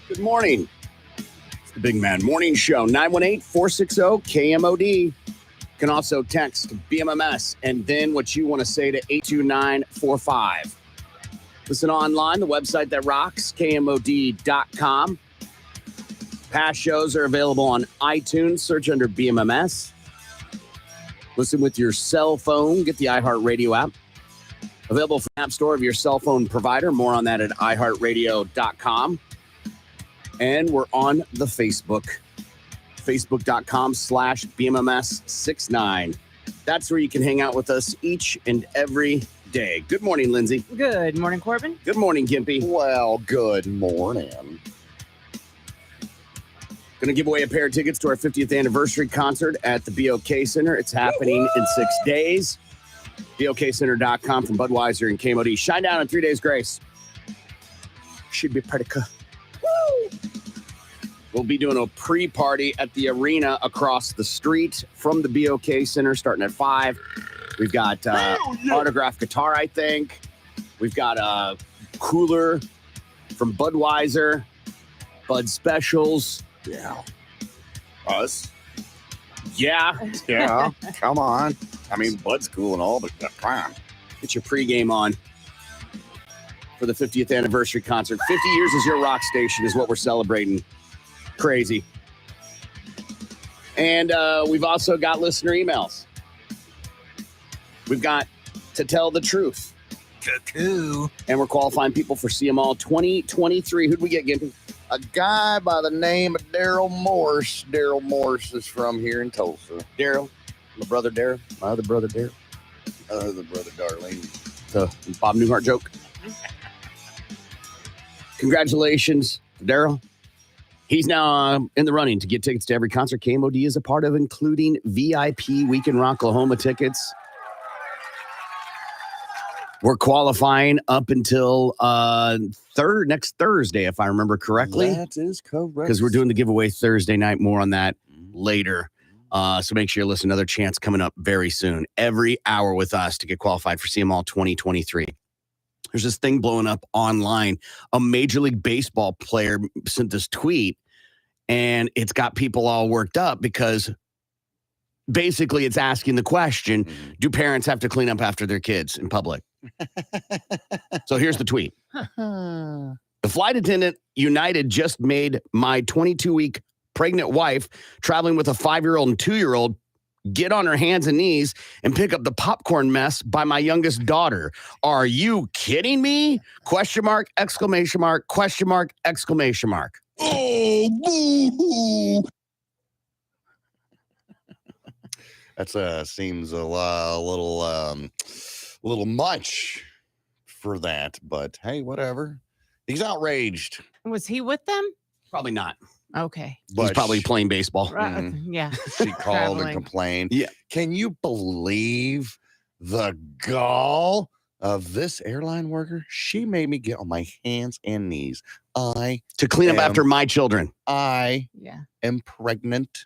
Good morning. It's the Big Man Morning Show, 918-460-KMOD. You can also text BMMS and then what you want to say to 82945. Listen online, the website that rocks, KMOD.com. Past shows are available on iTunes. Search under BMMS. Listen with your cell phone. Get the iHeartRadio app. Available from the App Store of your cell phone provider. More on that at iHeartRadio.com. And we're on the Facebook. Facebook.com/BMMS69. That's where you can hang out with us each and every day. Good morning, Lindsay. Good morning, Corbin. Good morning, Gimpy. Well, good morning. Going to give away a pair of tickets to our 50th anniversary concert at the BOK Center. It's happening in 6 days. BOKcenter.com from Budweiser and KMOD. Shine down in 3 days, Grace. Should be pretty cool. Woo! We'll be doing a pre-party at the arena across the street from the BOK Center starting at 5. We've got autographed guitar, I think. We've got a cooler from Budweiser, Bud Specials. Yeah. Us? Yeah. Yeah. Come on. I mean, Bud's cool and all, but come on. Get your pregame on for the 50th anniversary concert. 50 years as your rock station is what we're celebrating. Crazy. And we've also got listener emails. We've got To Tell the Truth. Cuckoo. And we're qualifying people for CMall 2023. Who'd we get, Gimpy? A guy by the name of Daryl Morse. Daryl Morse is from here in Tulsa. Daryl. My brother Daryl. My other brother Daryl. The brother Darlene. The Bob Newhart joke. Congratulations, Daryl. He's now in the running to get tickets to every concert KMOD is a part of, including VIP Week in Rocklahoma tickets. We're qualifying up until next Thursday, if I remember correctly. That is correct. Because we're doing the giveaway Thursday night. More on that later. So make sure you listen. Another chance coming up very soon. Every hour with us to get qualified for CMall 2023. There's this thing blowing up online. A Major League Baseball player sent this tweet, and it's got people all worked up because basically it's asking the question, do parents have to clean up after their kids in public? So here's the tweet. The flight attendant United just made my 22-week pregnant wife traveling with a 5-year-old and 2-year-old get on her hands and knees and pick up the popcorn mess by my youngest daughter. Are you kidding me? Question mark, exclamation mark, question mark, exclamation mark. Oh, boo-hoo. That seems a little much for that, but hey, whatever. He's outraged. Was he with them? Probably not. Okay. He's probably playing baseball. Yeah. She called and complained. Yeah. Can you believe the gall of this airline worker? She made me get on my hands and knees. To clean up after my children. I am pregnant.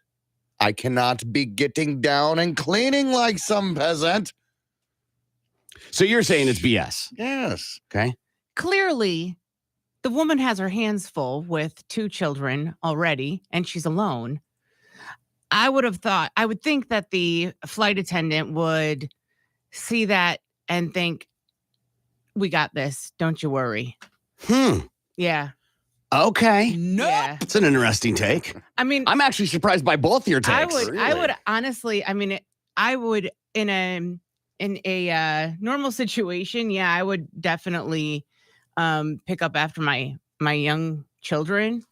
I cannot be getting down and cleaning like some peasant. So you're saying it's BS? Yes. Okay. Clearly, the woman has her hands full with 2 children already, and she's alone. I would think that the flight attendant would see that and think, we got this. Don't you worry. Yeah. Okay. No. Yeah. It's an interesting take. I mean, I'm actually surprised by both your takes. I would honestly, I would in a normal situation, I would definitely pick up after my young children.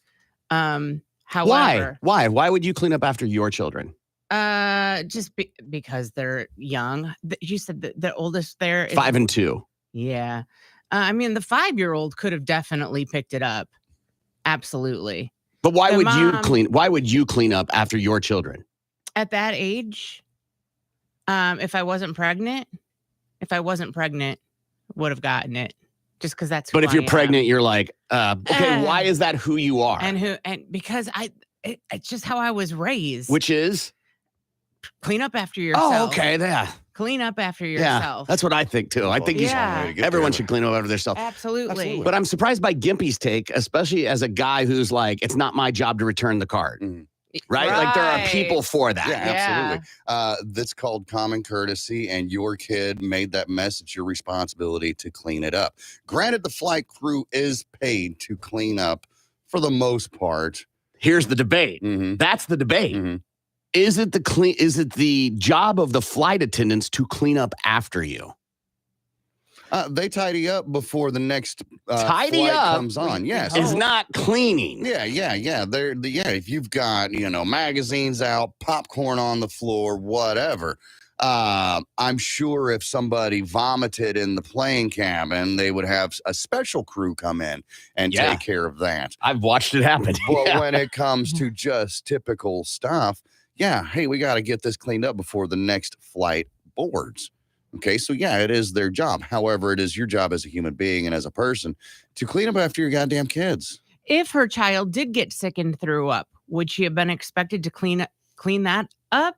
However, why would you clean up after your children? Just because they're young. You said the oldest there is 5 and 2. Yeah. The 5-year-old could have definitely picked it up. Absolutely. But why would you clean up after your children? At that age, if I wasn't pregnant, would have gotten it. Just because that's who But if you're I pregnant, am. you're like, okay, why is that who you are? And because it's just how I was raised. Which is? Clean up after yourself. Oh, okay. Yeah. Clean up after Yeah, yourself. that's what I think too. I think Yeah. everyone should clean up after themselves. Absolutely. But I'm surprised by Gimpy's take, especially as a guy who's like, it's not my job to return the card. Right? Like there are people for that. Yeah, absolutely. That's called common courtesy, and your kid made that mess. It's your responsibility to clean it up. Granted, the flight crew is paid to clean up for the most part. Here's the debate. That's the debate. Is it the job of the flight attendants to clean up after you? They tidy up before the next tidy flight up comes on. Yes, is not cleaning. Yeah. If you've got magazines out, popcorn on the floor, whatever. I'm sure if somebody vomited in the plane cabin, they would have a special crew come in and take care of that. I've watched it happen. But when it comes to just typical stuff, hey, we got to get this cleaned up before the next flight boards. Okay, so it is their job. However, it is your job as a human being and as a person to clean up after your goddamn kids. If her child did get sick and threw up, would she have been expected to clean that up?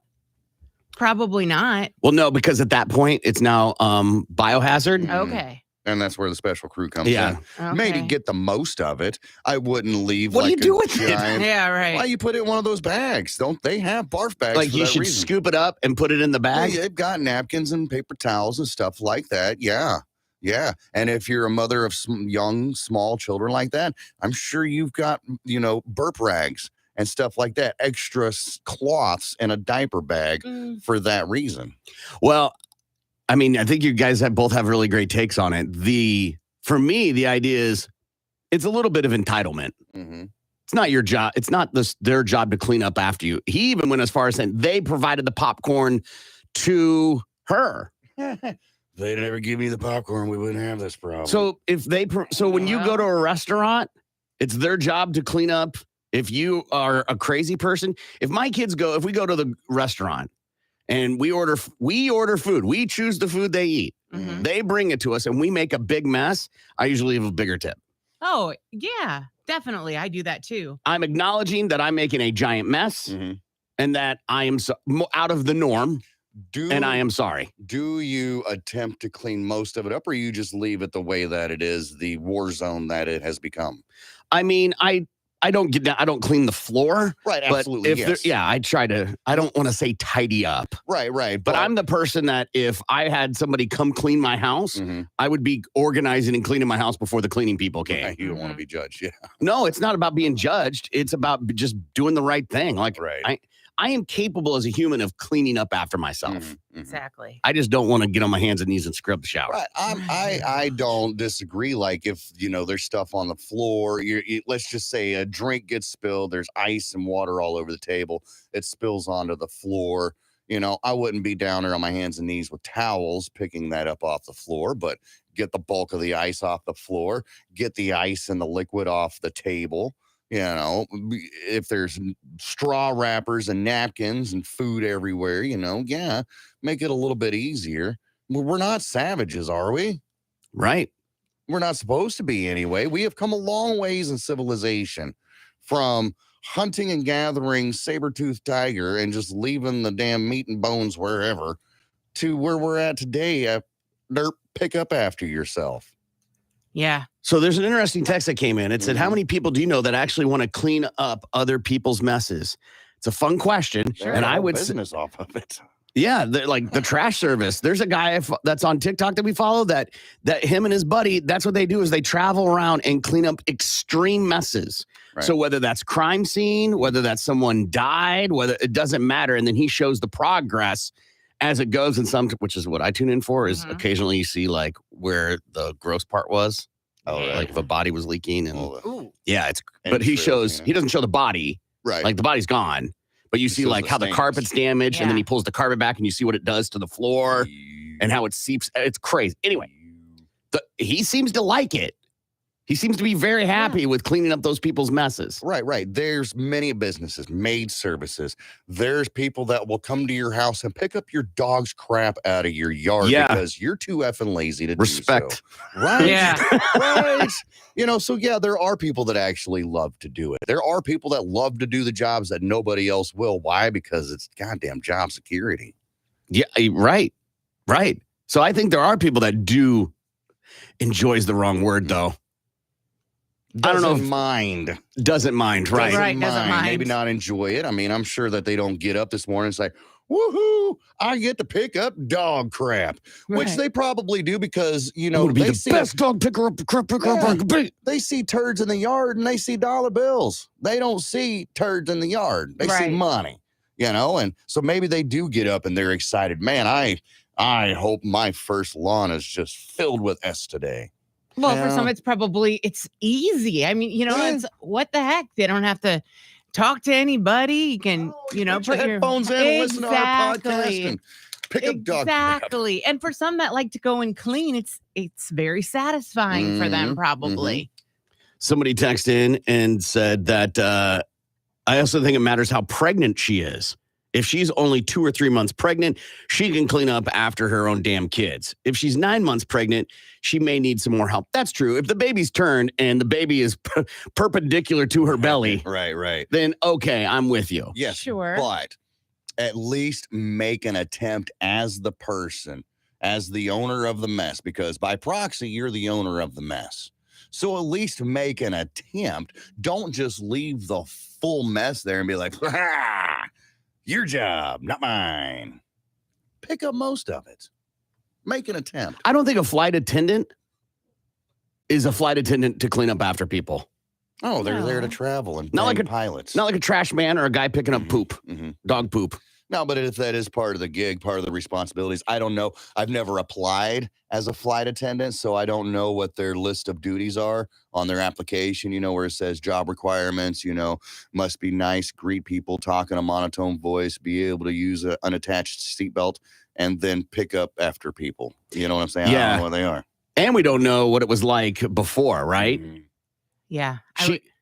Probably not. Well, no, because at that point, it's now biohazard. Okay. And that's where the special crew comes in. Okay. Maybe get the most of it. I wouldn't leave. What do you do with giant, it? Yeah, right. Why you put it in one of those bags? Don't they have barf bags? Like for you that should reason? scoop it up and put it in the bag. They've got napkins and paper towels and stuff like that. Yeah. And if you're a mother of some young, small children like that, I'm sure you've got, burp rags and stuff like that, extra cloths in a diaper bag for that reason. Well, I mean, I think you guys both have really great takes on it. For me, the idea is it's a little bit of entitlement. It's not your job. It's not their job to clean up after you. He even went as far as saying they provided the popcorn to her. If they'd never give me the popcorn, we wouldn't have this problem. So when you go to a restaurant, it's their job to clean up. If you are a crazy person, if we go to the restaurant and we order food, we choose the food they eat. They bring it to us and we make a big mess. I usually have a bigger tip. Oh, yeah, definitely. I do that too. I'm acknowledging that I'm making a giant mess and that I am out of the norm. And I am sorry. Do you attempt to clean most of it up, or you just leave it the way that it is, the war zone that it has become? I mean, I don't get down. I don't clean the floor. Right, absolutely. But I try to. I don't want to say tidy up. Right. But I'm the person that if I had somebody come clean my house, I would be organizing and cleaning my house before the cleaning people came. Right, you don't want to be judged. Yeah. No, it's not about being judged. It's about just doing the right thing. Like I am capable as a human of cleaning up after myself. Exactly. I just don't want to get on my hands and knees and scrub the shower. Right. I don't disagree. Like if, there's stuff on the floor, let's just say a drink gets spilled, there's ice and water all over the table, it spills onto the floor. I wouldn't be down there on my hands and knees with towels picking that up off the floor, but get the bulk of the ice off the floor, get the ice and the liquid off the table. If there's straw wrappers and napkins and food everywhere, make it a little bit easier. We're not savages, are we? Right. We're not supposed to be anyway. We have come a long ways in civilization from hunting and gathering saber-toothed tiger and just leaving the damn meat and bones wherever to where we're at today. Pick up after yourself. Yeah. So there's an interesting text that came in. It said, how many people do you know that actually want to clean up other people's messes? It's a fun question. Sure, and I would business off of it. Yeah, like the trash service. There's a guy that's on TikTok that we follow that him and his buddy, that's what they do is they travel around and clean up extreme messes. Right. So whether that's crime scene, whether that's someone died, whether it doesn't matter. And then he shows the progress as it goes, and which is what I tune in for, is occasionally you see like where the gross part was. Like if a body was leaking and but he doesn't show the body. Right. Like the body's gone. But you see like how the carpet's damaged and then he pulls the carpet back and you see what it does to the floor and how it seeps. It's crazy. Anyway, he seems to like it. He seems to be very happy with cleaning up those people's messes. Right. There's many businesses, maid services. There's people that will come to your house and pick up your dog's crap out of your yard because you're too effing lazy to do so. Right. Yeah. Right. So there are people that actually love to do it. There are people that love to do the jobs that nobody else will. Why? Because it's goddamn job security. Yeah, right. Right. So I think there are people that do enjoys the wrong word though. I don't know if mind. Doesn't mind, right? Right, doesn't mind. Maybe not enjoy it. I mean, I'm sure that they don't get up this morning and say, woohoo, I get to pick up dog crap, which Right. they probably do because, I'm gonna be they the best dog picker up crap picker up I can be. they see turds in the yard and they see dollar bills. They don't see turds in the yard. They see Right. money, and so maybe they do get up and they're excited. Man, I hope my first lawn is just filled with S today. Well, for Yeah. some, it's easy. I mean, Yeah. it's what the heck? They don't have to talk to anybody. You can, Oh, put your headphones in and listen to our podcast Exactly. and pick up dog crap. Exactly. And for some that like to go and clean, it's very satisfying for them, Mhm, probably. Somebody texted in and said that I also think it matters how pregnant she is. If she's only 2 or 3 months pregnant, she can clean up after her own damn kids. If she's 9 months pregnant, she may need some more help. That's true. If the baby's turned and the baby is perpendicular to her belly, Right. then okay, I'm with you. Yes, Sure. but at least make an attempt as the person, as the owner of the mess, because by proxy, you're the owner of the mess. So at least make an attempt. Don't just leave the full mess there and be like, your job, not mine. Pick up most of it. Make an attempt. I don't think a flight attendant is a flight attendant to clean up after people. Oh, they're there to No. travel and Not like bang a- pilots. Not like a trash man or a guy picking up poop, Mhm. dog poop. No, but if that is part of the gig, part of the responsibilities, I don't know. I've never applied as a flight attendant, so I don't know what their list of duties are on their application, where it says job requirements, must be nice, greet people, talk in a monotone voice, be able to use an unattached seatbelt, and then pick up after people. You know what I'm saying? I Yeah. don't know what they are. And we don't know what it was like before, right? Mhm. Yeah.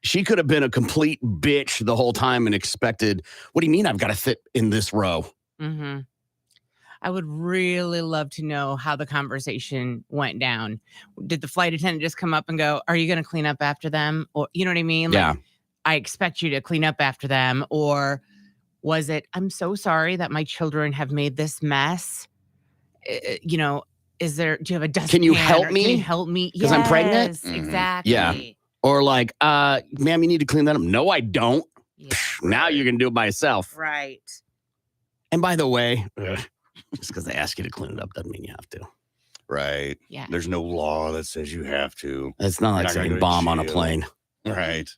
She could have been a complete bitch the whole time and expected, what do you mean I've got to sit in this row? Mm-hmm. I would really love to know how the conversation went down. Did the flight attendant just come up and go, "Are you going to clean up after them?" Or, you know what I mean? Yeah. I expect you to clean up after them. Or was it, "I'm so sorry that my children have made this mess. Do you have a dustpan? Can you help or me? Can you help me? 'Cause I'm pregnant? Yes, Mhm. exactly. Yeah. Or like, ma'am, you need to clean that up. No, I don't. Yeah. Now you can do it by yourself. Right. And by the way, just because they ask you to clean it up doesn't mean you have to. Right. Yeah. There's no law that says you have to. It's not like You're not gonna saying go to bomb on a jail. plane. Right.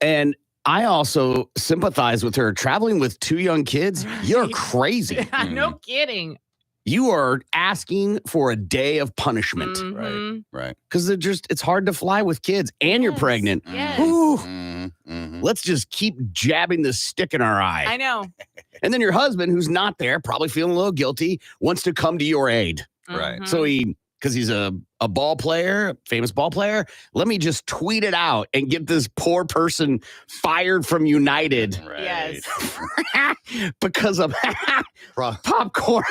And I also sympathize with her. Traveling with 2 young kids, you're Right. crazy. No kidding. You are asking for a day of punishment Mhm. Right. because it's hard to fly with kids and you're Yes. pregnant. Yes. Ooh. Mhm. Let's just keep jabbing the stick in our eye. I know. And then your husband, who's not there, probably feeling a little guilty, wants to come to your aid. Right. Mhm. So because he's a ball player, famous ball player, let me just tweet it out and get this poor person fired from United Right. Yes. because of Pro- popcorn.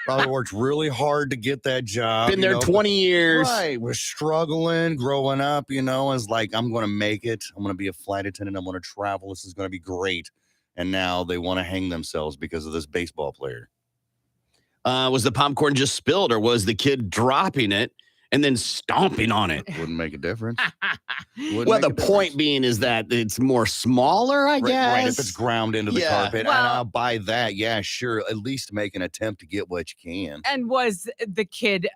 Probably worked really hard to get that job. Been there 20 years. Right. Was struggling growing up, is like, I'm going to make it. I'm going to be a flight attendant. I'm going to travel. This is going to be great. And now they want to hang themselves because of this baseball player. Was the popcorn just spilled or was the kid dropping it and then stomping on it? Wouldn't make a difference. Wouldn't Well, make the a difference. point being is that it's more smaller, I guess. Right, if it's ground into the Yeah. carpet. Well- and I'll buy that. Yeah, sure. At least make an attempt to get what you can. And was the kid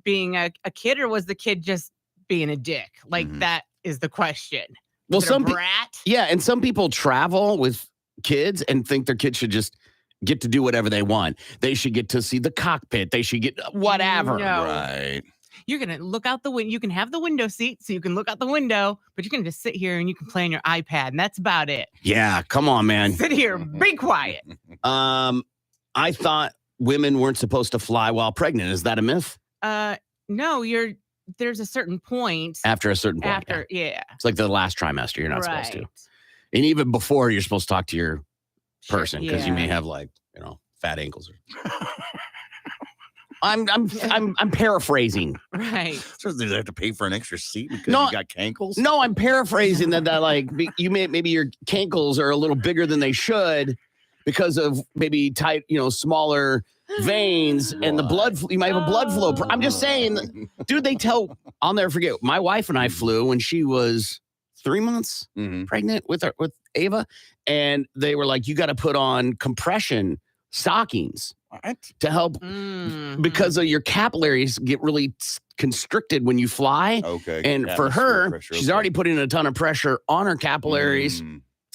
being a kid, or was the kid just being a dick? Like, Mhm. that is the question. Well, Is it a some brat? Yeah, and some people travel with kids and think their kids should just get to do whatever they want. They should get to see the cockpit. They should get whatever. No. Right. You're gonna look out the window. You can have the window seat, so you can look out the window, but you're gonna just sit here and you can play on your iPad, and that's about it. Yeah, come on, man. Sit here, be quiet. I thought women weren't supposed to fly while pregnant. Is that a myth? No, there's a certain point After a certain point. after, yeah. It's like the last trimester. You're not supposed to. Right. And even before, you're supposed to talk to your Sure, person because you yeah. may have fat ankles. I'm paraphrasing. Right. So they have to pay for an extra seat because No. you got cankles? No, I'm paraphrasing that maybe your cankles are a little bigger than they should because of maybe tight, smaller veins and the blood. You might have a blood flow. I'm just saying, dude. I'll never forget. My wife and I flew when she was 3 months pregnant with Ava, and they were like, "You got to put on compression stockings to help because of your capillaries get really constricted when you fly." Okay. And for her, she's already putting a ton of pressure on her capillaries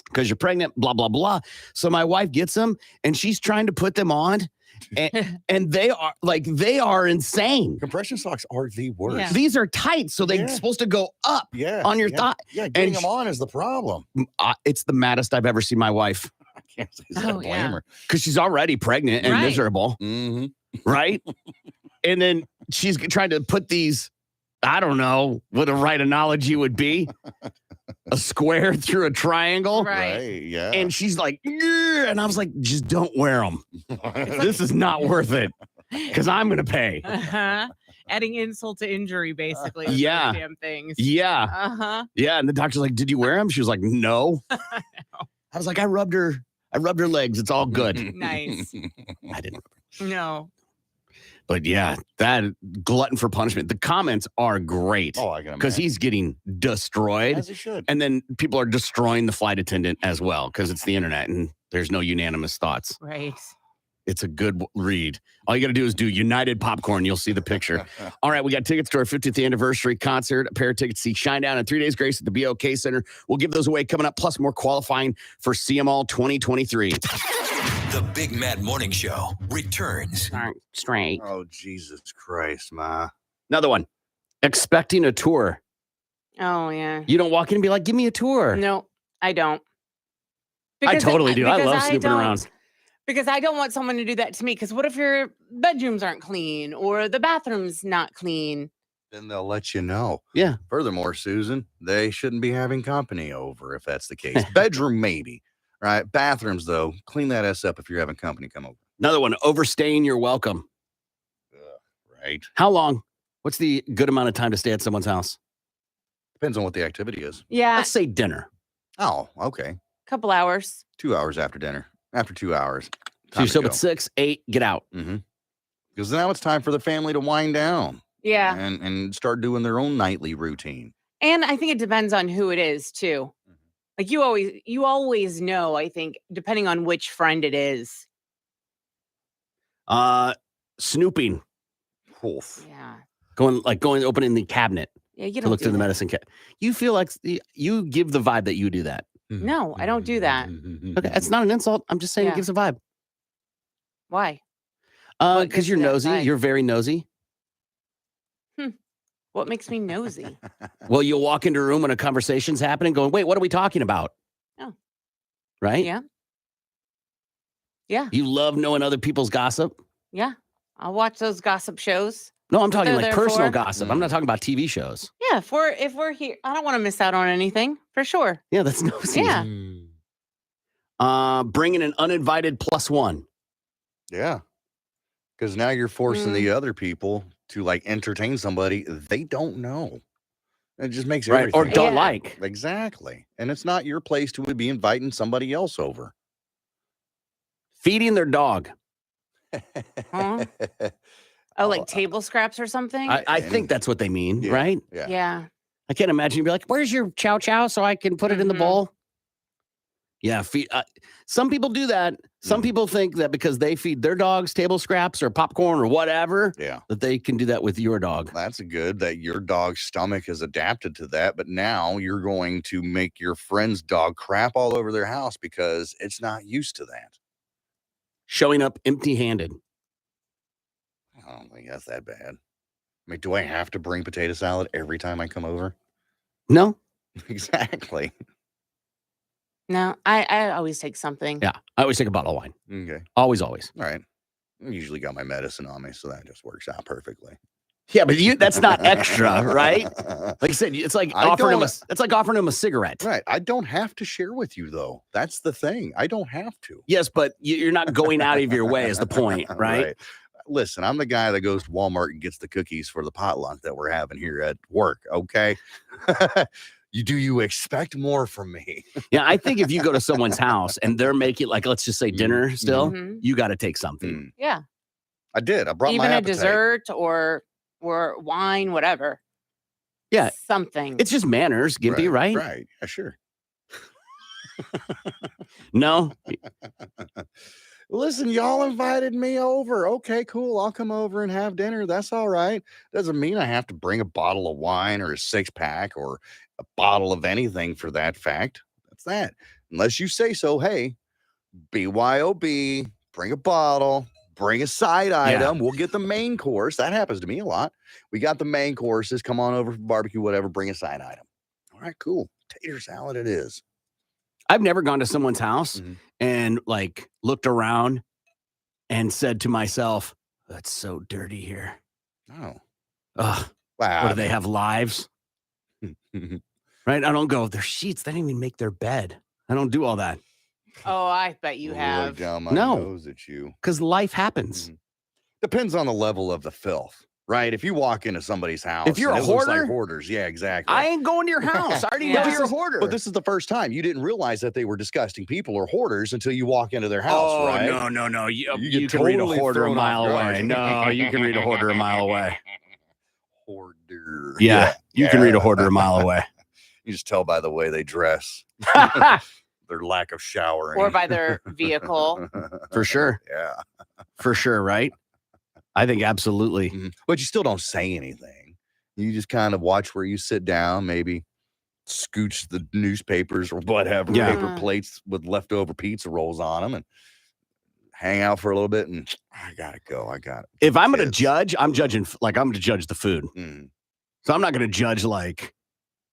because you're pregnant. Blah blah blah. So my wife gets them, and she's trying to put them on. And they are insane. Compression socks are the worst. Yeah. These are tight, so they're supposed to go up on your thigh. Yeah, getting them on is the problem. It's the maddest I've ever seen my wife. I can't say I blame her. Because she's already pregnant and miserable, right? And then she's trying to put these, I don't know what a right analogy would be, a square through a triangle. Right. Yeah. And she's like, "Ugh," and I was like, just don't wear them. This is not worth it because I'm going to pay. Adding insult to injury, basically. Yeah. Damn things. Yeah. Yeah. And the doctor's like, "Did you wear them?" She was like, "No." I was like, I rubbed her legs. It's all good. Nice. I didn't. No. But yeah, that glutton for punishment. The comments are great. Oh, I can because he's getting destroyed. As he should. And then people are destroying the flight attendant as well because it's the internet and there's no unanimous thoughts. Right. It's a good read. All you got to do is do United Popcorn. You'll see the picture. All right, we got tickets to our 50th anniversary concert, a pair of tickets to see Shinedown and 3 Days Grace at the BOK Center. We'll give those away coming up, plus more qualifying for CML 2023. The Big Mad Morning Show returns. Straight. Oh, Jesus Christ, Ma. Another one. Expecting a tour. Oh, yeah. You don't walk in and be like, "Give me a tour." No, I don't. I totally do. I because love snooping around. Because I don't want someone to do that to me. Because what if your bedrooms aren't clean or the bathroom's not clean? Then they'll let you know. Yeah. Furthermore, Susan, they shouldn't be having company over if that's the case. Bedroom, maybe. Right. Bathrooms, though, clean that ass up if you're having company come over. Another one. Overstaying your welcome. Right. How long? What's the good amount of time to stay at someone's house? Depends on what the activity is. Yeah. Let's say dinner. Oh, okay. Couple hours. 2 hours after dinner. After 2 hours. So you show up at 6, 8, get out. Because now it's time for the family to wind down. Yeah. And start doing their own nightly routine. And I think it depends on who it is too. Like you always know, I think, depending on which friend it is. Snooping. Oof. Yeah. Opening the cabinet. Yeah, you to don't look do through the that. medicine cabinet. You feel like you give the vibe that you do that. No, I don't do that. Okay, it's not an insult. I'm just saying it gives a vibe. Why? What Because gives you're you that nosy. vibe? You're very nosy. What makes me nosy? Well, you'll walk into a room when a conversation's happening going, "Wait, what are we talking about?" Oh. Right? Yeah. Yeah. You love knowing other people's gossip? Yeah. I'll watch those gossip shows. No, I'm talking they're like there personal for. gossip. I'm not talking about TV shows. Yeah, if we're here, I don't want to miss out on anything, for sure. Yeah, that's nosy. Yeah. Bringing an uninvited +1. Yeah. Because now you're forcing the other people to like entertain somebody they don't know. It just makes Right. everything. Or don't like. Exactly. And it's not your place to be inviting somebody else over. Feeding their dog. Huh? Oh, like table scraps or something? I think that's what they mean, Yeah. right? Yeah. Yeah. I can't imagine you'd be like, "Where's your chow chow so I can put it in the bowl?" Yeah, some people do that. Some people think that because they feed their dogs table scraps or popcorn or whatever, that they can do that with your dog. That's good that your dog's stomach is adapted to that. But now you're going to make your friend's dog crap all over their house because it's not used to that. Showing up empty-handed. I don't think that's that bad. I mean, do I have to bring potato salad every time I come over? No. Exactly. No, I always take something. Yeah, I always take a bottle of wine. Okay. Always. All right. I usually got my medicine on me, so that just works out perfectly. Yeah, but that's not extra, right? Like I said, it's like offering him a cigarette. Right. I don't have to share with you, though. That's the thing. I don't have to. Yes, but you're not going out of your way is the point, right? Listen, I'm the guy that goes to Walmart and gets the cookies for the potluck that we're having here at work, okay? Do you expect more from me? Yeah, I think if you go to someone's house and they're making, like, let's just say dinner still, Mhm. you got to take something. Yeah. I did. I brought Even my a appetite. dessert or wine, whatever. Yeah. Something. It's just manners, Gimpy, right? Right. Yeah, sure. No. Listen, y'all invited me over. Okay, cool. I'll come over and have dinner. That's all right. Doesn't mean I have to bring a bottle of wine or a 6-pack or a bottle of anything for that fact. That's that. Unless you say so. Hey, BYOB, bring a bottle, bring a side item. We'll get the main course. That happens to me a lot. We got the main courses. Come on over for barbecue, whatever. Bring a side item. All right, cool. Tater salad it is. I've never gone to someone's house Mhm. and like looked around and said to myself, that's so dirty here. Oh. Ugh. Wow. What do they have lives? Right? I don't go, their sheets, they didn't even make their bed. I don't do all that Oh, I bet you Really have. down my No. nose at you. because life happens. Mhm. Depends on the level of the filth, right? If you walk into somebody's house, If you're and a it looks like hoarder, hoarders, yeah, exactly. I ain't going to your house. I already Yeah. know But you're a hoarder. But this is the first time you didn't realize that they were disgusting people or hoarders until you walk into their house, oh, right? no. You You get can read a totally hoarder a thrown mile off guard. away. No, you can read a hoarder a mile away. Hoarder. Yeah, you can read a hoarder a mile away. You just tell by the way they dress, their lack of showering. Or by their vehicle. For sure. Yeah. For sure, right? I think absolutely. Mhm. But you still don't say anything. You just kind of watch where you sit down, maybe scooch the newspapers or whatever, Yeah. paper plates with leftover pizza rolls on them and hang out for a little bit. And I got to go. I got it. If I'm going to Kids. judge, I'm judging, like, I'm going to judge the food. Mm. So I'm not going to judge, like,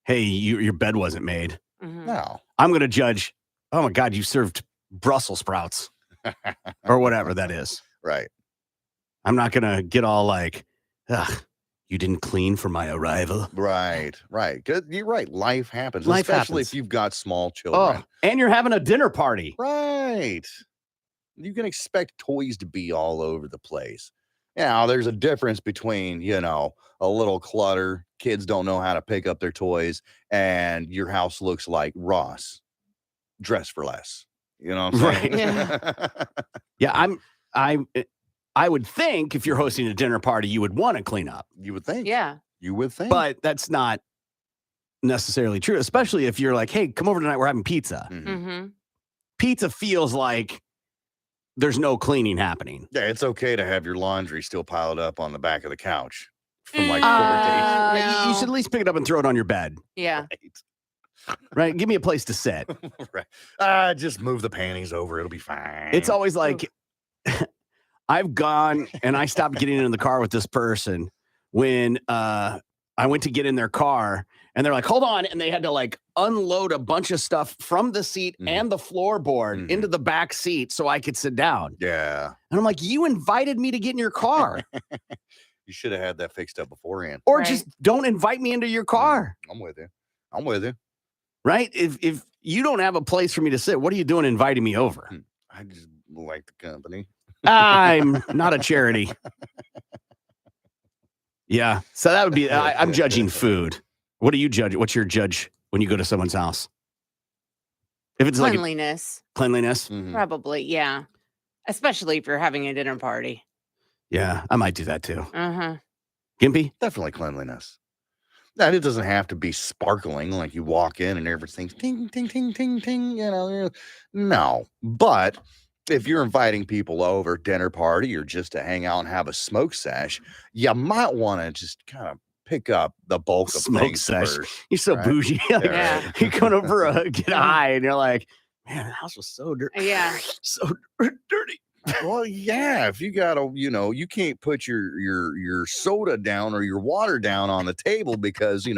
hey, your bed wasn't made. Mhm. No. I'm going to judge, oh my God, you served Brussels sprouts or whatever that is. Right. I'm not going to get all like, ugh, you didn't clean for my arrival. Right. 'Cause you're right. Life happens, Life especially happens. if you've got small children. Oh, and you're having a dinner party. Right. You can expect toys to be all over the place. Now, there's a difference between, a little clutter, kids don't know how to pick up their toys, and your house looks like Ross, dress for less. You know what I'm saying? Right. Yeah, I would think if you're hosting a dinner party, you would want to clean up, You would think. Yeah. You would think. but that's not necessarily true, especially if you're like, hey, come over tonight, we're having pizza. Mhm. Mm-hmm. Pizza feels like there's no cleaning happening. Yeah, it's okay to have your laundry still piled up on the back of the couch from like 4 days. You should at No. least pick it up and throw it on your bed, Yeah. right? Give me a place to sit. Right. Just move the panties over. It'll be fine. It's always like, I've gone and I stopped getting in the car with this person when I went to get in their car and they're like, hold on. And they had to like unload a bunch of stuff from the seat Mhm. and the floorboard Mhm. into the back seat so I could sit down. Yeah. And I'm like, you invited me to get in your car You should have had that fixed up beforehand. or Right. just don't invite me into your car, I'm with you. right? If you don't have a place for me to sit, what are you doing inviting me over? I just like the company. I'm not a charity. Yeah. So that would be, I'm judging food. What do you judge? What's your judge when you go to someone's house? If it's like Cleanliness. cleanliness. Mhm. Probably. Yeah. Especially if you're having a dinner party. Yeah, I might do that too. Uh-huh. Gimpy? Definitely cleanliness. Now, it doesn't have to be sparkling like you walk in and everything's ting, ting, ting, ting, ting. No. But if you're inviting people over, dinner party, or just to hang out and have a smoke sesh, you might want to just kind of pick up the bulk of Smoke things sesh. first. You're so Right. bougie. Like, Yeah. right. You're going over get high and you're like, man, the house was so dirty. Yeah. So dirty. Well, yeah. If you got to, you can't put your soda down or your water down on the table because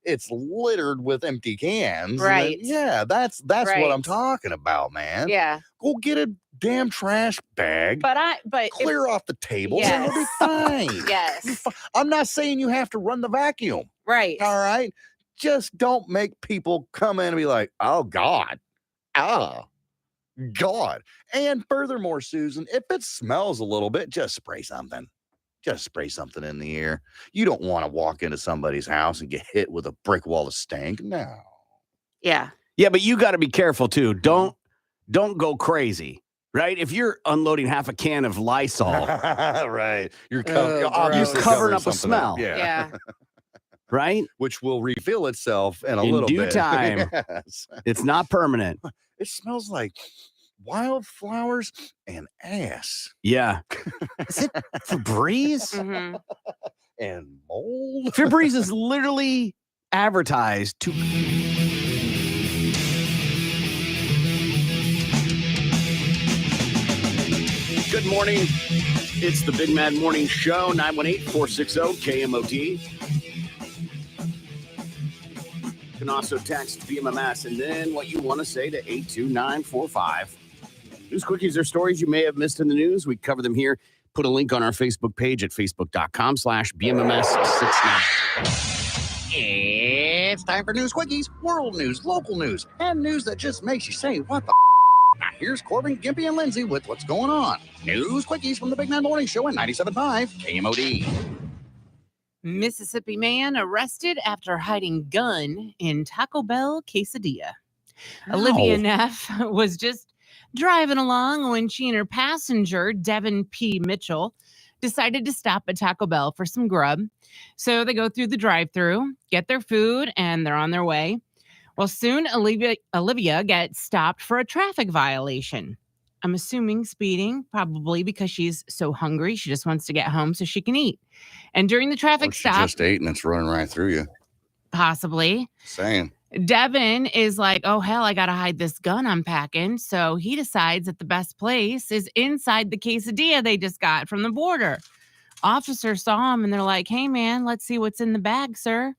it's littered with empty cans. then Right. yeah, that's what I'm Right. talking about, man. Yeah. Go get a damn trash bag, But if- clear off the table, and it'll be Yes. fine. You'll be yes. fi- I'm not saying you have to run the vacuum. Right. All right. Just don't make people come in and be like, oh God. Oh God. And furthermore, Susan, if it smells a little bit, just spray something. Just spray something in the air. You don't want to walk into somebody's house and get hit with a brick wall of stank. No. Yeah. Yeah, but you got to be careful too. Don't go crazy. right? If you're unloading half a can of Lysol, right. You're, Oh, obviously gross. Covering up a something up. smell. Yeah. right? Which will reveal itself in a In little due bit. time. Yes. It's not permanent. It smells like wildflowers and ass Yeah. Is it Febreze? hmm and mold. Febreze is literally advertised to. Good morning. It's the Big Mad Morning Show, 918-460-KMOD. You can also text BMMS and then what you want to say to 82945. News quickies are stories you may have missed in the news. We cover them here. Put a link on our Facebook page at facebook.com/BMMS69. It's time for News Quickies, world news, local news, and news that just makes you say, what the Now here's Corbin, Gimpy, and Lindsay with what's going on. News Quickies from the Big Man Morning Show at 97.5 KMOD. Mississippi man arrested after hiding gun in Taco Bell quesadilla. Olivia Neff was just driving along when she and her passenger, Devin P. Mitchell, decided to stop at Taco Bell for some grub. So they go through the drive-thru, get their food, and they're on their way. Well, soon Olivia gets stopped for a traffic violation. I'm assuming speeding, probably because she's so hungry. She just wants to get home so she can eat. And during the traffic Or she stop, just ate and it's running right through you. possibly, Saying. Devin is like, oh, hell, I got to hide this gun I'm packing. So he decides that the best place is inside the quesadilla they just got from the border. Officers saw him and they're like, hey, man, let's see what's in the bag, sir.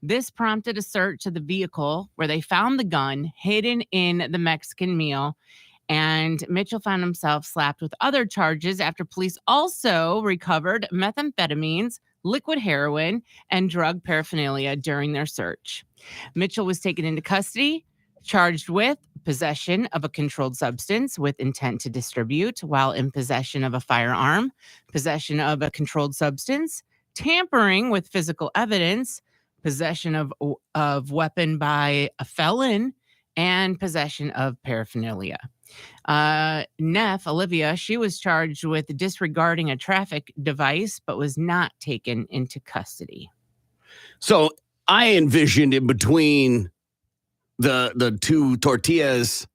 This prompted a search of the vehicle where they found the gun hidden in the Mexican meal. And Mitchell found himself slapped with other charges after police also recovered methamphetamines, liquid heroin, and drug paraphernalia during their search. Mitchell was taken into custody, charged with possession of a controlled substance with intent to distribute while in possession of a firearm, possession of a controlled substance, tampering with physical evidence, possession of weapon by a felon, and possession of paraphernalia. Neff, Olivia, she was charged with disregarding a traffic device, but was not taken into custody. So I envisioned in between the two tortillas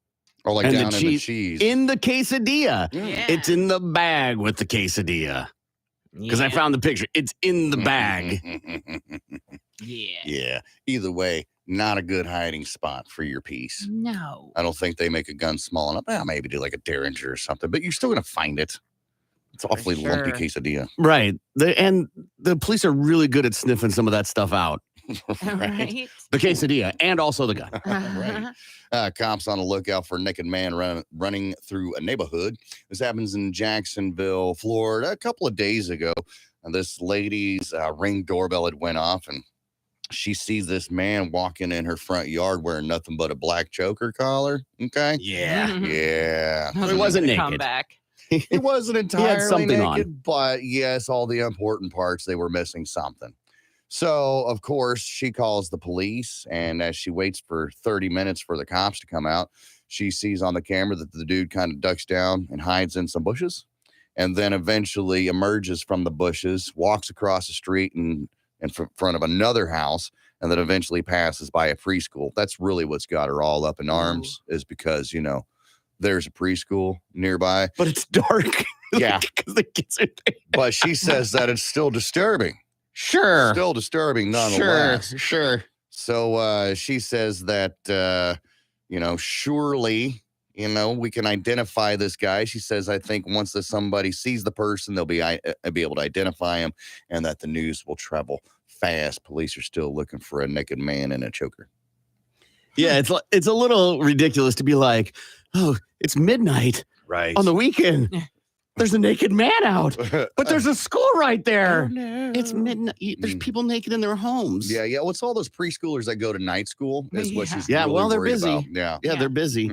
Or like and down the in the cheese cheese. in the quesadilla. Yeah. It's in the bag with the quesadilla. Because I found the picture. It's in the bag. Yeah. Yeah. Either way, not a good hiding spot for your piece. No. I don't think they make a gun small enough. Well, maybe do like a Derringer or something, but you're still going to find it. It's awfully lumpy sure. quesadilla. Right. And the police are really good at sniffing some of that stuff out. Right. The quesadilla and also the gun. Right. Cops on the lookout for a naked man running through a neighborhood. This happens in Jacksonville, Florida, a couple of days ago. And this lady's Ring doorbell had went off, and she sees this man walking in her front yard wearing nothing but a black choker collar. Okay. Yeah. Yeah. It wasn't naked. Comeback. He wasn't entirely something naked, on. but yes, all the important parts, they were missing something. So, of course, she calls the police, and as she waits for 30 minutes for the cops to come out, she sees on the camera that the dude kind of ducks down and hides in some bushes, and then eventually emerges from the bushes, walks across the street and in front of another house, and then eventually passes by a preschool. That's really what's got her all up in arms, is because, there's a preschool nearby. But it's dark. Yeah. Because the kids are there. But she says that it's still disturbing. Sure. Still disturbing nonetheless. Sure. So she says that, surely, we can identify this guy. She says, I think once somebody sees the person, they'll be able to identify him, and that the news will travel fast. Police are still looking for a naked man in a choker. Yeah, it's a little ridiculous to be like, oh, it's midnight Right. on the weekend. There's a naked man out, but there's a school right there. Oh, no. It's midnight. There's people naked in their homes. Yeah. Well, it's all those preschoolers that go to night school is what Yeah. she's Yeah, really well, they're worried busy. about. Yeah. Yeah, Yeah. they're busy.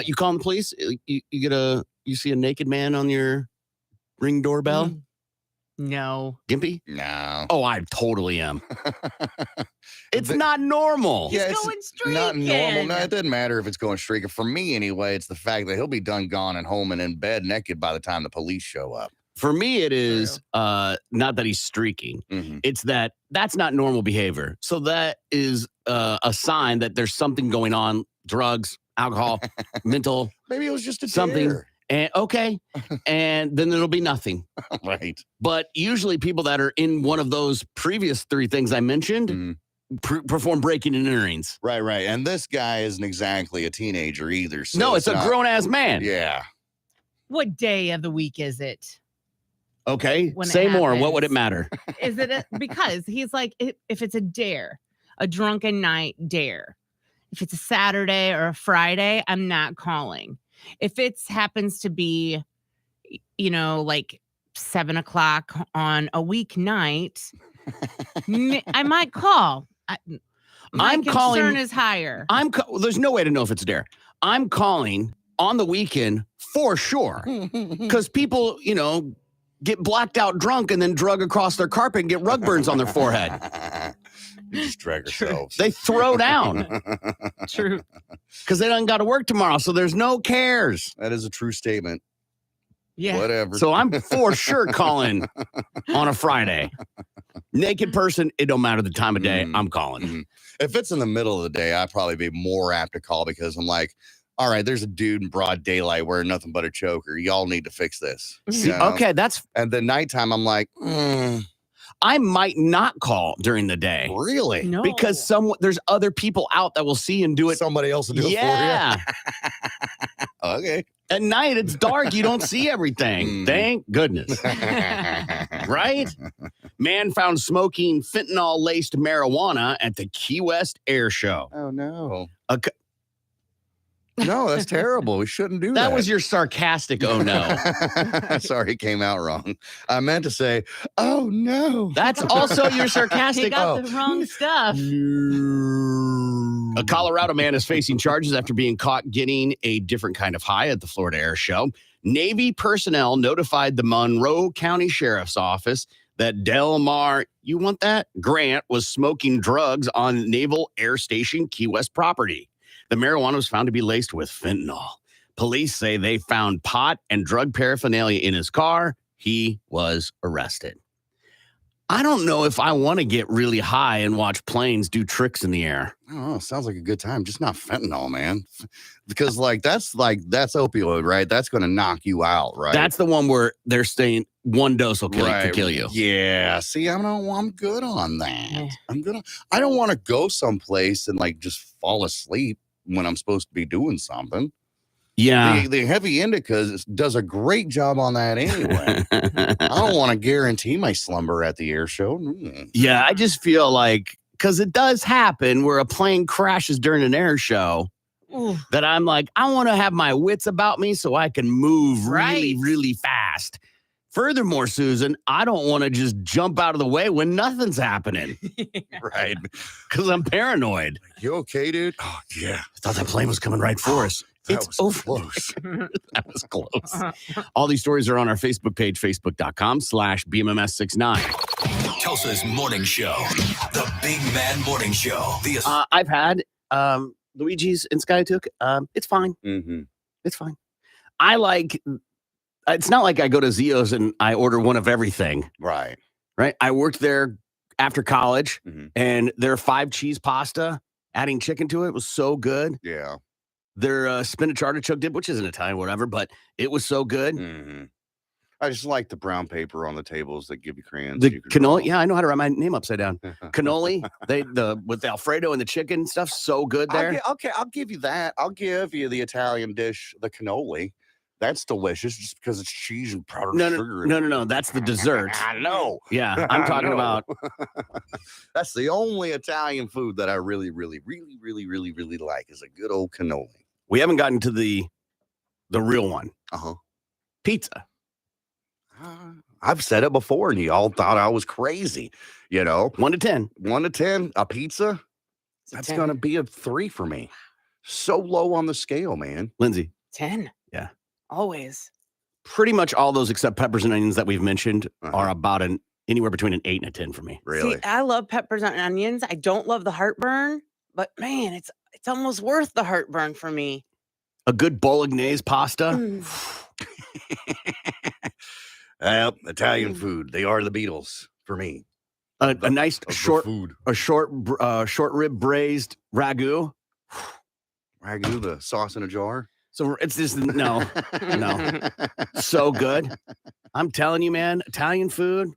You call the police. You see a naked man on your Ring doorbell. No. Gimpy? No. Oh, I totally am. It's The- not normal. He's Yeah, it's going streaking. Not normal. No, it doesn't matter if it's going streaking. For me, anyway, it's the fact that he'll be done, gone, and home and in bed naked by the time the police show up. For me, it is not that he's streaking. Mhm. It's that's not normal behavior. So that is a sign that there's something going on, drugs, alcohol, mental, Maybe it was just a something. dare. And okay. And then it'll be nothing. Right. But usually people that are in one of those previous 3 things I mentioned Mhm. perform breaking and enterings. Right. And this guy isn't exactly a teenager either. So No, it's a not- grown-ass man. Yeah. What day of the week is it? Okay. When it Say more. What would it happens. matter? Is it because he's like, if it's a dare, a drunken night dare, if it's a Saturday or a Friday, I'm not calling. If it happens to be, like 7 o'clock on a weeknight, I might call. My I'm concern calling- is higher. There's no way to know if it's a dare. I'm calling on the weekend for sure. Because people, get blacked out drunk and then drug across their carpet and get rug burns on their forehead. We just drag True. ourselves. They throw down True. because they don't got to work tomorrow. So there's no cares. That is a true statement. Yeah. Whatever. So I'm for sure calling on a Friday. Naked person, it don't matter the time of day. I'm calling. Mhm. If it's in the middle of the day, I'd probably be more apt to call because I'm like, all right, there's a dude in broad daylight wearing nothing but a choker. Y'all need to fix this. See, You know? okay, And the nighttime, I'm like, I might not call during the day really? No. because there's other people out that will see and do it. Somebody else will do Yeah. it for you. Okay. At night, it's dark. You don't see everything. Mm. Thank goodness. Right? Man found smoking fentanyl-laced marijuana at the Key West Air Show. Oh, no. Okay. No, that's terrible. We shouldn't do that. That was your sarcastic, oh no. Sorry, it came out wrong. I meant to say, oh, no. That's also your He sarcastic. got the wrong stuff. A Colorado man is facing charges after being caught getting a different kind of high at the Florida Air Show. Navy personnel notified the Monroe County Sheriff's Office that Delmar, you want that? Grant was smoking drugs on Naval Air Station Key West property. The marijuana was found to be laced with fentanyl. Police say they found pot and drug paraphernalia in his car. He was arrested. I don't know if I want to get really high and watch planes do tricks in the air. I don't know. Sounds like a good time. Just not fentanyl, man. Because that's opioid, right? That's going to knock you out, right? That's the one where they're saying one dose will kill you. Yeah. See, I'm good on that. Yeah. I don't want to go someplace and just fall asleep when I'm supposed to be doing something. Yeah. The heavy indica does a great job on that anyway. I don't want to guarantee my slumber at the air show. Yeah, I just feel like, because it does happen where a plane crashes during an air show, Ooh. that I'm like, I want to have my wits about me so I can move really, Right. really fast. Furthermore, Susan, I don't want to just jump out of the way when nothing's happening Right. because I'm paranoid. You okay, dude? Oh, yeah. I thought that plane was coming right for us. That It's was over. close. That was close. All these stories are on our Facebook page, facebook.com/BMMS69. Tulsa's morning show. The Big Mad Morning Show. I've had Luigi's in Skytook. It's fine. Mm-hmm. It's fine. It's not like I go to Zio's and I order one of everything, Right. right? I worked there after college Mhm. and their 5-cheese pasta, adding chicken to it was so good. Yeah. Their spinach artichoke dip, which isn't Italian, whatever, but it was so good. Mm-hmm. I just like the brown paper on the tables that give you crayons. The you can draw. cannoli, yeah, I know how to write my name upside down. Cannoli, with the Alfredo and the chicken and stuff, so good there. I'll give you that. I'll give you the Italian dish, the cannoli. That's delicious just because it's cheese and powdered sugar. No. That's the dessert. I know. Yeah, I'm I talking know. about. That's the only Italian food that I really, really, really, really, really, really like is a good old cannoli. We haven't gotten to the real one, Uh-huh. pizza. I've said it before and you all thought I was crazy. 1 to 10. 1 to 10, a pizza, that's 10. going to be a 3 for me. So low on the scale, man. Lindsay, 10. Yeah. Always. Pretty much all those except peppers and onions that we've mentioned Uh-huh. are about anywhere between an 8 and a 10 for me. Really? See, I love peppers and onions. I don't love the heartburn, but man, it's almost worth the heartburn for me. A good bolognese pasta. Mm. Well, Italian Mm. food. They are the Beatles for me. A nice Of the short food. short rib braised ragu. Ragu, the sauce in a jar. So it's just no. So good. I'm telling you, man, Italian food.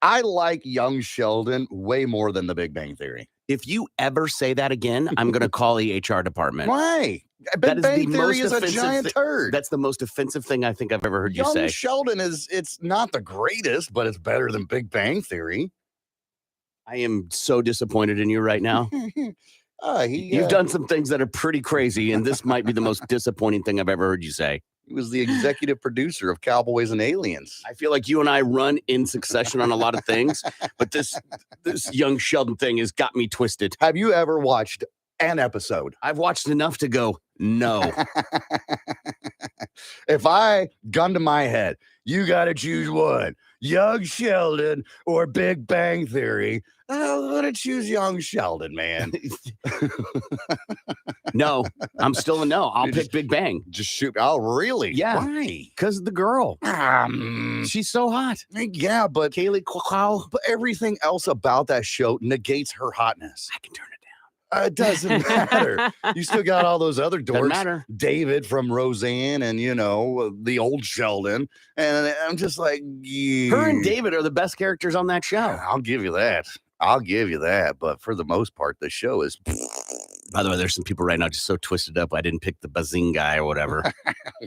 I like Young Sheldon way more than the Big Bang Theory. If you ever say that again, I'm going to call the HR department. Why? That Big is Bang the Theory most is a offensive giant turd. That's the most offensive thing I think I've ever heard you Young say. Sheldon it's not the greatest, but it's better than Big Bang Theory. I am so disappointed in you right now. You've done some things that are pretty crazy, and this might be the most disappointing thing I've ever heard you say. He was the executive producer of Cowboys and Aliens. I feel like you and I run in succession on a lot of things, but this Young Sheldon thing has got me twisted. Have you ever watched an episode? I've watched enough to go, no. If I gun to my head, you got to choose one, Young Sheldon or Big Bang Theory. I'm going to choose Young Sheldon, man. No, I'm still a no. I'll pick Big Bang. Just shoot. Oh, really? Yeah. Why? Because of the girl. She's so hot. Yeah, but Kaylee Cuoco. But everything else about that show negates her hotness. I can turn it down. It doesn't matter. You still got all those other Doesn't dorks. matter. David from Roseanne and, the old Sheldon. And I'm just like, yeah. Her and David are the best characters on that show. I'll give you that. But for the most part, the show is. By the way, there's some people right now just so twisted up. I didn't pick the Bazing guy or whatever.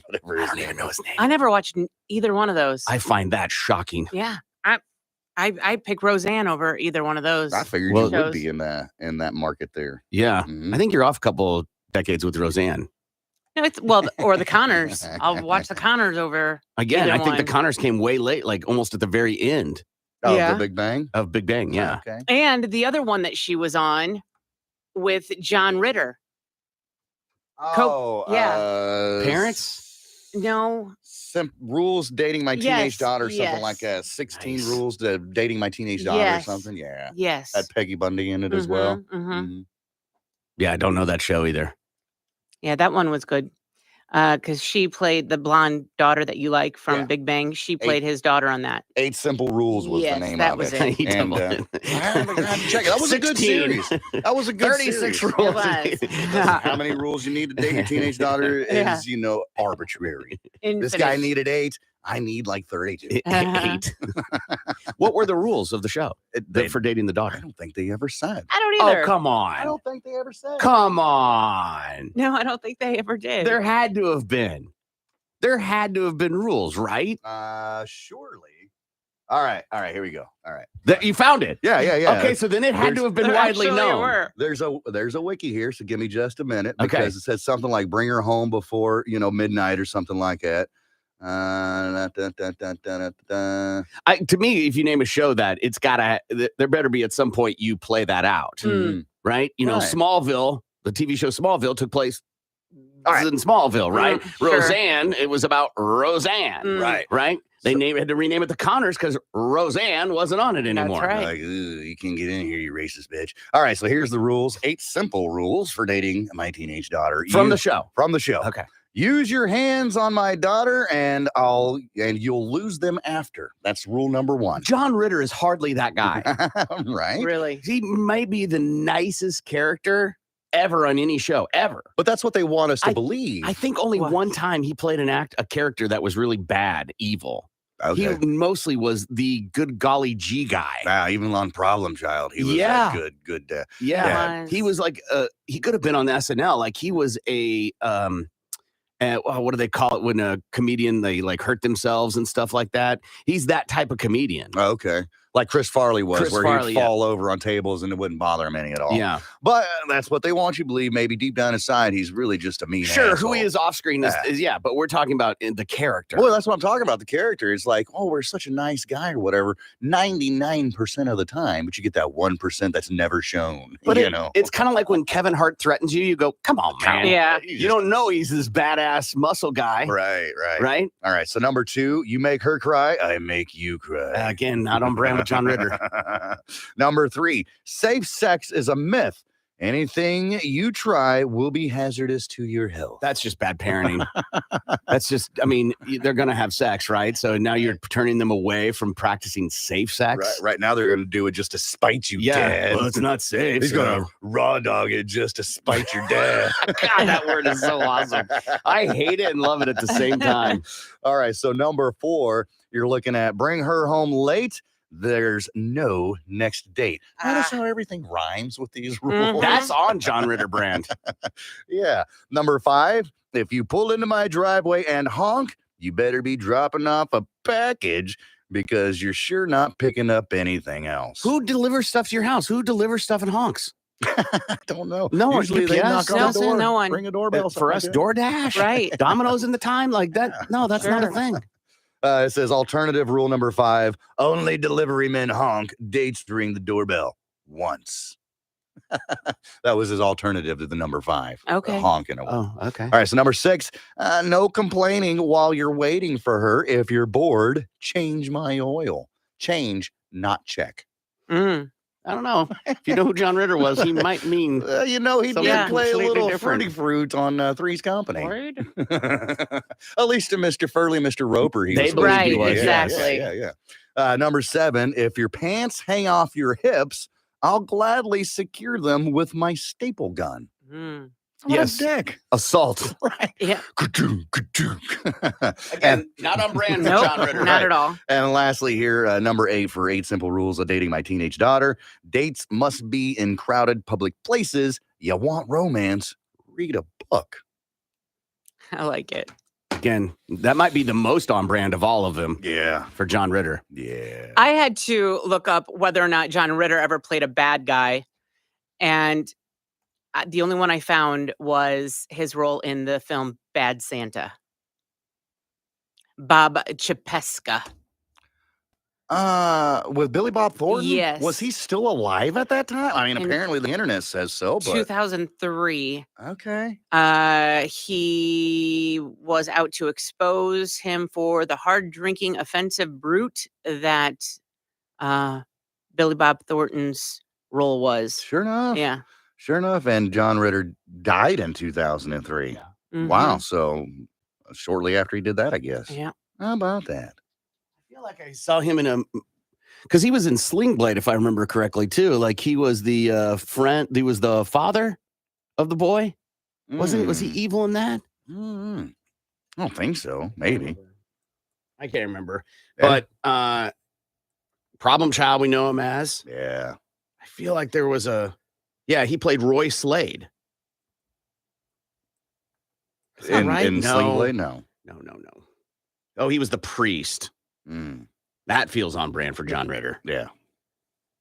Whatever I his don't name even know is. his name. I never watched either one of those. I find that shocking. Yeah. I pick Roseanne over either one of those. I figured Well, you would be in that market there. Yeah. Mhm. I think you're off a couple decades with Roseanne. No, or the Connors. I'll watch the Connors over. Again, Either I think the one. Connors came way late, like almost at the very end Oh, Yeah. the Big Bang? of Big Bang. Yeah. Okay. And the other one that she was on with John Ritter. Oh, yeah. Parents? No. Rules dating my teenage Yes, daughter, something yes. like that. 16 Nice. rules to dating my teenage daughter Yes. or something. Yeah. Yes. Had Peggy Bundy in it as well. Mhm. Mhm. Yeah, I don't know that show either. Yeah, that one was good. Because she played the blonde daughter that you like from Yeah. Big Bang. She played his daughter on that. 8 Simple Rules was Yes, the name that of was it. it. He And, doubled I have to check it. That was a good 16. series. That was a good 36 series. rules. It was. How many rules you need to date your teenage daughter Yeah. is, arbitrary. This Infinite. guy needed 8. I need like 32. 8. What were the rules of the show for dating the I daughter? don't think they ever said. I don't either. Oh, come I on. don't think they ever said. Come on. No, I don't think they ever did. There had to have been. There had to have been rules, right? Surely. All right. Here we go. All right. That you found it. Yeah. Okay, so then it had to have been There widely actually known. were. There's a wiki here, so give me just a minute Okay. because it says something like bring her home before midnight or something like that. To me, if you name a show that, it's gotta. There better be at some point you play that out, Mm. right? Right. Smallville, the TV show Smallville took place All right. in Smallville, right? Sure. Roseanne, it was about Roseanne, Mm. right? They had to rename it the Connors because Roseanne wasn't on it anymore. right. Like, "Ooh, you can get in here, you racist bitch." All right, so here's the rules. 8 simple rules for dating my teenage daughter. From the show. From the show. Okay. Use your hands on my daughter and you'll lose them after. That's rule number 1. John Ritter is hardly that guy. Right? Really? He might be the nicest character ever on any show, ever. But that's what they want us to believe. I think only What? one time he played a character that was really bad, evil. Okay. He mostly was the good golly gee guy. Even on Problem Child, he was Yeah. that good. Yeah. Was. He was like, he could have been on the SNL. Like he was what do they call it when a comedian, they like hurt themselves and stuff like that? He's that type of comedian. Okay. Like Chris Farley was, Chris where Farley, he'd fall over on tables and it wouldn't bother him any at all. Yeah. But that's what they want you to believe. Maybe deep down inside, he's really just a mean Sure, asshole. who he is off screen is yeah, but we're talking about in the character. Well, that's what I'm talking about. The character is like, oh, we're such a nice guy or whatever, 99% of the time, but you get that 1% that's never shown. But you know, it's kind of like when Kevin Hart threatens you, you go, come on, man. Yeah. You don't know he's this badass muscle guy. Right. Right? All right. So number 2, you make her cry, I make you cry. Again, not on brand with John Ritter. Number 3, safe sex is a myth. Anything you try will be hazardous to your health. That's just bad parenting. That's just, I mean, they're going to have sex, right? So now you're turning them away from practicing safe sex. Right now they're going to do it just to spite you, Yeah. Dad. Well, it's not safe. He's going to raw dog it just to spite your dad. God, that word is so awesome. I hate it and love it at the same time. All right. So number 4, you're looking at bring her home late. There's no next date. Notice how everything rhymes with these rules. That's on John Ritter brand. Yeah. Number 5, if you pull into my driveway and honk, you better be dropping off a package because you're sure not picking up anything else. Who delivers stuff to your house? Who delivers stuff in honks? I don't know. No one. Usually they UPS? knock on the No, door, no one. ring a doorbell. For us, something like DoorDash, Right. Domino's in the time like that. No, that's not a Sure. thing. that. It says alternative rule number 5, only delivery men honk, dates ring the doorbell once. That was his alternative to the number 5. Okay. Honking away. Oh, okay. All right, so number 6, no complaining while you're waiting for her. If you're bored, change my oil. Change, not check. Mm. I don't know. If you know who John Ritter was, he might mean You know, he Something did play a completely little different. fruity fruit on Three's Company. Right? At least to Mr. Furley, Mr. Roper, he They was supposed to be believed he like, was, yeah, exactly. yeah. Number 7, if your pants hang off your hips, I'll gladly secure them with my staple gun. Mm. Yes. Dick. Assault. Right. Yeah. Ka-doom, ka-doom. Again, not on brand for Nope. John Ritter. Not at all. And lastly, here, number 8 for 8 simple rules of dating my teenage daughter. Dates must be in crowded public places. You want romance? Read a book. I like it. Again, that might be the most on brand of all of them Yeah. for John Ritter. Yeah. I had to look up whether or not John Ritter ever played a bad guy. And the only one I found was his role in the film Bad Santa. Bob Chapesca. With Billy Bob Thornton? Yes. Was he still alive at that time? I mean, In apparently the internet says so, but 2003. okay. He was out to expose him for the hard drinking, offensive brute that Billy Bob Thornton's role was. Sure enough. Yeah. Sure enough. And John Ritter died in 2003. Yeah. Wow. So shortly after he did that, I guess. Yeah. How about that? I feel like I saw him in a, because he was in Sling Blade, if I remember correctly, too. Like he was the friend, he was the father of the boy. Was he evil in that? Mm. I don't think so. Maybe. I can't remember. Yeah. But Problem Child, we know him as. Yeah. I feel like there was yeah, he played Roy Slade. Is that right? In No. Sling Blade? No. No. Oh, he was the priest. Mm. That feels on brand for John Ritter. Yeah.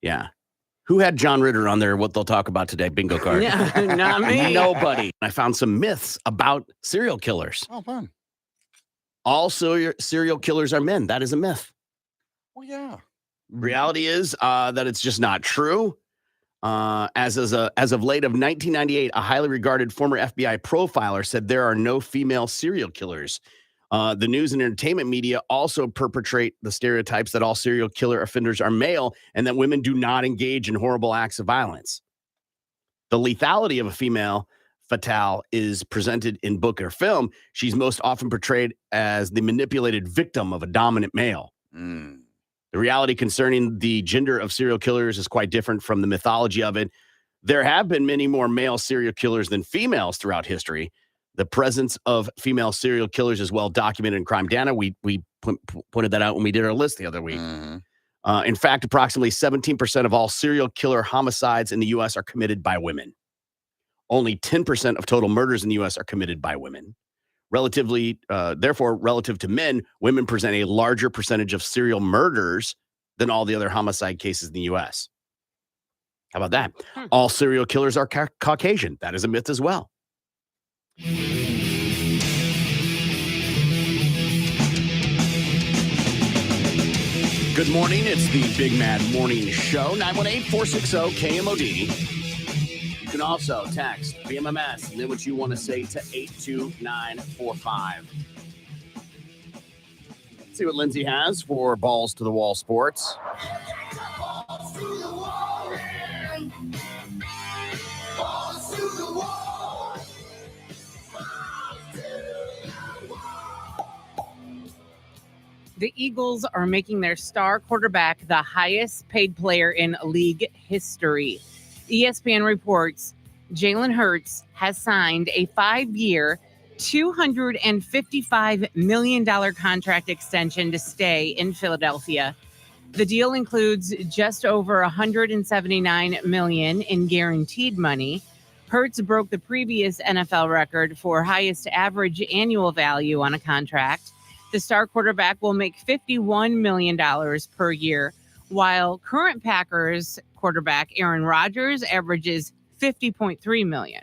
Yeah. Who had John Ritter on there? What they'll talk about today? Bingo card. Yeah, not me. Nobody. I found some myths about serial killers. Oh, fun. All serial killers are men. That is a myth. Well, yeah. Reality is that it's just not true. As of late of 1998, a highly regarded former FBI profiler said there are no female serial killers. The news and entertainment media also perpetrate the stereotypes that all serial killer offenders are male and that women do not engage in horrible acts of violence. The lethality of a female fatale is presented in book or film. She's most often portrayed as the manipulated victim of a dominant male. Mm. The reality concerning the gender of serial killers is quite different from the mythology of it. There have been many more male serial killers than females throughout history. The presence of female serial killers is well documented in crime data. We pointed that out when we did our list the other week. Mm-hmm. In fact, approximately 17% of all serial killer homicides in the U.S. are committed by women. Only 10% of total murders in the U.S. are committed by women. Therefore, relative to men, women present a larger percentage of serial murders than all the other homicide cases in the U.S. How about that? Hmm. All serial killers are Caucasian. That is a myth as well. Good morning. It's the Big Mad Morning Show, 918-460-KMOD. You can also text BMMS and then what you want to say to 82945. Let's see what Lindsay has for Balls to the Wall Sports. Balls to the wall, man. Balls to the wall. Balls to the wall. The Eagles are making their star quarterback the highest paid player in league history. ESPN reports Jalen Hurts has signed a 5-year, $255 million contract extension to stay in Philadelphia. The deal includes just over $179 million in guaranteed money. Hurts broke the previous NFL record for highest average annual value on a contract. The star quarterback will make $51 million per year, while current Packers quarterback Aaron Rodgers averages $50.3 million.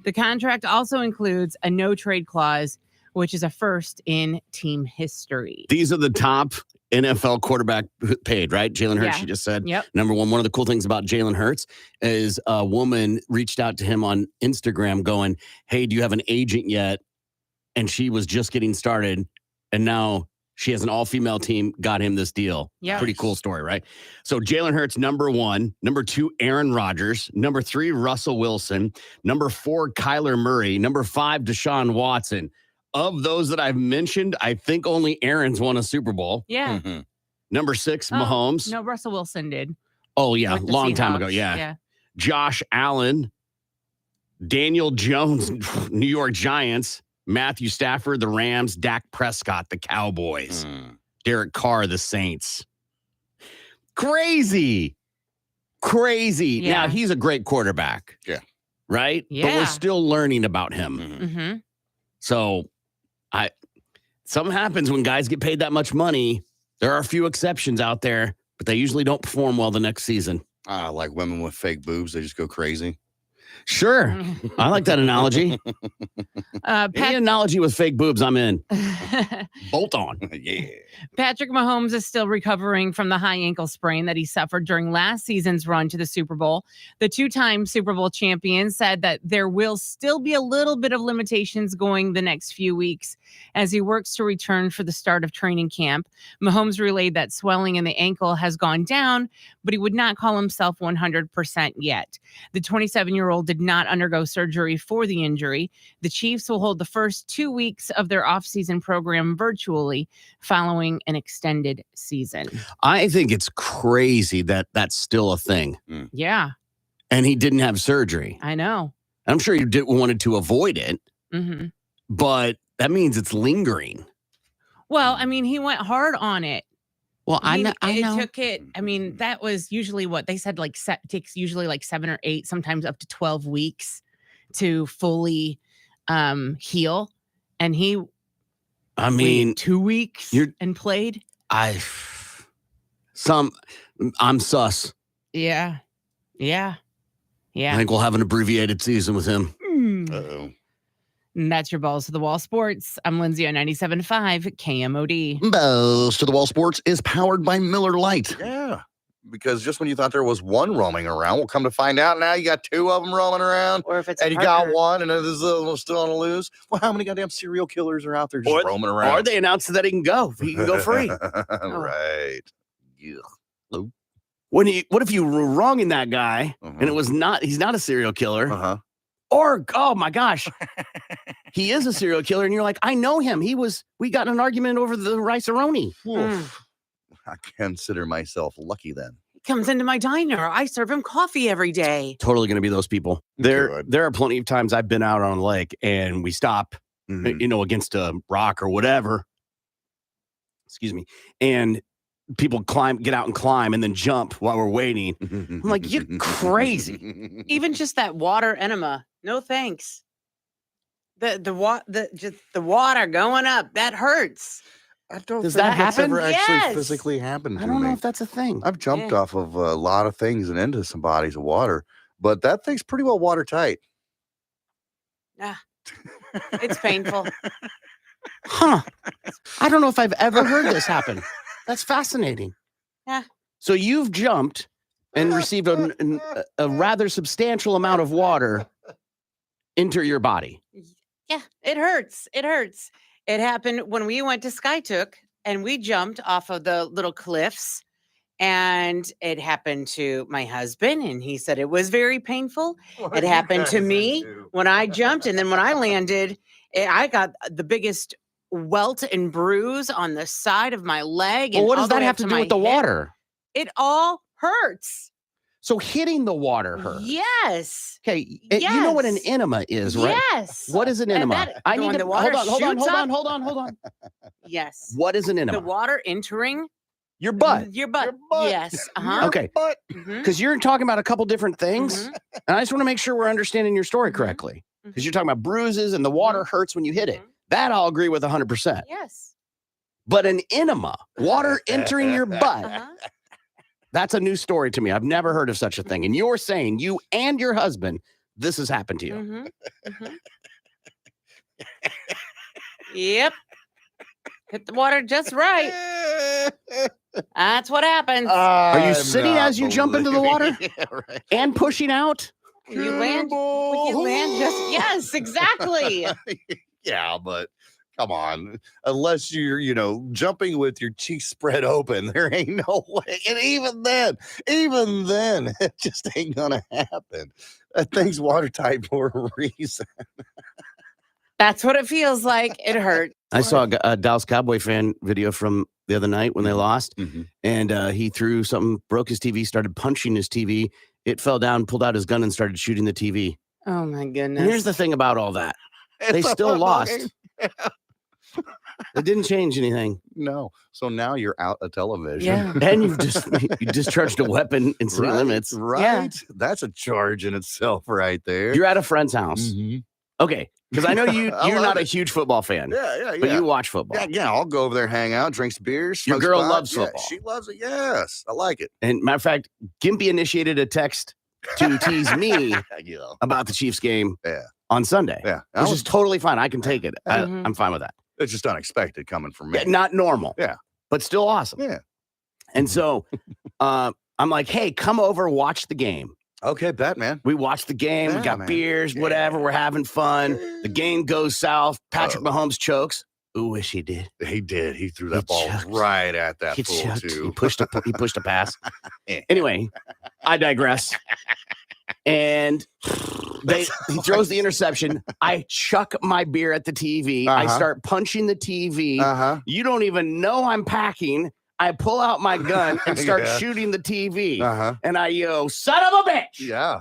The contract also includes a no-trade clause, which is a first in team history. These are the top NFL quarterback paid, right? Jalen Hurts, Yeah. you just said. Yep. Number one of the cool things about Jalen Hurts is a woman reached out to him on Instagram going, hey, do you have an agent yet? And she was just getting started. And now she has an all-female team, got him this deal. Yeah. Pretty cool story, right? So Jalen Hurts, number one. Number two, Aaron Rodgers. Number three, Russell Wilson. Number four, Kyler Murray. Number five, Deshaun Watson. Of those that I've mentioned, I think only Aaron's won a Super Bowl. Yeah. Mhm. Number six, Oh, Mahomes. No, Russell Wilson did. Oh, yeah. with the Long time Seahawks. ago. Yeah. Yeah. Josh Allen. Daniel Jones, New York Giants. Matthew Stafford, the Rams. Dak Prescott, the Cowboys. Mm. Derek Carr, the Saints. Crazy. Yeah. Now, he's a great quarterback. Yeah. Right? But Yeah. we're still learning about him. Mhm. Mm-hmm. So something happens when guys get paid that much money. There are a few exceptions out there, but they usually don't perform well the next season. Like women with fake boobs, they just go crazy. Sure. I like that analogy. Any analogy with fake boobs, I'm in. Bolt on. Yeah. Patrick Mahomes is still recovering from the high ankle sprain that he suffered during last season's run to the Super Bowl. The two-time Super Bowl champion said that there will still be a little bit of limitations going the next few weeks as he works to return for the start of training camp. Mahomes relayed that swelling in the ankle has gone down, but he would not call himself 100% yet. The 27-year-old did not undergo surgery for the injury. The Chiefs will hold the first 2 weeks of their offseason program virtually following an extended season. I think it's crazy that that's still a thing. Yeah, And he didn't have surgery. I know. I'm sure you wanted to avoid it, Hmm. but that means it's lingering. Well, I mean, he went hard on it. Well, I know. It took it. I mean, that was usually what they said. Like, takes usually like 7 or 8, sometimes up to 12 weeks to fully heal. And he, I mean, waited 2 weeks and played. I'm sus. Yeah. I think we'll have an abbreviated season with him. Uh-oh. And that's your Balls to the Wall Sports. I'm Lindsay on 97.5 KMOD. Balls to the Wall Sports is powered by Miller Lite. Yeah. Because just when you thought there was one roaming around, we'll come to find out now you got 2 of them roaming around. Or if it's And you got one, and there's a little still on the loose. Well, how many goddamn serial killers are out there just roaming around? Or they announced that he can go. He can go free. Right. Yeah. What if you were wronging that guy and it was not, he's not a serial killer. Uh-huh. Or, oh my gosh, he is a serial killer. And you're like, I know him. We got in an argument over the rice-a-roni. I consider myself lucky then. He comes into my diner. I serve him coffee every day. Totally going to be those people. There are plenty of times I've been out on a lake and we stop, against a rock or whatever. Excuse me. And people get out and climb and then jump while we're waiting. I'm like, you're crazy. Even just that water enema. No thanks. The water going up, that hurts. I don't Does think that that's happen? ever actually Yes. physically happened to I don't me. know if that's a thing. I've jumped Yeah. off of a lot of things and into some bodies of water, but that thing's pretty well watertight. It's painful. Huh. I don't know if I've ever heard this happen. That's fascinating. Yeah. So you've jumped and received a rather substantial amount of water into your body. Yeah, it hurts. It hurts. It happened when we went to Skytook and we jumped off of the little cliffs. And it happened to my husband, and he said it was very painful. It happened to me when I jumped, and then when I landed, I got the biggest welt and bruise on the side of my leg. Well, And what all does the that way have up to do my with the hip. water? It all hurts. So hitting the water hurts. Yes. Okay, you know what an Yes. enema is, right? Yes. What is an And enema? that- I when need to the water hold on. shoots up? Hold on. Yes. What is an enema? The water entering Your butt. your butt. Your butt. Yes. Uh-huh. Okay, But Mhm. because you're talking about a couple different things, Mhm. and I just want to make sure we're understanding your story Mhm. correctly. Because Mhm. you're talking about bruises and the water hurts when you hit it. Mhm. That I'll agree with 100%. Yes. But an enema, water entering your butt, Uh-huh. that's a new story to me. I've never heard of such a thing. And you're saying you and your husband, this has happened to you. Mhm. Mhm. Yep. Hit the water just right. That's what happens. Are you sitting as you jump into the water? Yeah, right. And pushing out? You land just yes, exactly. Yeah, but come on. Unless you're, jumping with your cheeks spread open, there ain't no way. And even then, it just ain't gonna happen. That thing's watertight for a reason. That's what it feels like. It hurts. I saw a Dallas Cowboy fan video from the other night when they lost, and he threw something, broke his TV, started punching his TV. It fell down, pulled out his gun, and started shooting the TV. Oh my goodness. And here's the thing about all that. They It's a still football lost. game. It didn't change anything. No. So now you're out of television. Yeah. And you discharged a weapon in city limits. Right. Yeah. That's a charge in itself right there. You're at a friend's house. Mhm. Okay. Because I know you're love not a it. huge football fan, Yeah. but you watch football. Yeah, I'll go over there, hang out, drink some beers. Your smoke girl pot. loves Yeah, football. she loves it. Yes, I like it. And matter of fact, Gimpy initiated a text to tease me Yeah, about the Chiefs game Yeah. on Sunday, yeah. which is totally fine. I can take it. Mhm. I'm fine with that. It's just unexpected coming from me. Yeah, not normal. Yeah. But still awesome. Yeah. And so I'm like, hey, come over, watch the game. Okay, bet, man. We watch the game. We Yeah, got man. beers, whatever. Yeah. We're having fun. The game goes south. Patrick Mahomes chokes. Ooh, wish he did. He did. He threw He that ball chucked. right at that He fool choked. too. He pushed a pass. Yeah. Anyway, I digress. And he throws the interception. I chuck my beer at the TV. I Uh-huh. start punching the TV. Uh-huh. You don't even know I'm packing. I pull out my gun and start Yeah. shooting the TV. Uh-huh. And I yell, son of a bitch. Yeah.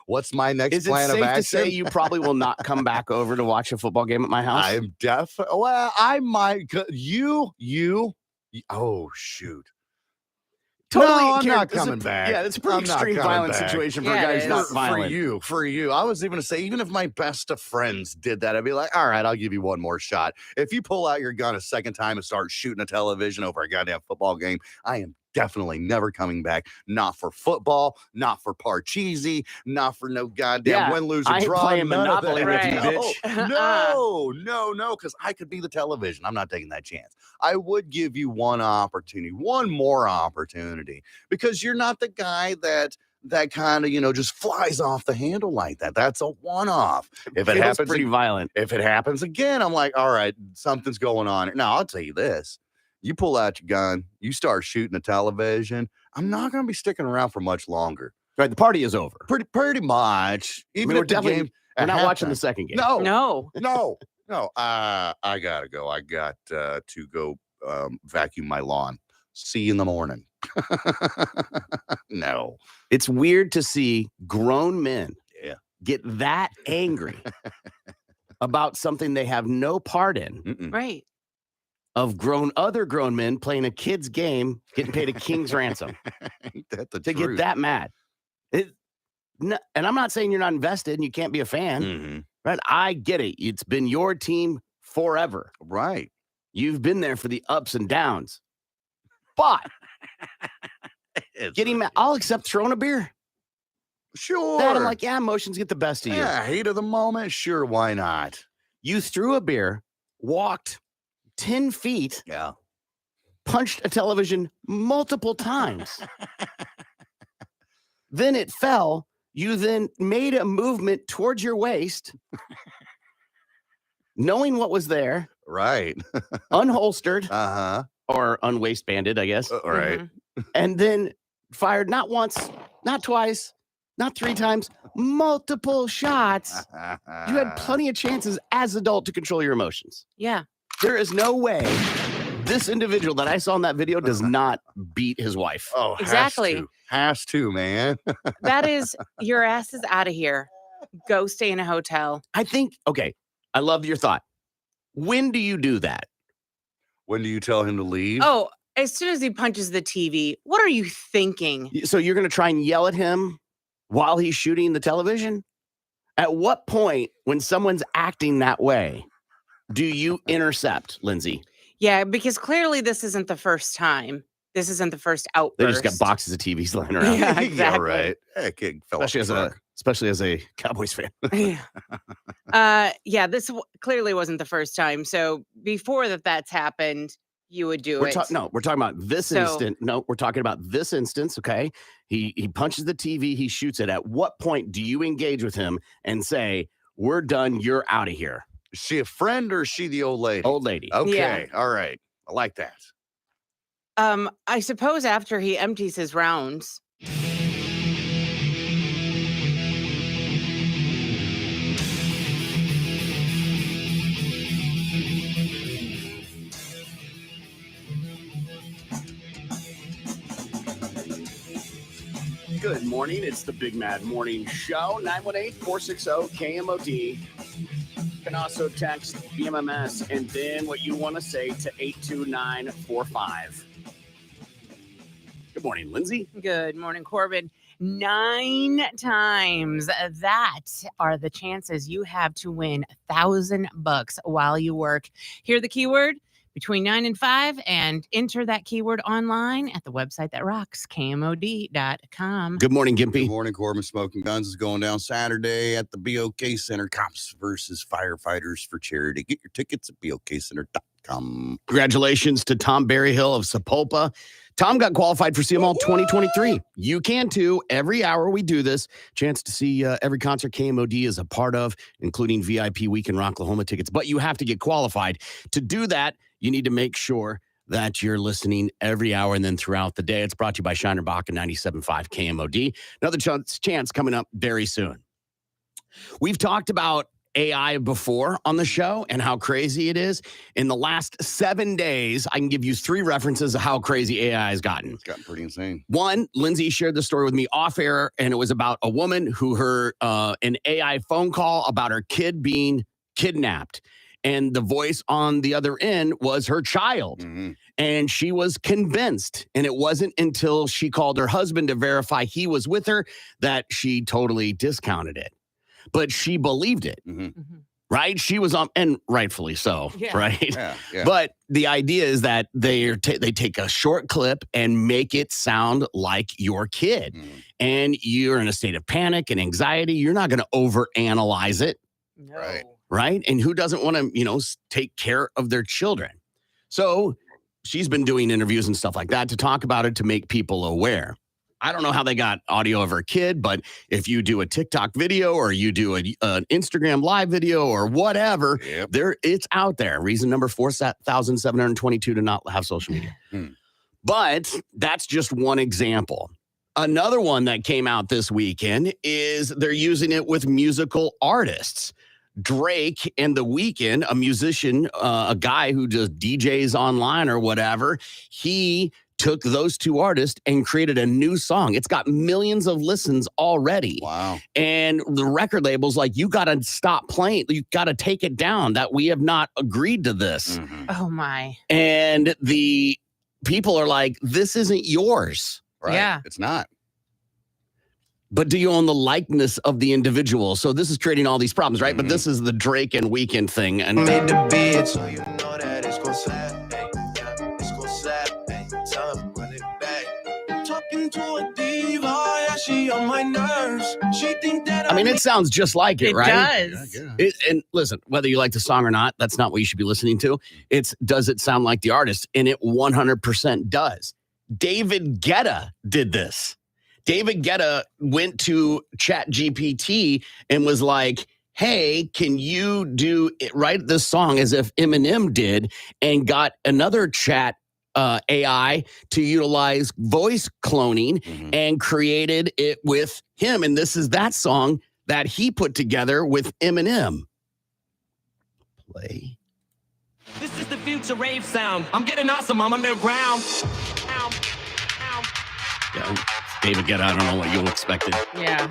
What's my next Is it plan of safe to action? say you probably will not come back over to watch a football game at my house? I'm well, I might. You. Oh shoot! Totally No, I'm care- not it's a- coming back. Yeah, it's a pretty I'm not extreme coming violent back. situation for Yeah, a guy it who's not is. violent. For you. I was even gonna say, even if my best of friends did that, I'd be like, all right, I'll give you one more shot. If you pull out your gun a second time and start shooting a television over a goddamn football game, I am definitely never coming back. Not for football, not for Parcheesi, not for no goddamn Yeah, win, lose, or I ain't draw. playing none of Monopoly that. with you, bitch. No, because I could be the television. I'm not taking that chance. I would give you one more opportunity, because you're not the guy that kind of, just flies off the handle like that. That's a one-off. If it Feels happens, pretty violent. if it happens again, I'm like, all right, something's going on. Now, I'll tell you this. You pull out your gun, you start shooting a television, I'm not going to be sticking around for much longer. Right, the party is over. Pretty much. Even we're if the definitely- game We're at not watching the halftime- second game. No, No. no. I gotta go. I got to go vacuum my lawn. See you in the morning. No. It's weird to see grown men Yeah. get that angry about something they have no part in, Mm-mm. Right. of other grown men playing a kid's game, getting paid a king's ransom Ain't that the to truth? get that mad. And I'm not saying you're not invested and you can't be a fan, Mhm. right? I get it. It's been your team forever. Right. You've been there for the ups and downs. But getting mad, I'll accept throwing a beer. Sure. That I'm like, yeah, emotions get the best of you. Yeah, heat of the moment. Sure, why not? You threw a beer, walked 10 feet, Yeah. punched a television multiple times. Then it fell. You then made a movement towards your waist, knowing what was there, Right. unholstered Uh-huh. or unwaistbanded, I guess, All right. Mhm. and then fired not once, not twice, not 3 times, multiple shots. You had plenty of chances as adult to control your emotions. Yeah. There is no way this individual that I saw in that video does not beat his wife. Oh, Exactly. Has to, man. That is, your ass is out of here. Go stay in a hotel. I think, okay, I love your thought. When do you do that? When do you tell him to leave? Oh, as soon as he punches the TV, what are you thinking? So you're going to try and yell at him while he's shooting the television? At what point, when someone's acting that way, do you intercept, Lindsay? Yeah, because clearly this isn't the first time. This isn't the first outburst. They just got boxes of TVs lying around. Yeah, Yeah, exactly. right. That kid fell off Especially the as truck. a Cowboys fan. Yeah, this clearly wasn't the first time. So before that's happened, you would do it. We're talking about this So- instant. No, we're talking about this instance. Okay, he punches the TV. He shoots it. At what point do you engage with him and say, "We're done. You're out of here"? Is she a friend or is she the old lady? Old lady. Okay. All right. I like that. I suppose after he empties his rounds. Good morning. It's the Big Mad Morning Show. 918-460-KMOD. You can also text BMMS and then what you want to say to 82945. Good morning, Lindsay. Good morning, Corbin. 9 times that are the chances you have to win $1,000 while you work. Hear the keyword between 9 and 5 and enter that keyword online at the website that rocks, KMOD.com. Good morning, Good Gimpy. morning, Corbin. Smoking Guns is going down Saturday at the BOK Center. Cops versus Firefighters for Charity. Get your tickets at BOKCenter.com. Congratulations to Tom Berryhill of Sapulpa. Tom got qualified for CML 2023. You can too. Every hour we do this, chance to see every concert KMOD is a part of, including VIP Week in Rocklahoma tickets. But you have to get qualified. To do that, you need to make sure that you're listening every hour and then throughout the day. It's brought to you by Shiner Bach and 97.5 KMOD. Another chance coming up very soon. We've talked about AI before on the show and how crazy it is. In the last 7 days, I can give you 3 references of how crazy AI has gotten. It's gotten pretty insane. One, Lindsay shared the story with me off air, and it was about a woman who heard an AI phone call about her kid being kidnapped. And the voice on the other end was her child. Mhm. And she was convinced. And it wasn't until she called her husband to verify he was with her that she totally discounted it. But she believed it, Mhm. right? She was on, and rightfully so, Yeah. right? Yeah, yeah. But the idea is that they take a short clip and make it sound like your kid. Mhm. And you're in a state of panic and anxiety. You're not going to overanalyze it, No. Right. right? And who doesn't want to, take care of their children? So she's been doing interviews and stuff like that to talk about it, to make people aware. I don't know how they got audio of her kid, but if you do a TikTok video or you do an Instagram live video or whatever, Yep. it's out there. Reason number 4,722 to not have social media. But that's just one example. Another one that came out this weekend is they're using it with musical artists. Drake and The Weeknd, a musician, a guy who just DJs online or whatever, he took those 2 artists and created a new song. It's got millions of listens already. Wow. And the record label's like, you got to stop playing. You got to take it down, that we have not agreed to this. Mhm. Oh, my. And the people are like, this isn't yours. Right. Yeah. It's not. But do you own the likeness of the individual? So this is creating all these problems, right? But this is the Drake and Weeknd thing. And Need the beat, so you know that it's gonna slap. I mean, it sounds just like it, It right? does. And listen, whether you like the song or not, that's not what you should be listening to. It's does it sound like the artist? And it 100% does. David Guetta did this. David Guetta went to ChatGPT and was like, hey, can you write this song as if Eminem did, and got another chat AI to utilize voice cloning and created it with him. And this is that song that he put together with Eminem. Play. This is the future rave sound. I'm getting awesome. I'm underground. Ow. Ow. Yeah, David Guetta, I don't know what you expected. Yeah.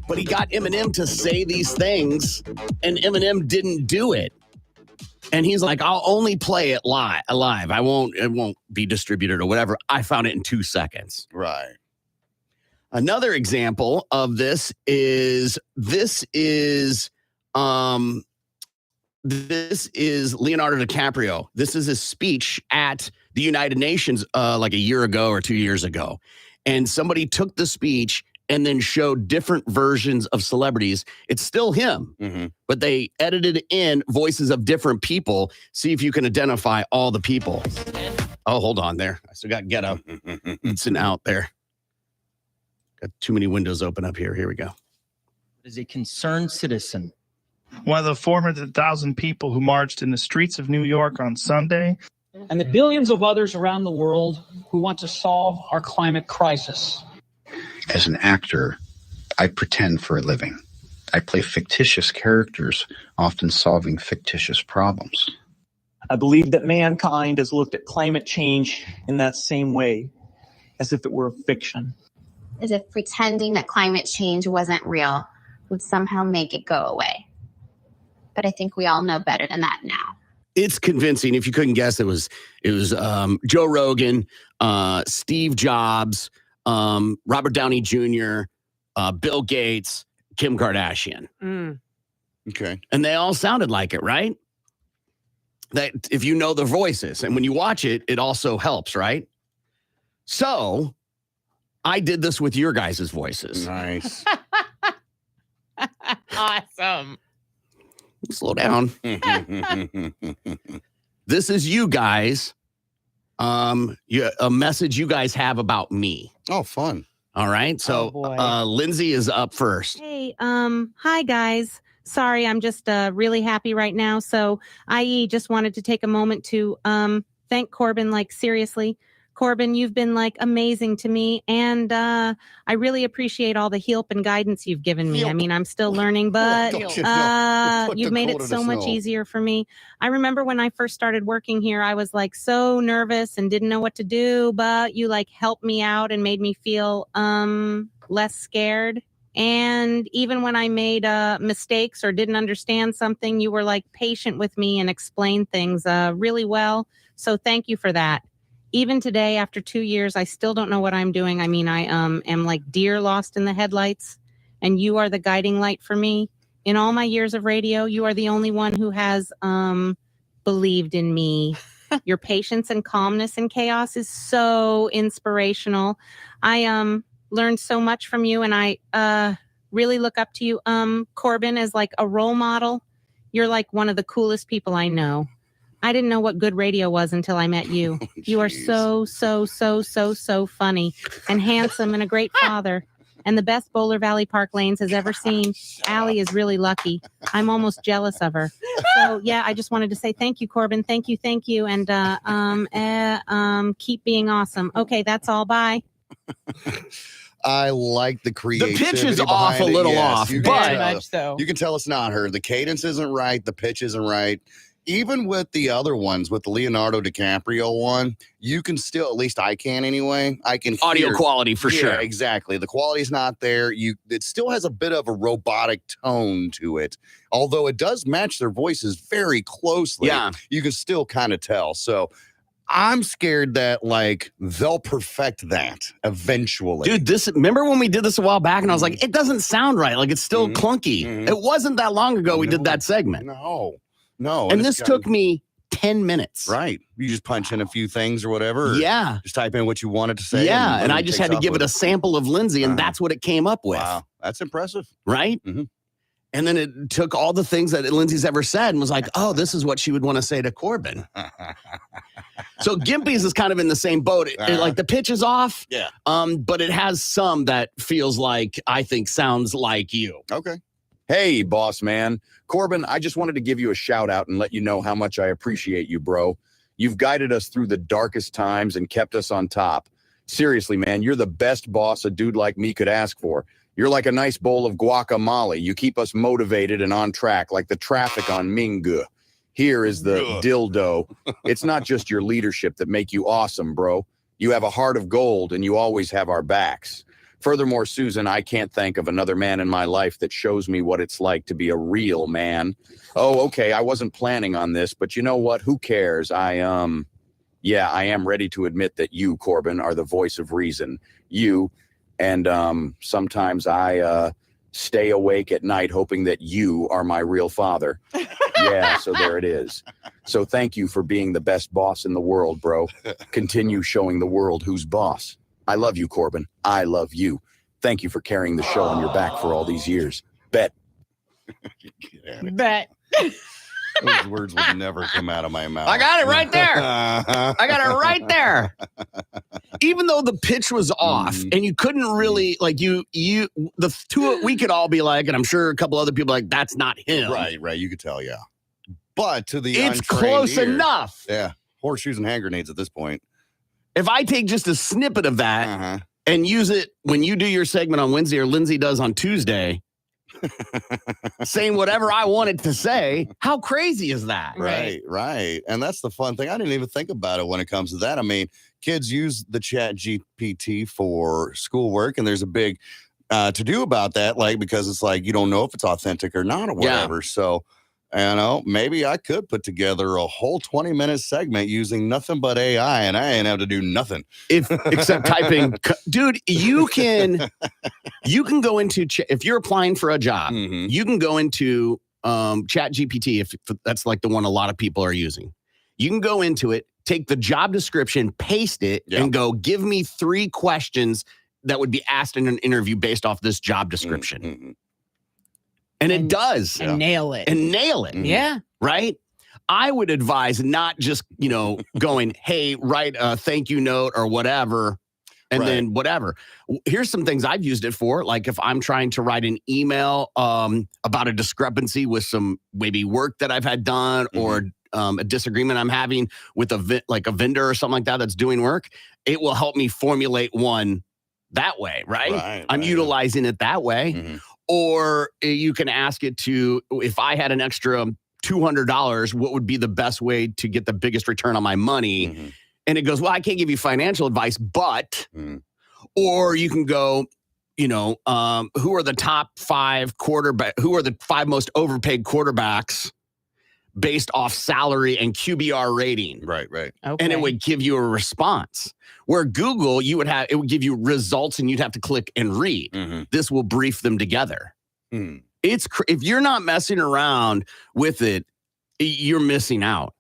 But he got Eminem to say these things, and Eminem didn't do it. And he's like, I'll only play it live. It won't be distributed or whatever. I found it in 2 seconds. Right. Another example of this is Leonardo DiCaprio. This is a speech at the United Nations like a year ago or 2 years ago. And somebody took the speech and then showed different versions of celebrities. It's still him, but they edited in voices of different people. See if you can identify all the people. Oh, hold on there. I still got Ghetto. It's an out there. Got too many windows open up here. Here we go. As a concerned citizen, one of the 400,000 people who marched in the streets of New York on Sunday, and the billions of others around the world who want to solve our climate crisis. As an actor, I pretend for a living. I play fictitious characters, often solving fictitious problems. I believe that mankind has looked at climate change in that same way, as if it were a fiction. As if pretending that climate change wasn't real would somehow make it go away. But I think we all know better than that now. It's convincing. If you couldn't guess, it was Joe Rogan, Steve Jobs, Robert Downey Jr., Bill Gates, Kim Kardashian. Okay. And they all sounded like it, right? That if you know the voices, and when you watch it, it also helps, right? So I did this with your guys' voices. Nice. Awesome. Slow down. This is you guys. A message you guys have about me. Oh, fun. All right. So Lindsay is up first. Hey, hi guys. Sorry, I'm just really happy right now. So IE just wanted to take a moment to thank Corbin, like seriously. Corbin, you've been like amazing to me, and I really appreciate all the help and guidance you've given me. I mean, I'm still learning, but you've made it so much easier for me. I remember when I first started working here, I was like so nervous and didn't know what to do, but you like helped me out and made me feel less scared. And even when I made mistakes or didn't understand something, you were like patient with me and explained things really well. So thank you for that. Even today, after 2 years, I still don't know what I'm doing. I mean, I am like deer lost in the headlights, and you are the guiding light for me. In all my years of radio, you are the only one who has believed in me. Your patience and calmness in chaos is so inspirational. I learned so much from you, and I really look up to you, Corbin, as like a role model. You're like one of the coolest people I know. I didn't know what good radio was until I met you. You are so funny and handsome and a great father and the best Boulder Valley Park Lanes has ever seen. Allie is really lucky. I'm almost jealous of her. So yeah, I just wanted to say thank you, Corbin. Thank you. And keep being awesome. Okay, that's all. Bye. I like the creativity. The pitch is off a little off, but you can tell it's not her. The cadence isn't right. The pitch isn't right. Even with the other ones, with the Leonardo DiCaprio one, you can still, at least I can anyway, I can audio hear, quality for sure. Exactly. The quality's not there. It still has a bit of a robotic tone to it. Although it does match their voices very closely. Yeah. You can still kind of tell. So I'm scared that like they'll perfect that eventually. Dude, remember when we did this a while back and I was like, it doesn't sound right. Like it's still clunky. It wasn't that long ago we did that segment. No. And this took me 10 minutes. Right. You just punch in a few things or whatever. Or Yeah. just type in what you wanted to say. Yeah. And I boom, just takes had to off give with it a sample of Lindsay, and that's what it came up with. Wow. That's impressive. Right? Mm-hmm. And then it took all the things that Lindsay's ever said and was like, oh, this is what she would want to say to Corbin. So Gimpy's is kind of in the same boat. Like the pitch is off. Yeah. But it has some that feels like, I think, sounds like you. Okay. Hey, boss man. Corbin, I just wanted to give you a shout out and let you know how much I appreciate you, bro. You've guided us through the darkest times and kept us on top. Seriously, man, you're the best boss a dude like me could ask for. You're like a nice bowl of guacamole. You keep us motivated and on track like the traffic on Mingu. Here is the dildo. It's not just your leadership that make you awesome, bro. You have a heart of gold and you always have our backs. Furthermore, Susan, I can't think of another man in my life that shows me what it's like to be a real man. Oh, okay, I wasn't planning on this, but you know what? Who cares? I am ready to admit that you, Corbin, are the voice of reason. You, and sometimes I stay awake at night hoping that you are my real father. Yeah, so there it is. So thank you for being the best boss in the world, bro. Continue showing the world who's boss. I love you, Corbin. I love you. Thank you for carrying the show on your back for all these years. Bet. Bet. Those words would never come out of my mouth. I got it right there. I got it right there. Even though the pitch was off and you couldn't really we could all be like, and I'm sure a couple other people like, that's not him. Right. You could tell, yeah. But to the it's untrained close ear, enough. Yeah. Horseshoes and hand grenades at this point. If I take just a snippet of that and use it when you do your segment on Wednesday or Lindsay does on Tuesday, saying whatever I wanted to say, how crazy is that? Right. And that's the fun thing. I didn't even think about it when it comes to that. I mean, kids use the Chat GPT for schoolwork, and there's a big to do about that, like, because it's like you don't know if it's authentic or not or whatever. Yeah. So, maybe I could put together a whole 20-minute segment using nothing but AI, and I ain't have to do nothing. Except typing. Dude, you can go into, if you're applying for a job, you can go into Chat GPT, if that's like the one a lot of people are using. You can go into it, take the job description, paste it, and go, give me 3 questions that would be asked in an interview based off this job description. And it does. And nail it. Yeah. Right? I would advise not just, going, hey, write a thank you note or whatever, and then whatever. Here's some things I've used it for. Like if I'm trying to write an email about a discrepancy with some maybe work that I've had done or a disagreement I'm having with a vendor or something like that that's doing work, it will help me formulate one that way, right? I'm utilizing it that way. Or you can ask it to, if I had an extra $200, what would be the best way to get the biggest return on my money? And it goes, well, I can't give you financial advice, but, or you can go, who are the top 5 who are the 5 most overpaid quarterbacks based off salary and QBR rating? Right. Okay. And it would give you a response. Where Google, it would give you results and you'd have to click and read. This will brief them together. If you're not messing around with it, you're missing out.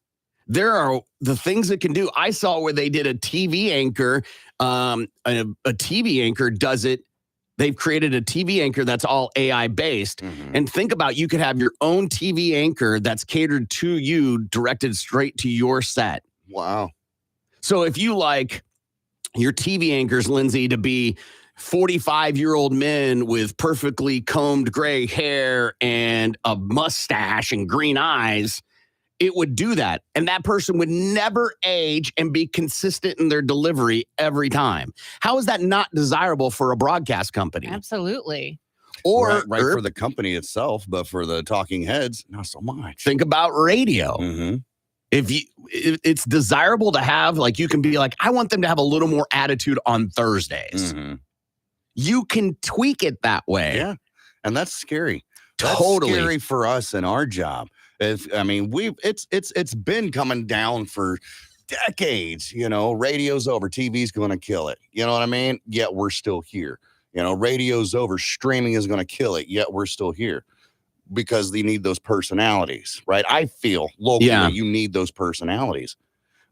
There are the things it can do. I saw where they did a TV anchor. A TV anchor does it. They've created a TV anchor that's all AI based. And think about, you could have your own TV anchor that's catered to you, directed straight to your set. Wow. So if you like your TV anchors, Lindsay, to be 45-year-old men with perfectly combed gray hair and a mustache and green eyes, it would do that. And that person would never age and be consistent in their delivery every time. How is that not desirable for a broadcast company? Absolutely. Or right for the company itself, but for the talking heads, not so much. Think about radio. It's desirable to have, like, you can be like, I want them to have a little more attitude on Thursdays. You can tweak it that way. Yeah. And that's scary. Totally. That's scary for us in our job. It's been coming down for decades, radio's over, TV's going to kill it. You know what I mean? Yet we're still here. Radio's over, streaming is going to kill it. Yet we're still here. because they need those personalities, right? I feel locally you need those personalities.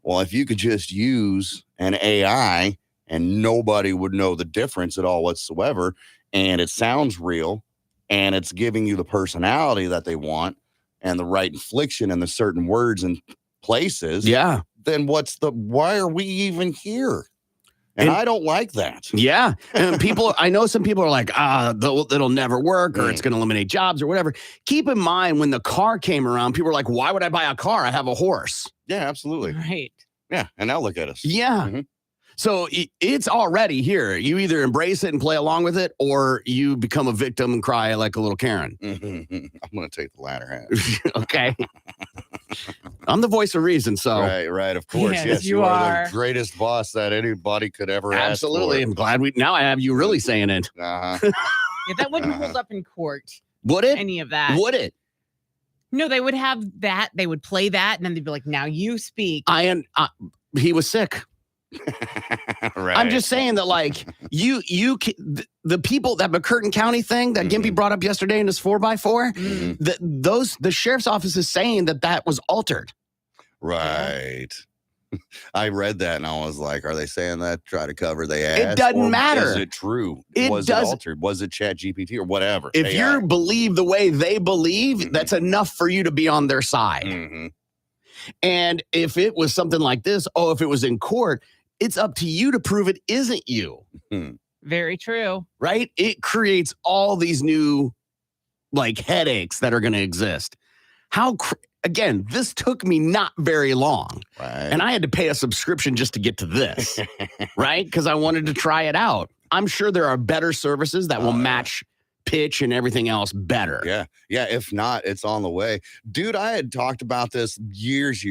Well, if you could just use an AI and nobody would know the difference at all whatsoever, and it sounds real, and it's giving you the personality that they want and the right inflection and the certain words and places, then why are we even here? And I don't like that. Yeah. And I know some people are like, it'll never work, or it's going to eliminate jobs or whatever. Keep in mind, when the car came around, people were like, why would I buy a car? I have a horse. Yeah, absolutely. Right. Yeah. And now look at us. Yeah. So it's already here. You either embrace it and play along with it, or you become a victim and cry like a little Karen. I'm going to take the latter half. Okay. I'm the voice of reason, so. Right. Of course. Yes, you are the greatest boss that anybody could ever ask for. Absolutely. I'm glad now I have you really saying it. Uh-huh. Yeah, that wouldn't hold up in court. Would it? Any of that. Would it? No, they would have that. They would play that, and then they'd be like, now you speak. He was sick. Right. I'm just saying that, like, the people, that McCurtain County thing that Gimpy brought up yesterday in his 4x4, the sheriff's office is saying that was altered. Right. I read that and I was like, are they saying that try to cover the ass? It doesn't matter. Is it true? It was does, it altered? Was it Chat GPT or whatever? If AI? you believe the way they believe, that's enough for you to be on their side. And if it was something like this, if it was in court, it's up to you to prove it isn't you. Very true. Right? It creates all these new, like, headaches that are going to exist. Again, this took me not very long. Right. And I had to pay a subscription just to get to this. Right? Because I wanted to try it out. I'm sure there are better services that will match pitch and everything else better. Yeah. If not, it's on the way. Dude, I had talked about this years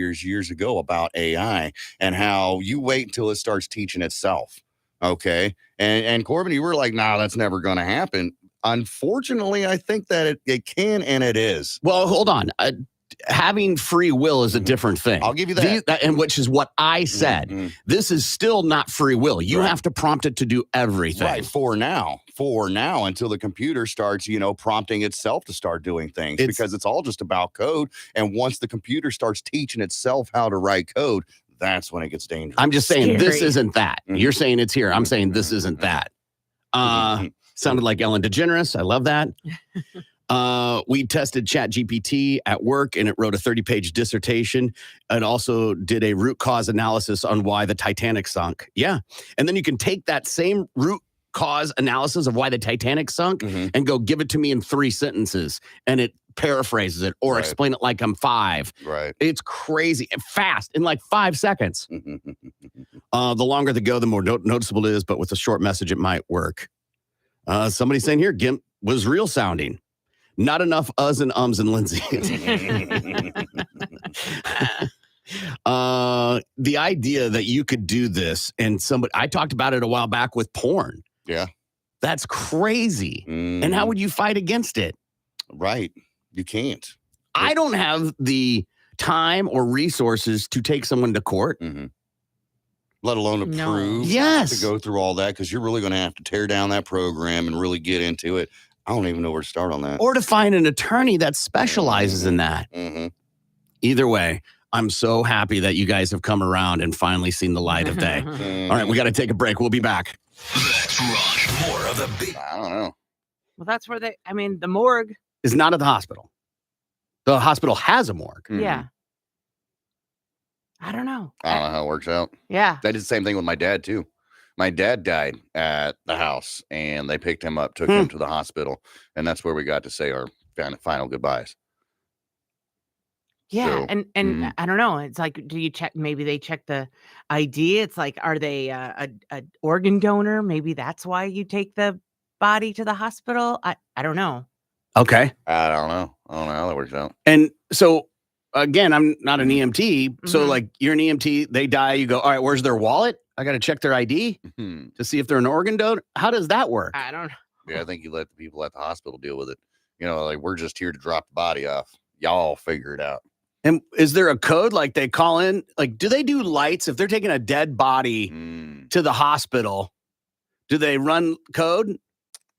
ago about AI and how you wait until it starts teaching itself. Okay. And Corbin, you were like, nah, that's never going to happen. Unfortunately, I think that it can, and it is. Well, hold on. Having free will is a different thing. I'll give you that. And which is what I said. This is still not free will. You have to prompt it to do everything. Right. For now, until the computer starts, prompting itself to start doing things, because it's all just about code. And once the computer starts teaching itself how to write code, that's when it gets dangerous. I'm just saying this isn't that. You're saying it's here. I'm saying this isn't that. Sounded like Ellen DeGeneres. I love that. We tested ChatGPT at work, and it wrote a 30-page dissertation. It also did a root cause analysis on why the Titanic sunk. Yeah. And then you can take that same root cause analysis of why the Titanic sunk and go give it to me in 3 sentences, and it paraphrases it or explain it like I'm 5. Right. It's crazy and fast in like 5 seconds. The longer the go, the more noticeable it is, but with a short message, it might work. Somebody's saying here, GIMP was real sounding. Not enough uhs and ums and Lindsay. The idea that you could do this, and I talked about it a while back with porn. Yeah. That's crazy. And how would you fight against it? Right. You can't. I don't have the time or resources to take someone to court. Let alone to prove. Yes. To go through all that, because you're really going to have to tear down that program and really get into it. I don't even know where to start on that. Or to find an attorney that specializes in that. Either way, I'm so happy that you guys have come around and finally seen the light of day. All right, we got to take a break. We'll be back. Let's rock more of the big. I don't know. Well, that's where the morgue is not at the hospital. The hospital has a morgue. Yeah. I don't know. I don't know how it works out. Yeah. They did the same thing with my dad, too. My dad died at the house, and they picked him up, took him to the hospital, and that's where we got to say our final goodbyes. Yeah, So, and I don't know. It's like, do you check? Maybe they check the ID. It's like, are they a organ donor? Maybe that's why you take the body to the hospital. I don't know. Okay. I don't know how that works out. And so, again, I'm not an EMT. So, like, you're an EMT, they die, you go, all right, where's their wallet? I got to check their ID to see if they're an organ donor. How does that work? I don't know. Yeah, I think you let the people at the hospital deal with it. Like, we're just here to drop the body off. Y'all figure it out. And is there a code, like they call in? Like, do they do lights if they're taking a dead body to the hospital? Do they run code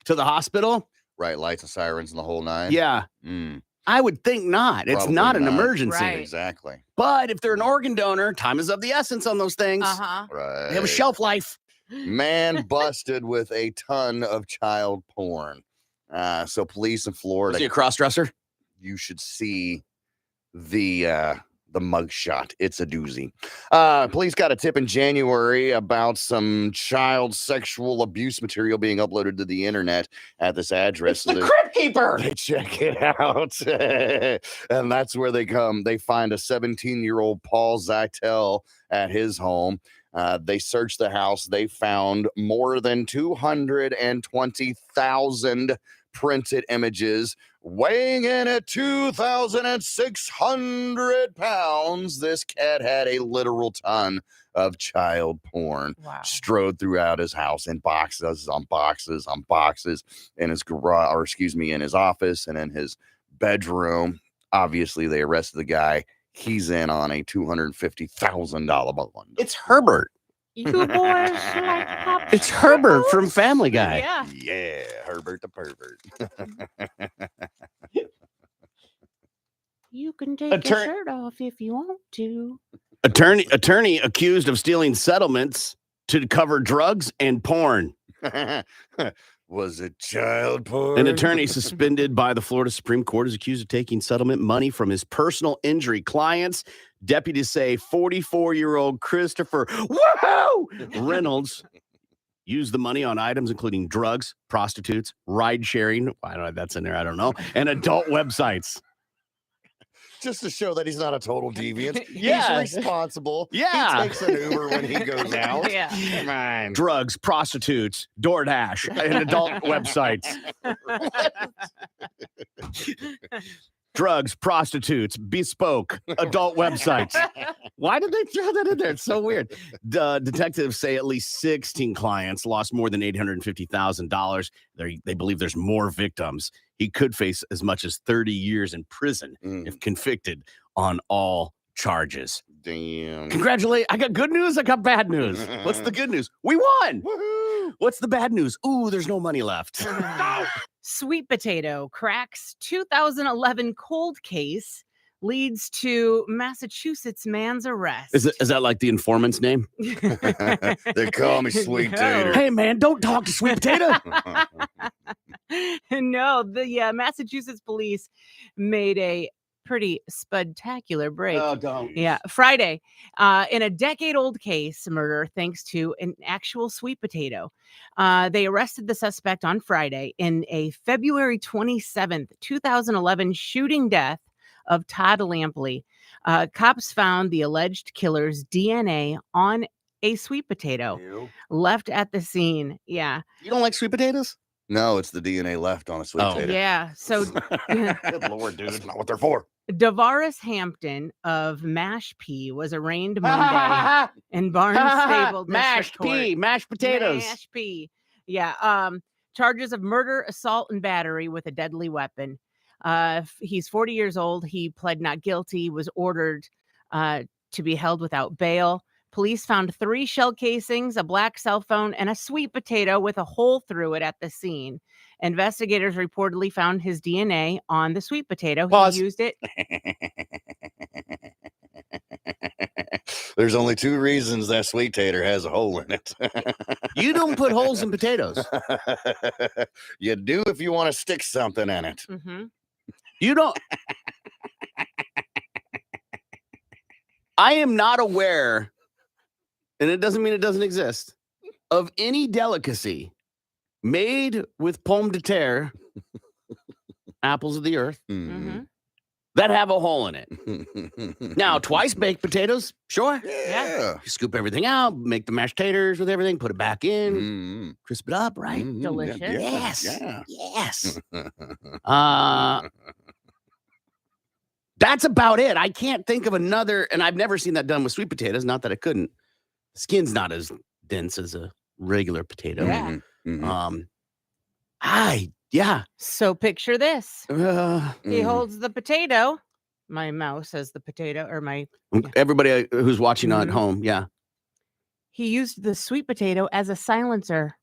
to the hospital? Right, lights and sirens and the whole nine. Yeah. Mm, I would think not. It's probably not an not. emergency. Right. Exactly. But if they're an organ donor, time is of the essence on those things. Uh-huh. Right. They have a shelf life. Man busted with a ton of child porn. So police in Was Florida, he a cross-dresser? you should see the mugshot. It's a doozy. Police got a tip in January about some child sexual abuse material being uploaded to the internet at this address. It's the Crypt Keeper. They check it out, and that's where they come. They find a 17-year-old Paul Zytel at his home. They searched the house. They found more than 220,000 printed images, weighing in at 2,600 pounds. This cat had a literal ton of child porn strode throughout his house in boxes on boxes on boxes in his garage, or excuse me, in his office and in his bedroom. Obviously, they arrested the guy. He's in on a $250,000 bond. It's Herbert. You boys like pop. It's Herbert from Family Guy. Yeah. Yeah, Herbert the pervert. You can take your shirt off if you want to. Attorney accused of stealing settlements to cover drugs and porn. Was it child porn? An attorney suspended by the Florida Supreme Court is accused of taking settlement money from his personal injury clients. Deputies say 44-year-old Christopher Reynolds used the money on items including drugs, prostitutes, ride sharing. I don't know if that's in there. I don't know. And adult websites. Just to show that he's not a total deviant. Yeah. He's responsible. Yeah. He takes an Uber when he goes out. Yeah. Come on. Drugs, prostitutes, DoorDash, and adult websites. Drugs, prostitutes, bespoke, adult websites. Why did they throw that in there? It's so weird. Detectives say at least 16 clients lost more than $850,000. They believe there's more victims. He could face as much as 30 years in prison if convicted on all charges. Damn. Congratulations. I got good news. I got bad news. What's the good news? We won. Woohoo. What's the bad news? Ooh, there's no money left. Sweet potato cracks 2011 cold case leads to Massachusetts man's arrest. Is that like the informant's name? They call me Sweet Tater. Hey, man, don't talk to Sweet Potato. No, the Massachusetts police made a pretty spectacular break. Oh, don't. Yeah, Friday, in a decade-old case murder thanks to an actual sweet potato. They arrested the suspect on Friday in a February 27th, 2011 shooting death of Todd Lampley. Cops found the alleged killer's DNA on a sweet potato left at the scene. Yeah. You don't like sweet potatoes? No, it's the DNA left on a sweet potato. Yeah. So Good Lord, dude. That's not what they're for. Davaris Hampton of Mashpee was arraigned Monday in Barnstable Mashed pea, mashed potatoes. Mashpee. Yeah. Charges of murder, assault, and battery with a deadly weapon. He's 40 years old. He pled not guilty, was ordered to be held without bail. Police found 3 shell casings, a black cell phone, and a sweet potato with a hole through it at the scene. Investigators reportedly found his DNA on the sweet potato. Pause. He used it. There's only 2 reasons that Sweet Tater has a hole in it. You don't put holes in potatoes. You do if you want to stick something in it. Mm-hmm. You don't. I am not aware, and it doesn't mean it doesn't exist, of any delicacy made with pomme de terre, apples of the earth, Mm-hmm. that have a hole in it. Now, twice baked potatoes, sure. Yeah. You scoop everything out, make the mashed taters with everything, put it back in, Mm-hmm. crisp it up, right? Mhm. Delicious. Yes. Yeah. Yes. That's about it. I can't think of another, and I've never seen that done with sweet potatoes. Not that I couldn't. The skin's not as dense as a regular potato. Yeah. Mhm. Yeah. So picture this. He Mhm. holds the potato. My mouse has the potato, or Everybody who's watching at Mhm. home, yeah. he used the sweet potato as a silencer.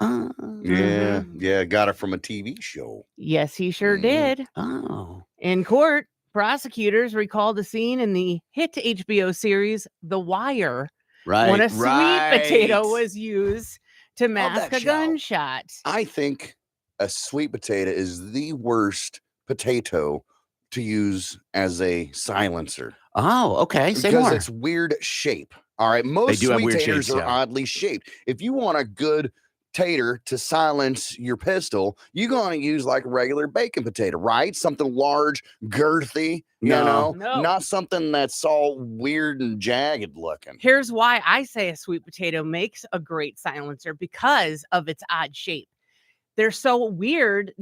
Yeah, yeah, got it from a TV show. Yes, he sure did. Oh. In court, prosecutors recalled a scene in the hit HBO series The Wire Right. when a sweet potato right. was used to mask that a show. gunshot. I think a sweet potato is the worst potato to use as a silencer. Oh, okay. Say Because more. it's weird shape. All right. Most do have sweet weird taters shapes, are yeah. oddly shaped. If you want a good tater to silence your pistol, you're going to use like a regular bacon potato, right? Something large, girthy, No. No. not something that's all weird and jagged looking. Here's why I say a sweet potato makes a great silencer because of its odd shape. They're so weird.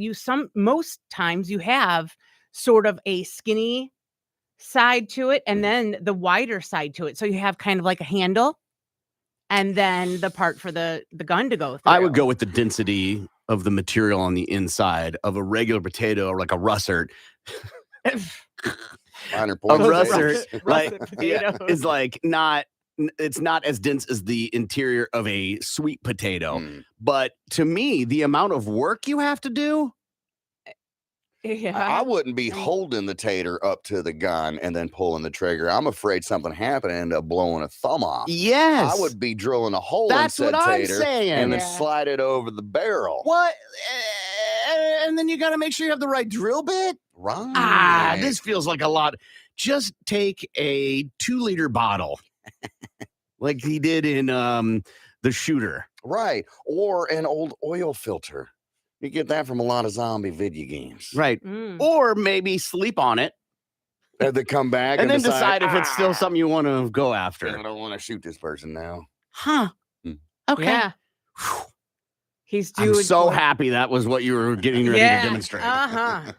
Most times you have sort of a skinny side to it and then the wider side to it. So you have kind of like a handle and then the part for the gun to go through. I would go with the density of the material on the inside of a regular potato or like a russet. Minor A point. russet, like, russet yeah, potatoes. is like it's not as dense as the interior of a sweet potato. But to me, the amount of work you have to do. Yeah. I wouldn't be holding the tater up to the gun and then pulling the trigger. I'm afraid something happened and end up blowing a thumb off. Yes. I would be drilling a hole That's in said what I'm tater saying. and then Yeah. slide it over the barrel. What? And then you got to make sure you have the right drill bit. Right. This feels like a lot. Just take a 2-liter bottle, like he did in The Shooter. Right. Or an old oil filter. You get that from a lot of zombie video games. Right. Or maybe sleep on it And they come back and then decide if it's still "Ah, something you want to go after. I don't want to shoot this person now. Huh. Okay. Yeah. He's doing I'm so great. happy that was what you were getting ready Yeah. to demonstrate. Uh-huh.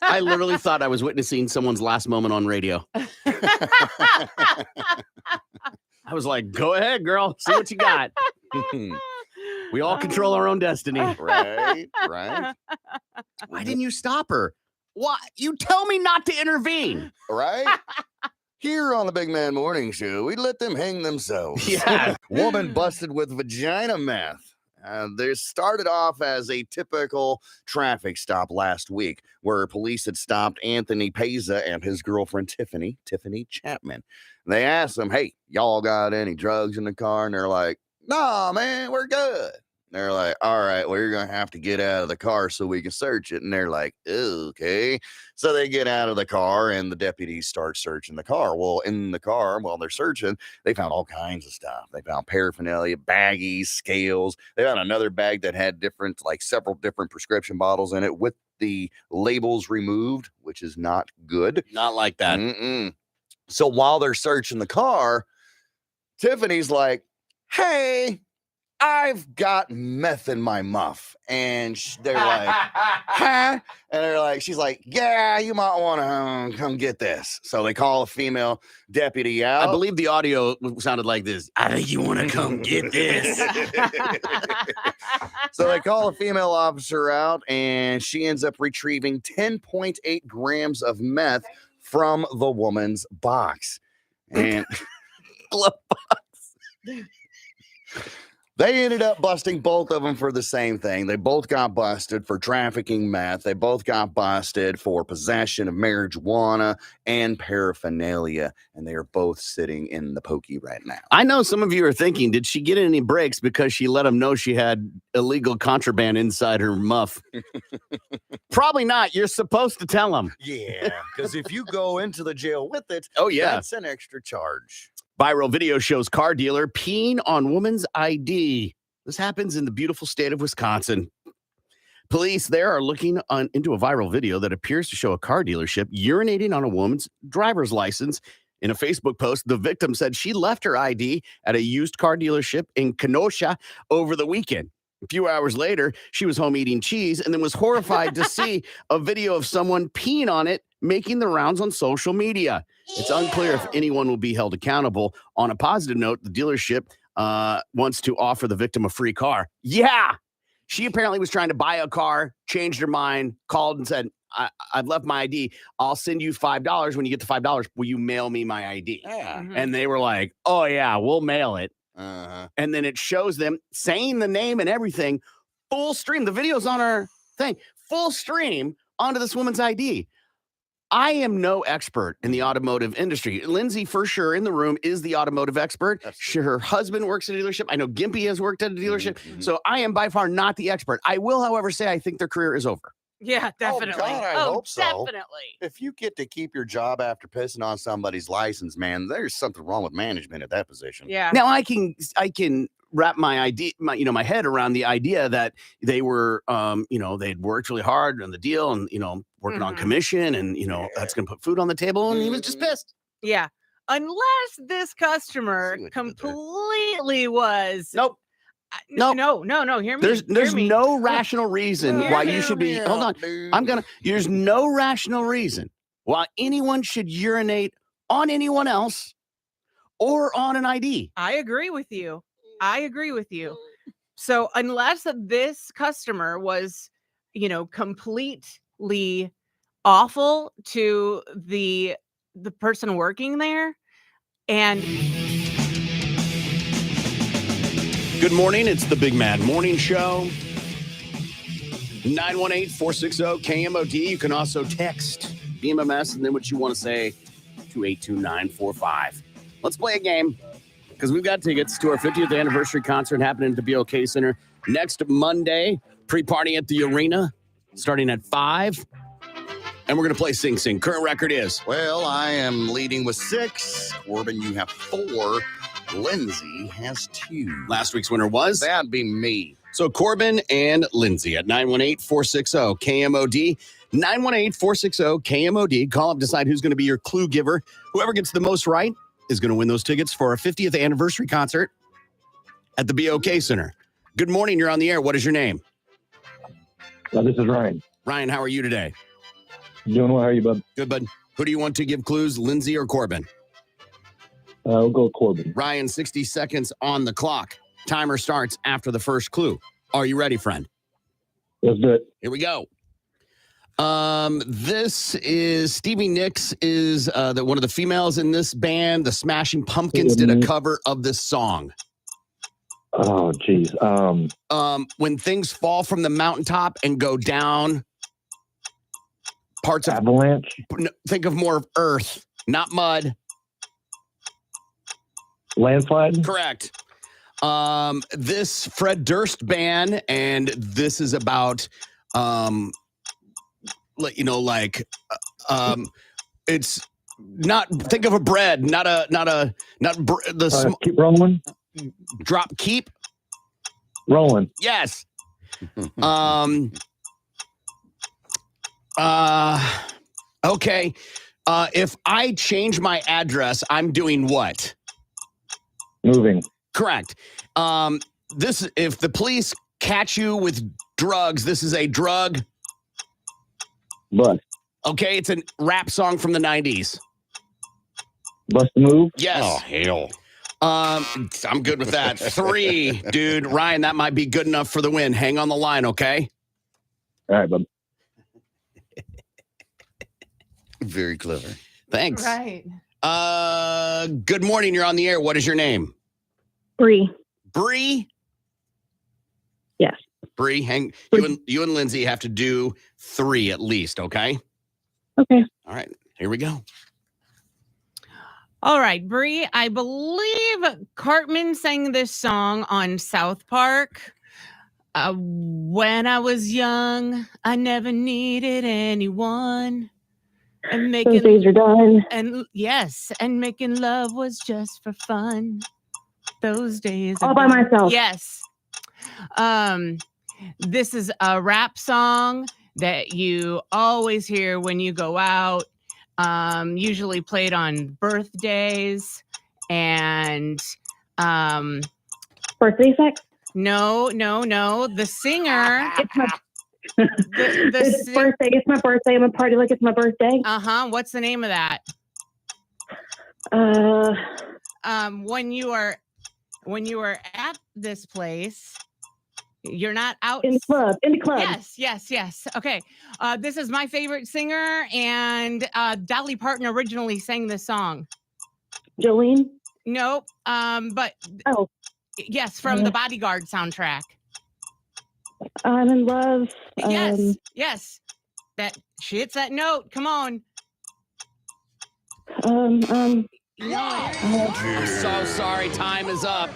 I literally thought I was witnessing someone's last moment on radio. I was like, go ahead, girl. See what you got. We all control our own destiny. Right. Right. Why didn't you stop her? Why? You tell me not to intervene. Right? Here on the Big Man Morning Show, we let them hang themselves. Yeah. Woman busted with vagina meth. They started off as a typical traffic stop last week where police had stopped Anthony Peza and his girlfriend Tiffany Chapman. They asked them, hey, y'all got any drugs in the car? And they're like, nah, man, we're good. They're like, all right, well, you're going to have to get out of the car so we can search it. And they're like, okay. So they get out of the car and the deputies start searching the car. Well, in the car, while they're searching, they found all kinds of stuff. They found paraphernalia, baggies, scales. They found another bag that had several different prescription bottles in it with the labels removed, which is not good. Not like that. So while they're searching the car, Tiffany's like, hey, I've got meth in my muff. And they're like, huh? And they're like, she's like, yeah, you might want to come get this. So they call a female deputy out. I believe the audio sounded like this. I think you want to come get this. So they call a female officer out, and she ends up retrieving 10.8 grams of meth from the woman's box. And Glove box. they ended up busting both of them for the same thing. They both got busted for trafficking meth. They both got busted for possession of marijuana and paraphernalia. And they are both sitting in the pokey right now. I know some of you are thinking, did she get any breaks because she let them know she had illegal contraband inside her muff? Probably not. You're supposed to tell them. Yeah, because if you go into the jail with it, oh yeah, that's an extra charge. Viral video shows car dealer peeing on woman's ID. This happens in the beautiful state of Wisconsin. Police there are looking into a viral video that appears to show a car dealership urinating on a woman's driver's license. In a Facebook post, the victim said she left her ID at a used car dealership in Kenosha over the weekend. A few hours later, she was home eating cheese and then was horrified to see a video of someone peeing on it, making the rounds on social media. It's unclear if anyone will be held accountable. On a positive note, the dealership wants to offer the victim a free car. Yeah. She apparently was trying to buy a car, changed her mind, called and said, I've left my ID. I'll send you $5. When you get the $5, will you mail me my ID? Yeah. And they were like, oh, yeah, we'll mail it. And then it shows them saying the name and everything, full stream. The video's on our thing, full stream onto this woman's ID. I am no expert in the automotive industry. Lindsay, for sure, in the room is the automotive expert. Her husband works at a dealership. I know Gimpy has worked at a dealership. So I am by far not the expert. I will, however, say I think their career is over. Yeah, definitely. Oh, God, I hope so. Definitely. If you get to keep your job after pissing on somebody's license, man, there's something wrong with management at that position. Yeah. Now I can wrap my head around the idea that they were, they'd worked really hard on the deal and, working on commission and, that's going to put food on the table. And he was just pissed. Yeah. Unless this customer completely was. Nope. No. Hear me. There's no rational reason why you should be. Hold on. There's no rational reason why anyone should urinate on anyone else or on an ID. I agree with you. So unless this customer was, completely awful to the person working there, and. Good morning. It's the Big Mad Morning Show. 918-460-KMOD. You can also text Bmms and then what you want to say to 82945. Let's play a game because we've got tickets to our 50th anniversary concert happening at the BOK Center next Monday. Pre-party at the arena starting at 5. And we're going to play Sing Sing. Current record is? Well, I am leading with 6. Corbin, you have 4. Lindsay has 2. Last week's winner was? That'd be me. So Corbin and Lindsay at 918-460-KMOD. 918-460-KMOD. Call up, decide who's going to be your clue giver. Whoever gets the most right is going to win those tickets for our 50th anniversary concert at the BOK Center. Good morning. You're on the air. What is your name? This is Ryan. Ryan, how are you today? Doing well. How are you, bud? Good, bud. Who do you want to give clues, Lindsay or Corbin? We'll go with Corbin. Ryan, 60 seconds on the clock. Timer starts after the first clue. Are you ready, friend? Let's do it. Here we go. This is Stevie Nicks is one of the females in this band. The Smashing Pumpkins did a cover of this song. Oh, geez. When things fall from the mountaintop and go down, parts of Avalanche. Think of more of earth, not mud. Landslide. Correct. This Fred Durst band, and this is about, it's not. Think of a bread, Keep rolling. Drop. Keep rolling. Yes. Okay. If I change my address, I'm doing what? Moving. Correct. If the police catch you with drugs, this is a drug. Bust. Okay, it's a rap song from the 90s. Bust a move. Yes. Oh, hell. I'm good with that. 3, dude. Ryan, that might be good enough for the win. Hang on the line, okay? All right, bud. Very clever. Thanks. Right. Good morning. You're on the air. What is your name? Bree. Bree? Yes. Bree, you and Lindsay have to do 3 at least, okay? Okay. All right. Here we go. All right, Bree, I believe Cartman sang this song on South Park. When I was young, I never needed anyone. And Those days are done. And yes, and making love was just for fun. Those days all by myself. Yes. This is a rap song that you always hear when you go out. Usually played on birthdays and birthday sex. No. The singer. It's my birthday. It's my birthday. I'm a party like it's my birthday. What's the name of that? When you are at this place, you're not out in the club. Yes. Okay. This is my favorite singer, and Dolly Parton originally sang this song. Jolene. Nope. But yes, from the Bodyguard soundtrack. I'm in love. Yes, yes. That she hits that note. Come on. I'm so sorry. Time is up.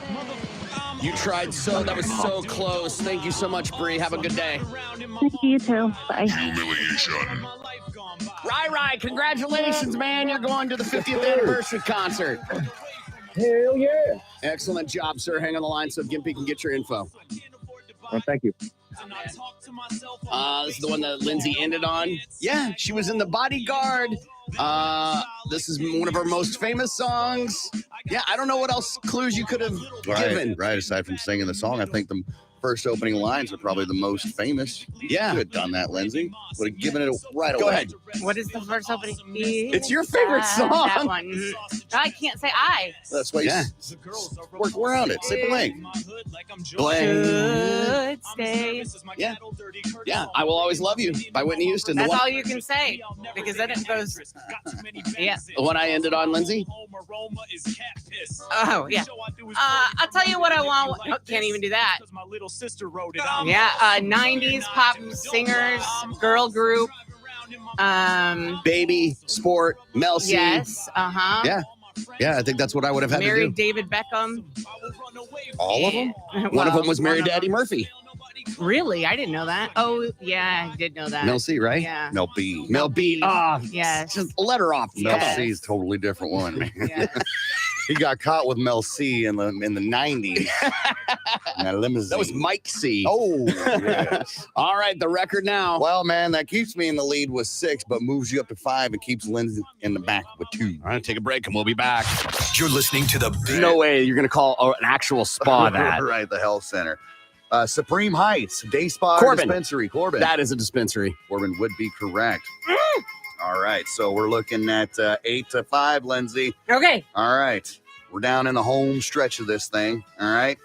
You tried that was so close. Thank you so much, Bree. Have a good day. Thank you too. Bye. Humiliation. Rai, congratulations, man. You're going to the 50th anniversary concert. Hell yeah. Excellent job, sir. Hang on the line so Gimpy can get your info. Well, thank you. This is the one that Lindsay ended on. Yeah, she was in The Bodyguard. This is one of her most famous songs. Yeah, I don't know what else clues you could have given. Right. Aside from singing the song, I think the first opening lines are probably the most famous. Yeah. You could have done that, Lindsay. Would have given it right away. Go ahead. What is the first opening? It's your favorite song. That one. I can't say I. That's why you work around it. Say blank. Should stay. Yeah. I Will Always Love You by Whitney Houston. That's all you can say because then it goes. Yeah. The one I ended on, Lindsay? Oh, yeah. I'll tell you what I want. Oh, can't even do that. Yeah. 90s pop singers, girl group. Baby, Sport, Mel C. Yes. Yeah. Yeah, I think that's what I would have had Married to do. David Beckham. All of them? One of them was married to Eddie Murphy. Really? I didn't know that. Oh, yeah, I did know that. Mel C, right? Yeah. Mel B. Mel B. Oh, yes. Just a letter off. Mel C is a totally different one, man. Yeah. He got caught with Mel C in the 90s. In that limousine. That was Mike C. Oh, yes. All right, the record now. Well, man, that keeps me in the lead with 6, but moves you up to 5 and keeps Lindsay in the back with 2. All right, take a break and we'll be back. You're listening to the Big No way you're going to call an actual spa that. Right, the health center. Supreme Heights, Day Spa Corbin. Dispensary. Corbin. That is a dispensary. Corbin would be correct. All right, so we're looking at 8 to 5, Lindsay. Okay. All right, we're down in the home stretch of this thing. All right.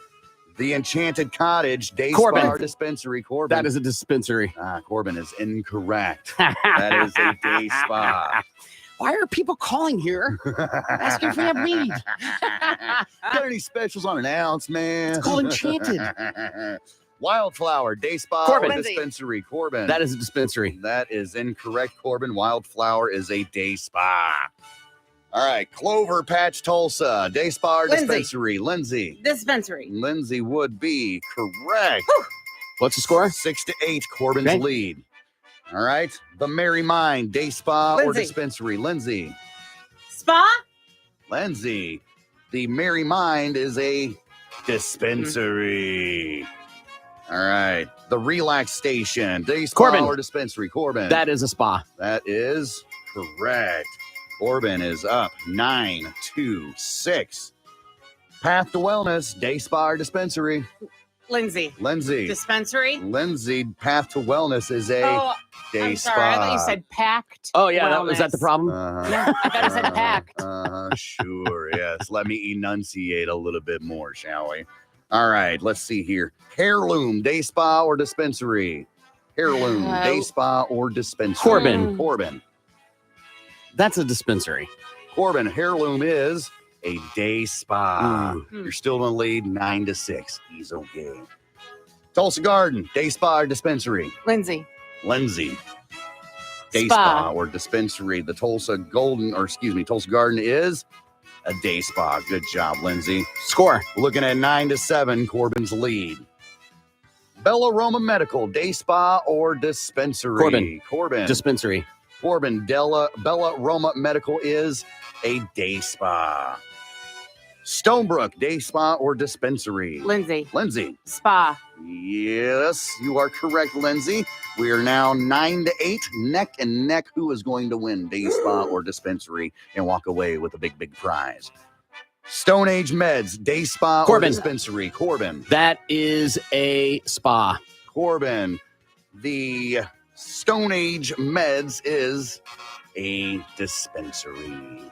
The Enchanted Cottage, Day Corbin. Spa Dispensary. Corbin. That is a dispensary. Corbin is incorrect. That is a day spa. Why are people calling here asking if we have weed? Got any specials on an ounce, man? It's called Enchanted. Wildflower, Day Spa Corbin. or Dispensary. Corbin. That is a dispensary. That is incorrect, Corbin. Wildflower is a day spa. All right, Clover Patch, Tulsa, Day Spa or Lindsay. Dispensary. Lindsay. Dispensary. Lindsay would be correct. What's the score? 6 to 8, Corbin's Okay. lead. All right, The Merry Mind, Day Spa or Lindsay. Dispensary. Lindsay. Spa? Lindsay. The Merry Mind is a dispensary. All right, The Relax Station, Day Spa Corbin. or Dispensary. Corbin. That is a spa. That is correct. Corbin is up 9 to 6. Path to Wellness, Day Spa or Dispensary. Lindsay. Lindsay. Dispensary? Lindsay, Path to Wellness is a Oh, day I'm spa. sorry. I thought you said packed. Oh, yeah. Was that the wellness. problem? Yeah, I thought it said packed. Sure, yes. Let me enunciate a little bit more, shall we? All right, let's see here. Heirloom, Day Spa or Dispensary. Heirloom, Day Spa or Dispensary. Corbin. Corbin. That's a dispensary. Corbin, Heirloom is a day spa. Mm. You're still in the lead 9 to 6. He's okay. Tulsa Garden, Day Spa or Dispensary. Lindsay. Lindsay. Day Spa. Spa or Dispensary. The Tulsa Garden is a day spa. Good job, Lindsay. Score. Looking at 9 to 7, Corbin's lead. Bella Roma Medical, Day Spa or Dispensary. Corbin. Dispensary. Corbin, Bella Roma Medical is a day spa. Stonebrook, Day Spa or Dispensary. Lindsay. Lindsay. Spa. Yes, you are correct, Lindsay. We are now 9 to 8, neck and neck. Who is going to win, Day Spa or Dispensary, and walk away with a big, big prize? Stone Age Meds, Day Spa Corbin. or Dispensary. Corbin. That is a spa. Corbin. The Stone Age Meds is a dispensary.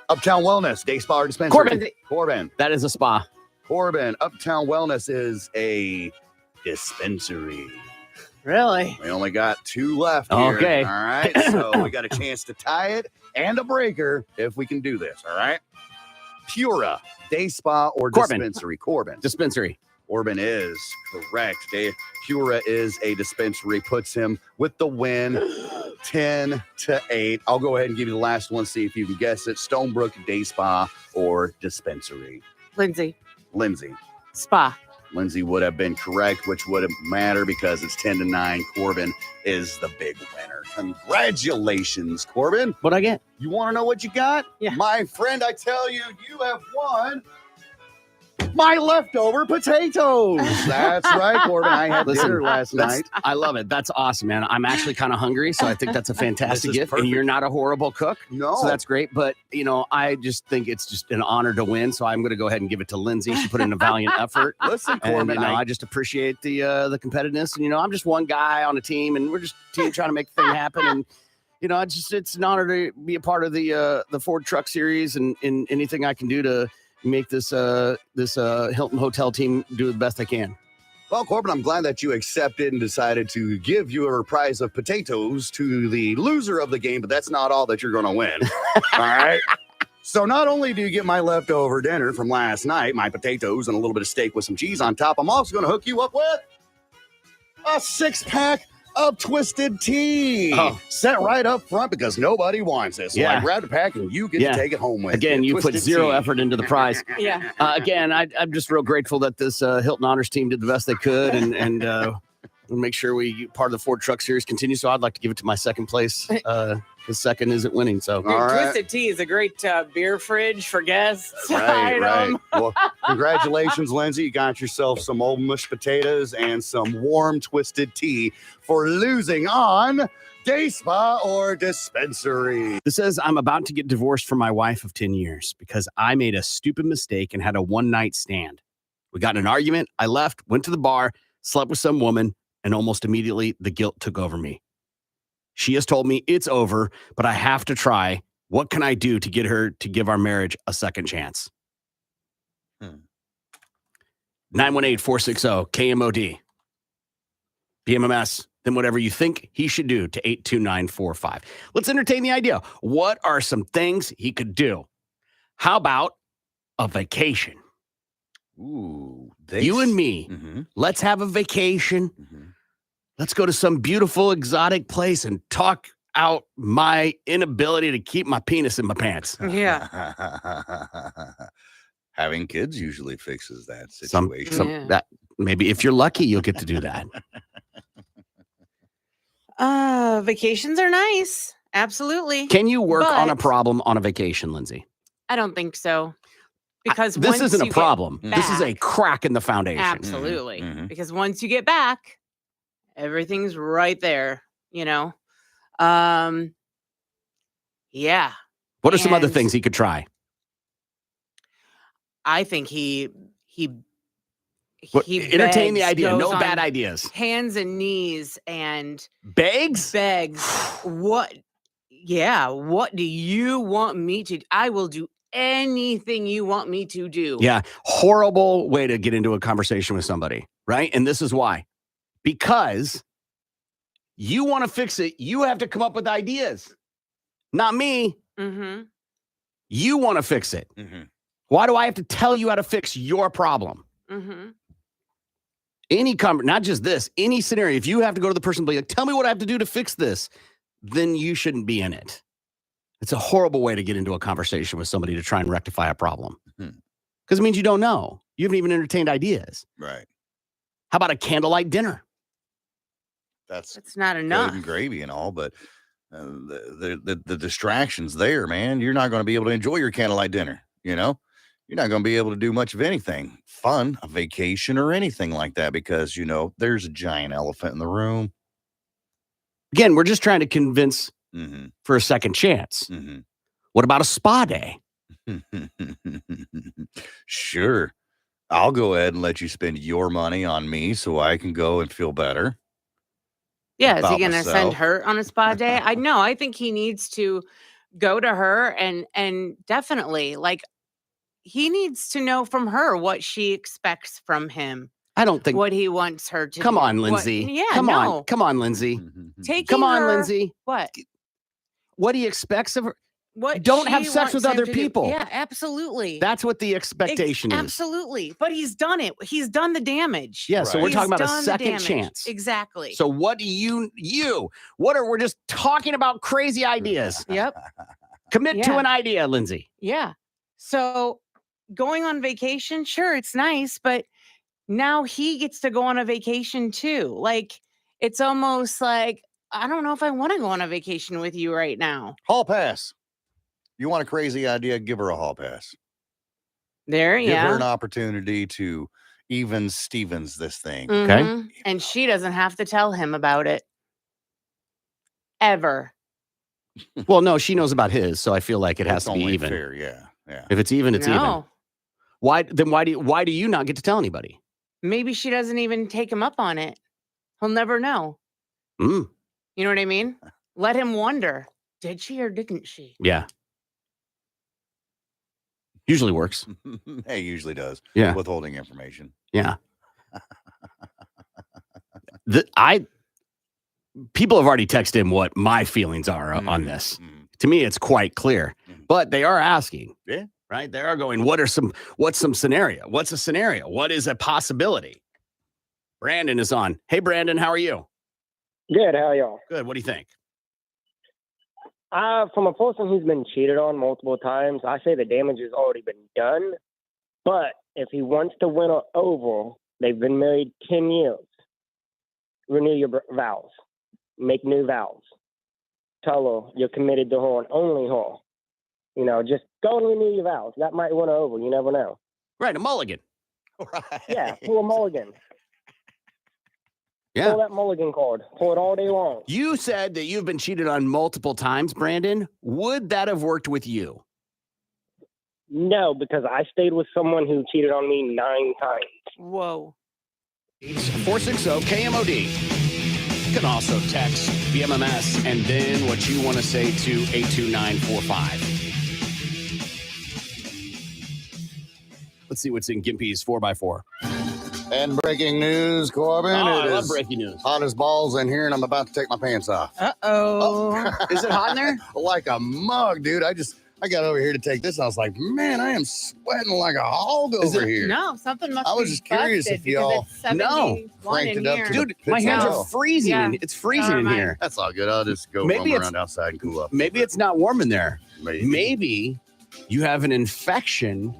Uptown Wellness, Day Spa or Dispensary. Corbin. Corbin. That is a spa. Corbin. Uptown Wellness is a dispensary. Really? We only got 2 left here. Okay. All right. So we got a chance to tie it and a breaker if we can do this. All right. Pura, day spa or Corbin. dispensary? Corbin. Dispensary. Corbin is correct. Pura is a dispensary, puts him with the win 10-8. I'll go ahead and give you the last one, see if you can guess it. Stonebrook, day spa or dispensary? Lindsay. Lindsay. Spa. Lindsay would have been correct, which wouldn't matter because it's 10-9. Corbin is the big winner. Congratulations, Corbin. What'd I get? You want to know what you got? Yeah. My friend, I tell you, you have won my leftover potatoes. That's right, Corbin. I had dinner last night. I love it. That's awesome, man. I'm actually kind of hungry, so I think that's a fantastic This is gift. And perfect. you're not a horrible cook. No. So that's great. But, I just think it's just an honor to win. So I'm going to go ahead and give it to Lindsay. She put in a valiant effort. Listen, And, Corbin, I just appreciate the competitiveness. And, I'm just one guy on a team, and we're just a team trying to make the thing happen. And, it's an honor to be a part of the Ford Truck Series and anything I can do to make this Hilton Hotel team do the best I can. Well, Corbin, I'm glad that you accepted and decided to give your prize of potatoes to the loser of the game, but that's not all that you're going to win. All right. So not only do you get my leftover dinner from last night, my potatoes and a little bit of steak with some cheese on top, I'm also going to hook you up with a 6-pack of Twisted Tea. Set right up front because nobody wants this. So I grabbed a pack and you get to take it home with Again, you put Twisted zero Tea. effort into the prize. Yeah. Again, I'm just real grateful that this Hilton Honors team did the best they could, and we'll make sure part of the Ford Truck Series continues. So I'd like to give it to my second place. The second isn't winning. So Twisted Tea is a great beer fridge for guests. Right. item. Well, congratulations, Lindsay. You got yourself some old mushed potatoes and some warm Twisted Tea for losing on Day Spa or Dispensary. This says, I'm about to get divorced from my wife of 10 years because I made a stupid mistake and had a one-night stand. We got in an argument. I left, went to the bar, slept with some woman, and almost immediately the guilt took over me. She has told me it's over, but I have to try. What can I do to get her to give our marriage a second chance? 918-460-KMOD. Bmms. Then whatever you think he should do to 82945. Let's entertain the idea. What are some things he could do? How about a vacation? Ooh. You and me, let's have a vacation. Let's go to some beautiful exotic place and talk out my inability to keep my penis in my pants. Yeah. Having kids usually fixes that situation. That maybe if you're lucky, you'll get to do that. Vacations are nice. Absolutely. Can you work on a But problem on a vacation, Lindsay? I don't think so. Because This once isn't a you get problem. This is a back- crack in the foundation. Absolutely. Because once you get back, everything's right there, Yeah. What are some other And things he could try? I think he Entertain the begs, idea. No goes bad on ideas. Hands and knees and Begs? What do you want me to do? I will do anything you want me to do. Yeah. Horrible way to get into a conversation with somebody, right? And this is why. Because you want to fix it, you have to come up with ideas. Not me. Mm-hmm. You want to fix it. Why do I have to tell you how to fix your problem? Mm-hmm. Not just this, any scenario, if you have to go to the person and be like, tell me what I have to do to fix this, then you shouldn't be in it. It's a horrible way to get into a conversation with somebody to try and rectify a problem. Because it means you don't know. You haven't even entertained ideas. Right. How about a candlelight dinner? That's not good enough. and gravy and all, but the distractions there, man. You're not going to be able to enjoy your candlelight dinner. You're not going to be able to do much of anything fun, a vacation or anything like that because, there's a giant elephant in the room. Again, we're just trying to convince for a second chance. What about a spa day? Sure. I'll go ahead and let you spend your money on me so I can go and feel better. Yeah, is he about going to send myself. her on a spa day? I think he needs to go to her and definitely he needs to know from her what she expects from him. I don't think what he wants her to Come do. on, What- Lindsay. yeah, Come no. on. Come on, Lindsay. Taking Come on, her- Lindsay. What? What he expects of her. what Don't have she sex with wants him other to do. people. Yeah, absolutely. That's what the expectation is. Absolutely. But he's done it. He's done the damage. Yeah, so we're He's talking about a done the second damage. chance. Exactly. So what do we're just talking about crazy ideas. Yep. Commit to Yeah. an idea, Lindsay. Yeah. So going on vacation, sure, it's nice, but now he gets to go on a vacation too. Like, it's almost like, I don't know if I want to go on a vacation with you right now. Hall pass. You want a crazy idea? Give her a hall pass. There, Give yeah. her an opportunity to even Stevens this thing. Mhm. And she doesn't have to tell him about it. Ever. Well, no, she knows about his, so I feel like it has It's to be only even. fair, yeah. If it's even, it's even. No. Why do you not get to tell anybody? Maybe she doesn't even take him up on it. He'll never know. Mm, You know what I mean? Let him wonder. Did she or didn't she? yeah. Usually works. It usually does. Yeah. Withholding information. Yeah. People have already texted in what my feelings are on this. To me, it's quite clear. But they are asking. Yeah. Right? They are going, what's some scenario? What's a scenario? What is a possibility? Brandon is on. Hey, Brandon, how are you? Good. How are y'all? Good. What do you think? From a person who's been cheated on multiple times, I say the damage has already been done. But if he wants to win her over, they've been married 10 years. Renew your vows. Make new vows. Tell her you're committed to her and only her. You know, just go and renew your vows. That might win her over. You never know. Right, a mulligan. Right. Yeah, pull a mulligan. Yeah. Pull that mulligan card. Pull it all day long. You said that you've been cheated on multiple times, Brandon. Would that have worked with you? No, because I stayed with someone who cheated on me 9 times. Whoa. 460 KMOD. You can also text BMMS and then what you want to say to 82945. Let's see what's in Gimpy's 4x4. And breaking news, Corbin. I It love is breaking news. hot as balls in here, and I'm about to take my pants off. Uh-oh. Is it hot in there? Like a mug, dude. I got over here to take this, and I was like, man, I am sweating like a hog over here. No, something must I be was just curious busted if y'all because it's 71 cranked in it up here. to Dude, the my pits hands of are hell. freezing. Yeah. It's freezing Never in mind. here. That's all good. I'll just go Maybe roam it's- around outside and cool up. Maybe it's not warm in there. Maybe. Maybe you have an infection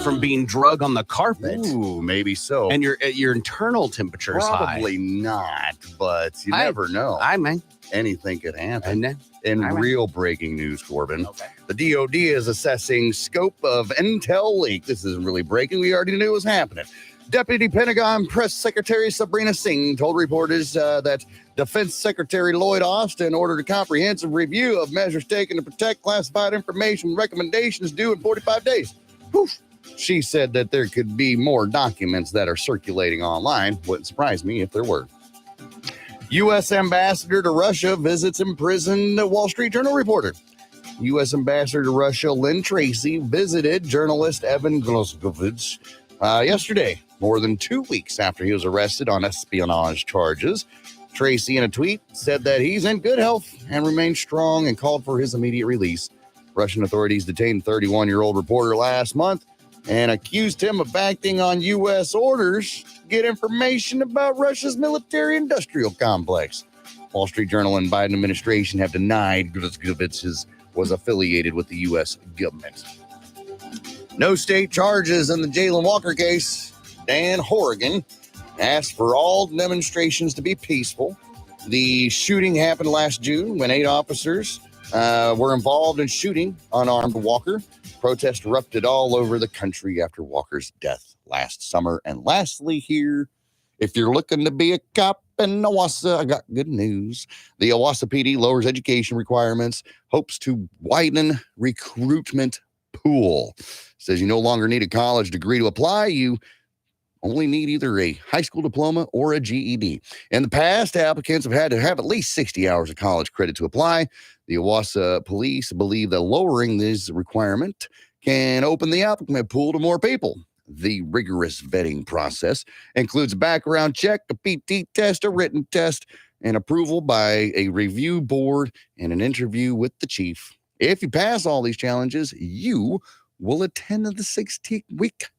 from being drug on the carpet. Ooh, maybe so. And your internal temperature is high. Probably not, but you never know. I mean, Anything could happen. and then In I mean- real breaking news, Corbin, okay. the DOD is assessing scope of intel leak. This isn't really breaking. We already knew it was happening. Deputy Pentagon Press Secretary Sabrina Singh told reporters that Defense Secretary Lloyd Austin ordered a comprehensive review of measures taken to protect classified information, recommendations due in 45 days. Woof. She said that there could be more documents that are circulating online. Wouldn't surprise me if there were. U.S. Ambassador to Russia visits imprisoned Wall Street Journal reporter. U.S. Ambassador to Russia Lynn Tracy visited journalist Evan Gloskovich yesterday, more than 2 weeks after he was arrested on espionage charges. Tracy, in a tweet, said that he's in good health and remains strong and called for his immediate release. Russian authorities detained 31-year-old reporter last month and accused him of acting on U.S. orders to get information about Russia's military-industrial complex. Wall Street Journal and Biden administration have denied Gloskovich was affiliated with the U.S. government. No state charges in the Jalen Walker case. Dan Horrigan asked for all demonstrations to be peaceful. The shooting happened last June when 8 officers were involved in shooting unarmed Walker. Protests erupted all over the country after Walker's death last summer. And lastly here, if you're looking to be a cop in Owasso, I got good news. The Owasso PD lowers education requirements, hopes to widen recruitment pool. Says you no longer need a college degree to apply. You only need either a high school diploma or a GED. In the past, applicants have had to have at least 60 hours of college credit to apply. The Owasso police believe that lowering this requirement can open the applicant pool to more people. The rigorous vetting process includes a background check, a PT test, a written test, and approval by a review board and an interview with the chief If you pass all these challenges, you will attend the 16-week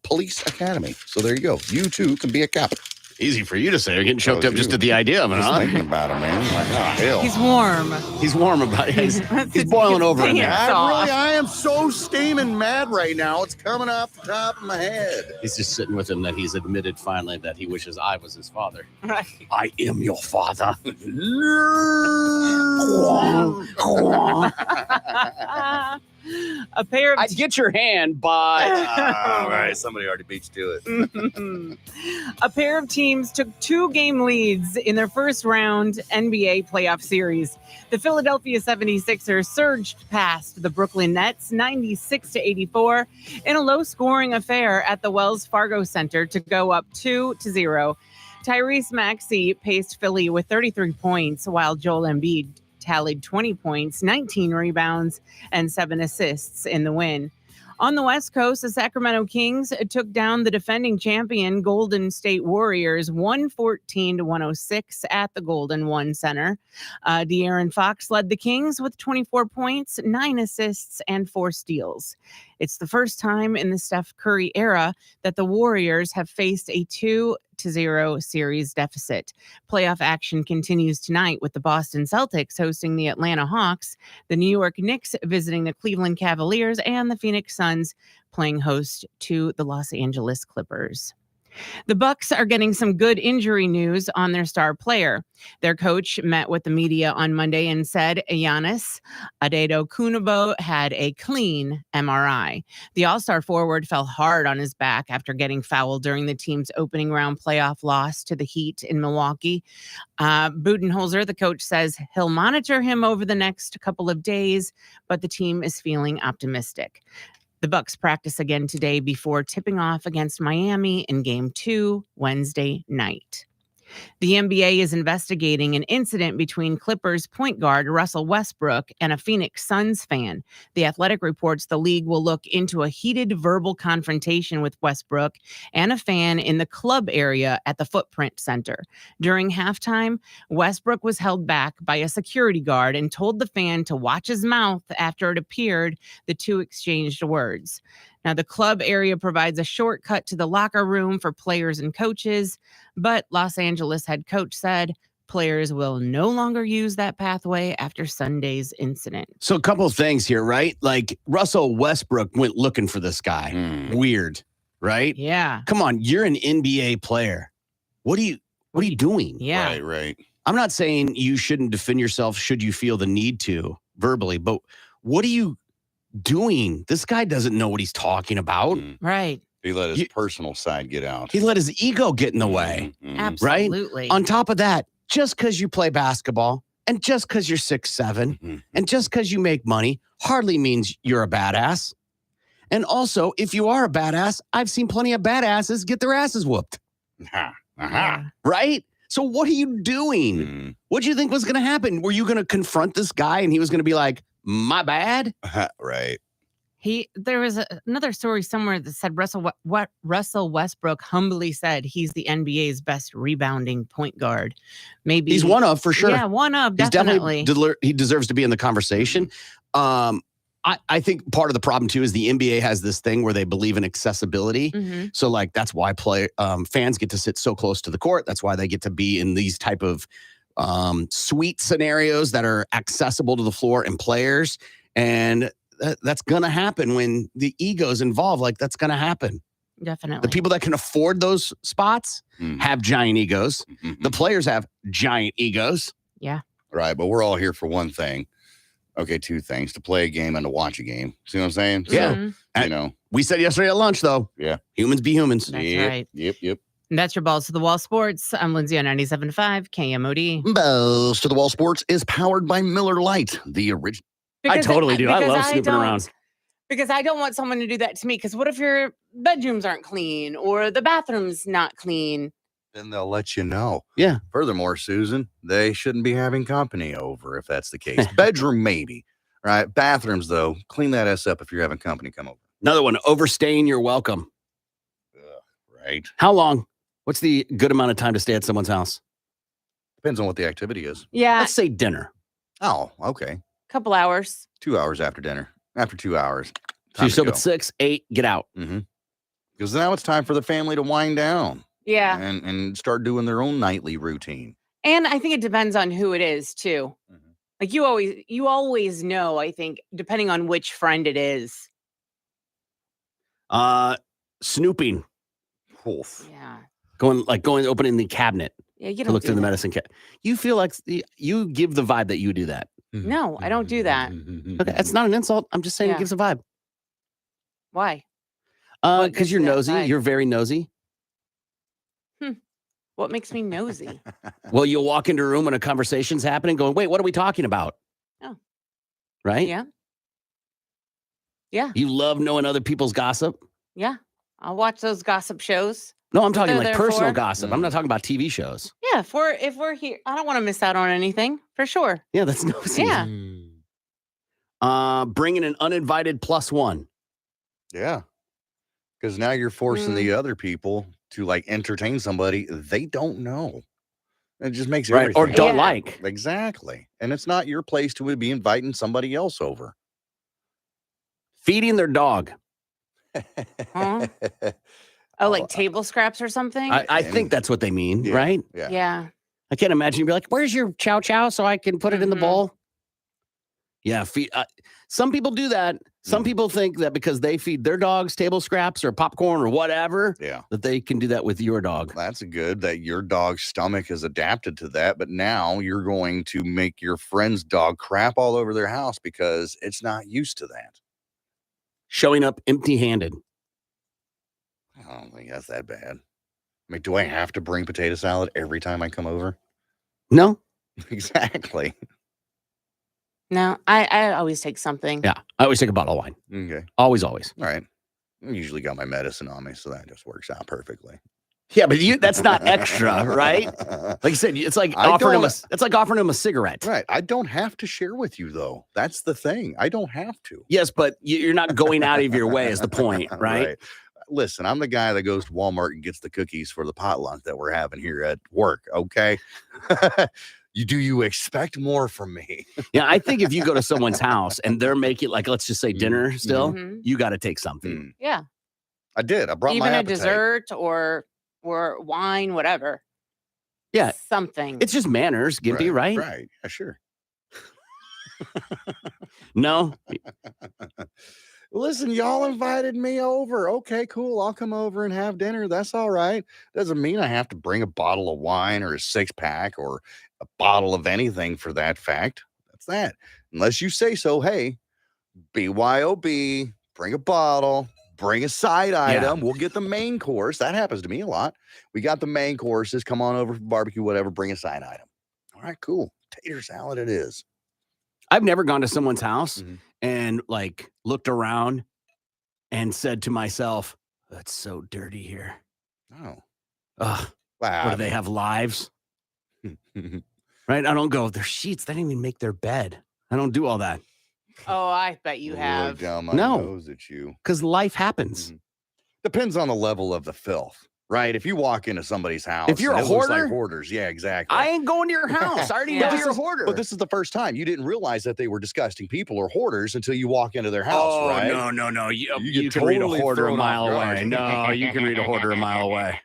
police academy. So there you go. You too can be a cop. Easy for you to say. You're getting choked up just at the idea of it, Just huh? thinking about it, man. Like, oh, hell. He's warm. He's warm about it. He's boiling over in there. I am so steaming mad right now. It's coming off the top of my head. He's just sitting with him that he's admitted finally that he wishes I was his father. Right. I am your father. A pair of I'd get your hand, but all right, somebody already beat you to it. A pair of teams took 2-game leads in their first round NBA playoff series. The Philadelphia 76ers surged past the Brooklyn Nets 96-84 in a low-scoring affair at the Wells Fargo Center to go up 2-0. Tyrese Maxey paced Philly with 33 points, while Joel Embiid tallied 20 points, 19 rebounds, and 7 assists in the win. On the West Coast, the Sacramento Kings took down the defending champion Golden State Warriors 114-106 at the Golden One Center. De'Aaron Fox led the Kings with 24 points, 9 assists, and 4 steals. It's the first time in the Steph Curry era that the Warriors have faced a 2-0 series deficit. Playoff action continues tonight with the Boston Celtics hosting the Atlanta Hawks, the New York Knicks visiting the Cleveland Cavaliers, and the Phoenix Suns playing host to the Los Angeles Clippers. The Bucks are getting some good injury news on their star player. Their coach met with the media on Monday and said Giannis Antetokounmpo had a clean MRI. The All-Star forward fell hard on his back after getting fouled during the team's opening round playoff loss to the Heat in Milwaukee. Budenholzer, the coach, says he'll monitor him over the next couple of days, but the team is feeling optimistic. The Bucks practice again today before tipping off against Miami in Game 2 Wednesday night. The NBA is investigating an incident between Clippers point guard Russell Westbrook and a Phoenix Suns fan. The Athletic reports the league will look into a heated verbal confrontation with Westbrook and a fan in the club area at the Footprint Center. During halftime, Westbrook was held back by a security guard and told the fan to watch his mouth after it appeared the two exchanged words. Now, the club area provides a shortcut to the locker room for players and coaches, but Los Angeles head coach said players will no longer use that pathway after Sunday's incident. So a couple of things here, right? Like Russell Westbrook went looking for this guy. Weird, right? Yeah. Come on, you're an NBA player. What are you doing? Yeah. Right. I'm not saying you shouldn't defend yourself should you feel the need to verbally, but what are you doing? This guy doesn't know what he's talking about. Right. He let his personal side get out. He let his ego get in the way. Absolutely. Right? On top of that, just because you play basketball and just because you're 6'7", and just because you make money hardly means you're a badass. And also, if you are a badass, I've seen plenty of badasses get their asses whooped. Right? So what are you doing? What do you think was going to happen? Were you going to confront this guy and he was going to be like, my bad? Right. There was another story somewhere that said Russell Westbrook humbly said he's the NBA's best rebounding point guard. Maybe he's one of, for sure. Yeah, one of, He's definitely. he deserves to be in the conversation. I think part of the problem too is the NBA has this thing where they believe in accessibility. So like that's why fans get to sit so close to the court. That's why they get to be in these type of suite scenarios that are accessible to the floor and players. And that's going to happen when the ego's involved. Like that's going to happen. Definitely. The people that can afford those spots have giant egos. The players have giant egos. Yeah. Right. But we're all here for one thing. Okay, two things: to play a game and to watch a game. See what I'm saying? Yeah. So, you know, we said yesterday at lunch, though. Yeah. Humans be humans. That's right. Yep. And that's your Balls to the Wall Sports. I'm Lindsay on 97.5 KMOD. Balls to the Wall Sports is powered by Miller Lite, the original. I totally do. I love snooping around. Because I don't want someone to do that to me. Because what if your bedrooms aren't clean or the bathroom's not clean? Then they'll let you know. Yeah. Furthermore, Susan, they shouldn't be having company over if that's the case. Bedroom, maybe. Right. Bathrooms, though, clean that ass up if you're having company come over. Another one, overstaying your welcome. Right. How long? What's the good amount of time to stay at someone's house? Depends on what the activity is. Yeah. Let's say dinner. Oh, okay. Couple hours. 2 hours after dinner. After 2 hours. So you still at 6, 8, get out. Mm-hmm. Because now it's time for the family to wind down. Yeah. And start doing their own nightly routine. And I think it depends on who it is too. Like you always know, I think, depending on which friend it is. Snooping. Oof. Yeah. Opening the cabinet. Yeah, you to don't look do through the that. medicine cabinet. You feel like you give the vibe that you do that. No, I don't do that. Okay, it's not an insult. I'm just saying Yeah. it gives a vibe. Why? What gives Because you're you that nosy. vibe? You're very nosy. What makes me nosy? Well, you'll walk into a room when a conversation's happening going, wait, what are we talking about? Oh. Right? Yeah. Yeah. You love knowing other people's gossip? Yeah. I'll watch those gossip shows. No, I'm That's what talking they're like there personal for. gossip. I'm not talking about TV shows. Yeah, if we're here, I don't want to miss out on anything for sure. Yeah, that's nosy. Yeah. Bringing an uninvited +1. Yeah. Because now you're forcing the other people to like entertain somebody they don't know. It just makes Right, or everything don't like. Exactly. And it's not your place to be inviting somebody else over. Feeding their dog. Huh? Oh, like table scraps or something? I think that's what they mean, Yeah, right? yeah. Yeah. I can't imagine you'd be like, where's your chow chow so I can put it in the bowl? Yeah, some people do that. Some people think that because they feed their dogs table scraps or popcorn or whatever, that they can do that with your dog. That's good that your dog's stomach is adapted to that, but now you're going to make your friend's dog crap all over their house because it's not used to that. Showing up empty-handed. I don't think that's that bad. I mean, do I have to bring potato salad every time I come over? No. Exactly. No, I always take something. Yeah, I always take a bottle of wine. Okay. Always. All right. I usually got my medicine on me, so that just works out perfectly. Yeah, but that's not extra, right? Like you said, it's like offering him a cigarette. Right. I don't have to share with you, though. That's the thing. I don't have to. Yes, but you're not going out of your way is the point, right? Listen, I'm the guy that goes to Walmart and gets the cookies for the potluck that we're having here at work, okay? Do you expect more from me? Yeah, I think if you go to someone's house and they're making, like, let's just say dinner still, Mhm. you got to take something. Yeah. I did. I brought Even my a appetite. dessert or wine, whatever. Yeah. Something. It's just manners, Gimpy, right? Right. Yeah, sure. No. Listen, y'all invited me over. Okay, cool. I'll come over and have dinner. That's all right. Doesn't mean I have to bring a bottle of wine or a 6-pack or a bottle of anything for that fact. That's that. Unless you say so. Hey, BYOB, bring a bottle, bring a side item. We'll get the main course. That happens to me a lot. We got the main courses. Come on over for barbecue, whatever. Bring a side item. All right, cool. Tater salad it is. I've never gone to someone's house and like looked around and said to myself, that's so dirty here. Oh. Ugh. Wow. What do they have lives? Right? I don't go, their sheets, they didn't even make their bed. I don't do all that. Oh, I bet you have. Look down my No. nose at you. Because life happens. Depends on the level of the filth, right? If you walk into somebody's house, If you're and a it looks like hoarder? hoarders, yeah, exactly. I ain't going to your house. I already know you're a hoarder. But this is the first time you didn't realize that they were disgusting people or hoarders until you walk into their house, Oh, right? no. You get can read a totally hoarder a thrown mile off away. guard. No, you can read a hoarder a mile away.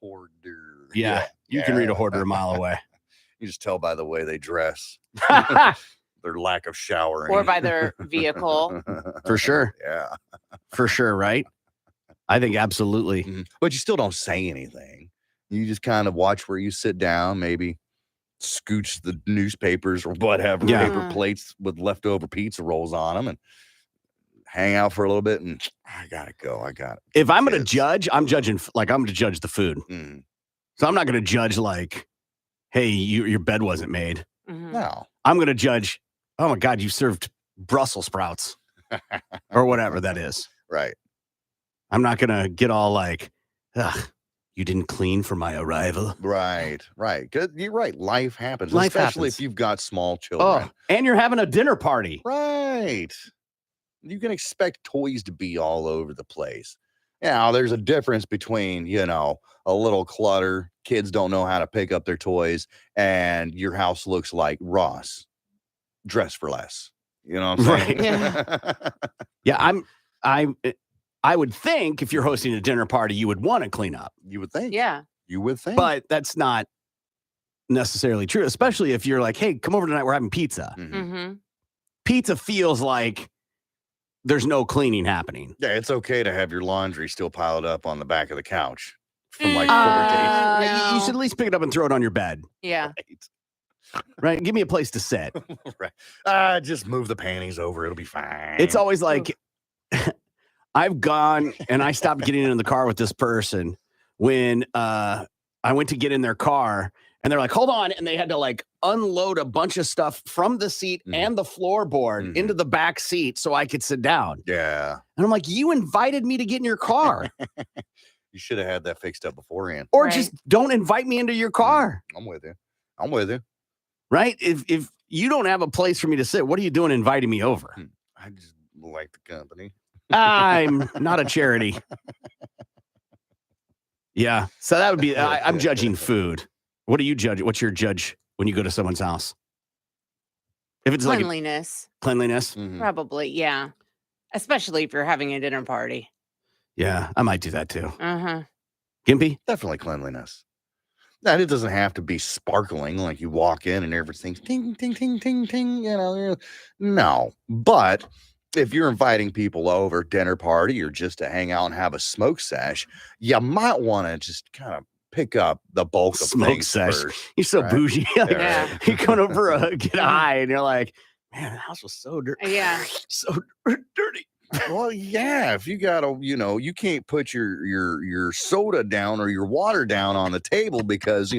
Hoarder. Yeah, you can read a hoarder a mile away. You just tell by the way they dress, their lack of showering, Or by their vehicle. For sure. Yeah. For sure, right? I think absolutely. But you still don't say anything. You just kind of watch where you sit down, maybe scooch the newspapers or whatever, paper plates with leftover pizza rolls on them, and hang out for a little bit. And I gotta go. I got it. If I'm going to judge, I'm judging, like, I'm going to judge the food. So I'm not going to judge, like, hey, your bed wasn't made. No. I'm going to judge, oh my God, you served Brussels sprouts or whatever that is. Right. I'm not going to get all like, ugh, you didn't clean for my arrival. Right. 'Cause you're right. Life happens, Life especially happens. if you've got small children. Oh, and you're having a dinner party. Right. You can expect toys to be all over the place. Now, there's a difference between, a little clutter, kids don't know how to pick up their toys, and your house looks like Ross. dress for less. You know what I'm saying? Right. Yeah, I would think if you're hosting a dinner party, you would want to clean up. You would think. Yeah. You would think. But that's not necessarily true, especially if you're like, hey, come over tonight, we're having pizza. Mm-hmm. Pizza feels like there's no cleaning happening. Yeah, it's okay to have your laundry still piled up on the back of the couch from like 4 days. You should at least pick it up and throw it on your bed. Yeah. Right? Give me a place to sit. Right. Just move the panties over. It'll be fine. It's always like, I've gone and I stopped getting in the car with this person when I went to get in their car and they're like, hold on. And they had to like unload a bunch of stuff from the seat and the floorboard into the back seat so I could sit down. Yeah. And I'm like, you invited me to get in your car. You should have had that fixed up beforehand. Or just don't invite me into your car. I'm with you. I'm with you. Right? If you don't have a place for me to sit, what are you doing inviting me over? I just like the company. I'm not a charity. Yeah. So that would be, I'm judging food. What do you judge? What's your judge when you go to someone's house? If it's Cleanliness. like cleanliness? Probably, yeah. Especially if you're having a dinner party. Yeah, I might do that too. Uh-huh. Gimpy? Definitely cleanliness. Now, it doesn't have to be sparkling like you walk in and everything's ting, ting, ting, ting, ting, no. But if you're inviting people over, dinner party, or just to hang out and have a smoke sesh, you might want to just kind of pick up the bulk of Smoke things sesh. first, You're so right? bougie. Like, Yeah. You're going over get high and you're like, man, the house was so dirty. Yeah. So dirty. Well, yeah, if you gotta, you can't put your soda down or your water down on the table because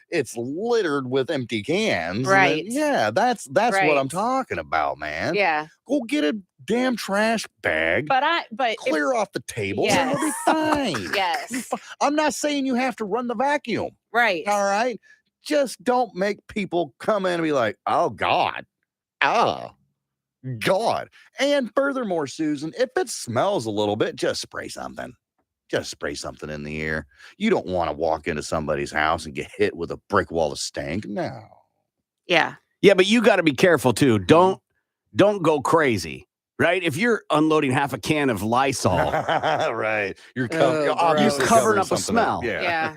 it's littered with empty cans. And then, Right. yeah, that's what I'm Right. talking about, man. Yeah. Go get a damn trash bag. But clear off the tables and it'll be fine. Yes. I'm not saying you have to run the vacuum. Right. All right. Just don't make people come in and be like, oh God. Oh. God. And furthermore, Susan, if it smells a little bit, just spray something. Just spray something in the air. You don't want to walk into somebody's house and get hit with a brick wall of stank. No. Yeah. Yeah, but you got to be careful too. Don't go crazy. Right? If you're unloading half a can of Lysol, right. You're obviously covering up a something smell. Yeah.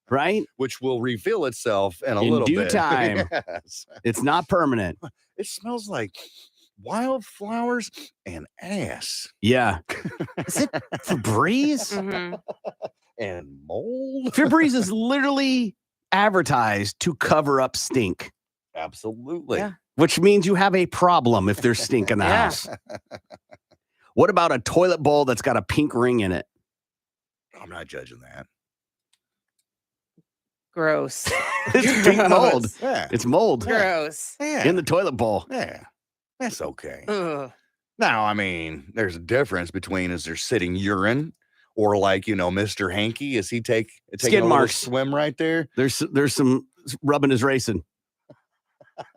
Right? Which will reveal itself in a In little due bit. time. Yes. It's not permanent. It smells like wildflowers and ass. Yeah. Is it Febreze? Mhm. And mold. Febreze is literally advertised to cover up stink, Absolutely. Yeah. which means you have a problem if there's stink in the Yeah. house. What about a toilet bowl that's got a pink ring in it? I'm not judging that. Gross. It's pink mold. Yeah. It's mold Gross. Yeah. in the toilet bowl. Yeah. That's okay. Ugh. Now, I mean, there's a difference between is there sitting urine or like, Mr. Hanky, is he taking Skid a little marks. swim right there? There's some rubbing is racing.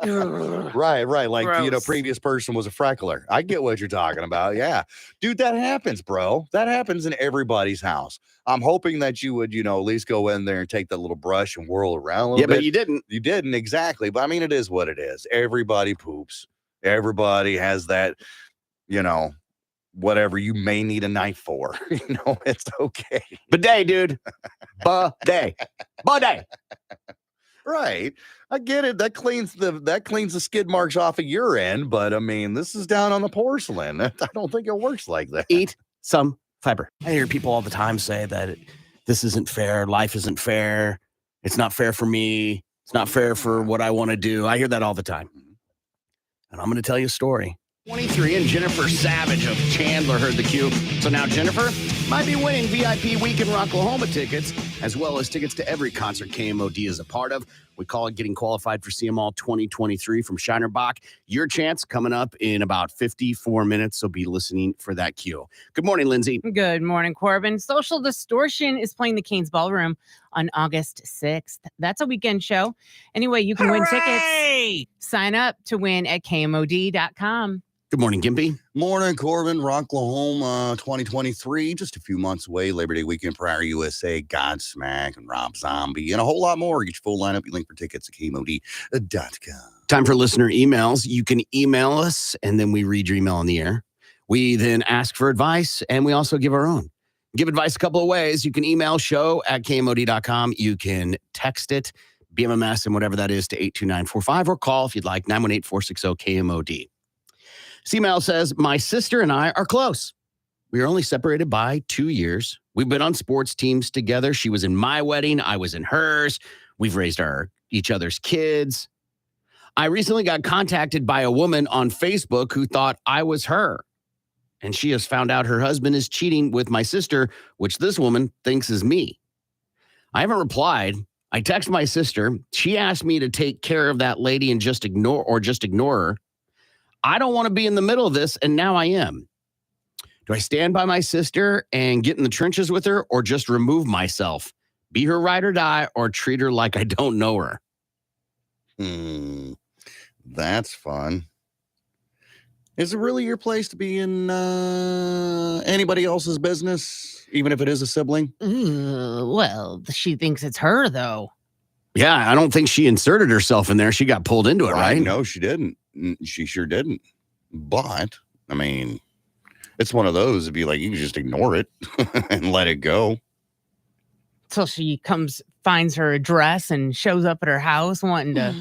Ugh. Right. Like, Gross. previous person was a freckler. I get what you're talking about. Yeah. Dude, that happens, bro. That happens in everybody's house. I'm hoping that you would, at least go in there and take that little brush and whirl around a little Yeah, bit. but you didn't. You didn't, exactly. But I mean, it is what it is. Everybody poops. Everybody has that, whatever you may need a knife for. It's okay. Bidet, dude. Bidet. Bidet. Right. I get it. That cleans the skid marks off of your end, but I mean, this is down on the porcelain. I don't think it works like that. Eat some fiber. I hear people all the time say that this isn't fair. Life isn't fair. It's not fair for me. It's not fair for what I want to do. I hear that all the time. And I'm going to tell you a story. 23 and Jennifer Savage of Chandler heard the cue. So now Jennifer might be winning VIP Weekend Rocklahoma tickets, as well as tickets to every concert KMOD is a part of. We call it getting qualified for CMall 2023 from Shiner Bach. Your chance coming up in about 54 minutes, so be listening for that cue. Good morning, Lindsay. Good morning, Corbin. Social Distortion is playing the Canes Ballroom on August 6th. That's a weekend show. Anyway, you can win tickets. Sign up to win at KMOD.com. Good morning, Gimpy. Morning, Corbin. Rocklahoma 2023. Just a few months away. Labor Day weekend, Prior USA, Godsmack, and Rob Zombie, and a whole lot more. Get your full lineup. You link for tickets at KMOD.com. Time for listener emails. You can email us, and then we read your email on the air. We then ask for advice, and we also give our own. Give advice a couple of ways. You can email show@KMOD.com. You can text it, BMMS, and whatever that is, to 82945, or call if you'd like, 918-460-KMOD. This email says, my sister and I are close. We are only separated by 2 years. We've been on sports teams together. She was in my wedding. I was in hers. We've raised each other's kids. I recently got contacted by a woman on Facebook who thought I was her. And she has found out her husband is cheating with my sister, which this woman thinks is me. I haven't replied. I text my sister. She asked me to take care of that lady and just ignore her. I don't want to be in the middle of this, and now I am. Do I stand by my sister and get in the trenches with her, or just remove myself? Be her ride or die, or treat her like I don't know her? That's fun. Is it really your place to be in anybody else's business, even if it is a sibling? Well, she thinks it's her, though. Yeah, I don't think she inserted herself in there. She got pulled into it, right? No, she didn't. She sure didn't. But, I mean, it's one of those, it'd be like, you can just ignore it and let it go. Till she finds her address and shows up at her house wanting to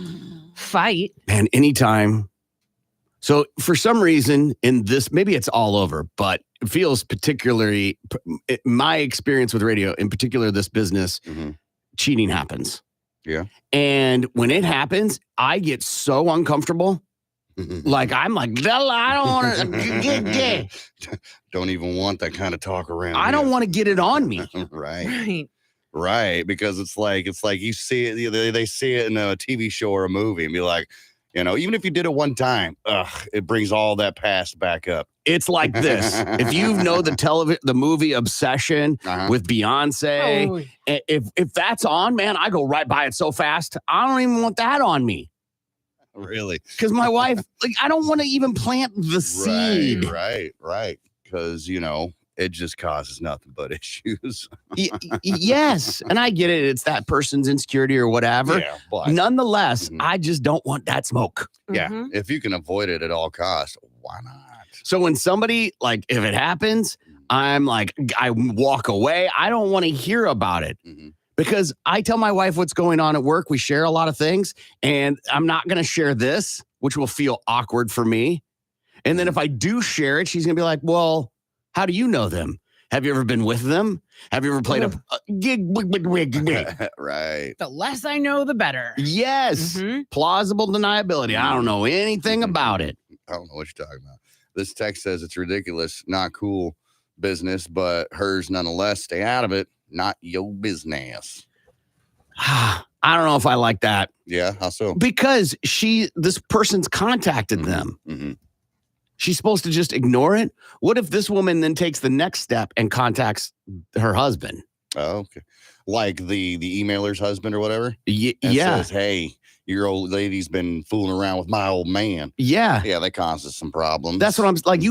fight. And anytime. So for some reason in this, maybe it's all over, but it feels particularly, my experience with radio, in particular this business, cheating happens. Yeah. And when it happens, I get so uncomfortable. Like, I'm like, I don't want to Don't even want that kind of talk around. I don't want to get it on me. Right. Because it's like you see it, they see it in a TV show or a movie and be like, even if you did it one time, it brings all that past back up. It's like this. If you know the movie Obsession with Beyonce, if that's on, man, I go right by it so fast. I don't even want that on me. Really? Because my wife, I don't want to even plant the seed. Right. Because, it just causes nothing but issues. Yes. And I get it. It's that person's insecurity or whatever. Yeah, but nonetheless, I just don't want that smoke. Yeah. If you can avoid it at all costs, why not? So when somebody, if it happens, I'm like, I walk away. I don't want to hear about it. Because I tell my wife what's going on at work. We share a lot of things, and I'm not going to share this, which will feel awkward for me. And then if I do share it, she's going to be like, well, how do you know them? Have you ever been with them? Have you ever played a gig? Right. The less I know, the better. Yes. Plausible deniability. I don't know anything about it. I don't know what you're talking about. This text says it's ridiculous, not cool business, but hers nonetheless. Stay out of it. Not your business. I don't know if I like that. Yeah, how so? Because this person's contacted them. She's supposed to just ignore it. What if this woman then takes the next step and contacts her husband? Oh, okay. Like the emailer's husband or whatever? Yeah. Says, hey, your old lady's been fooling around with my old man. Yeah. Yeah, that causes some problems. That's what I'm like.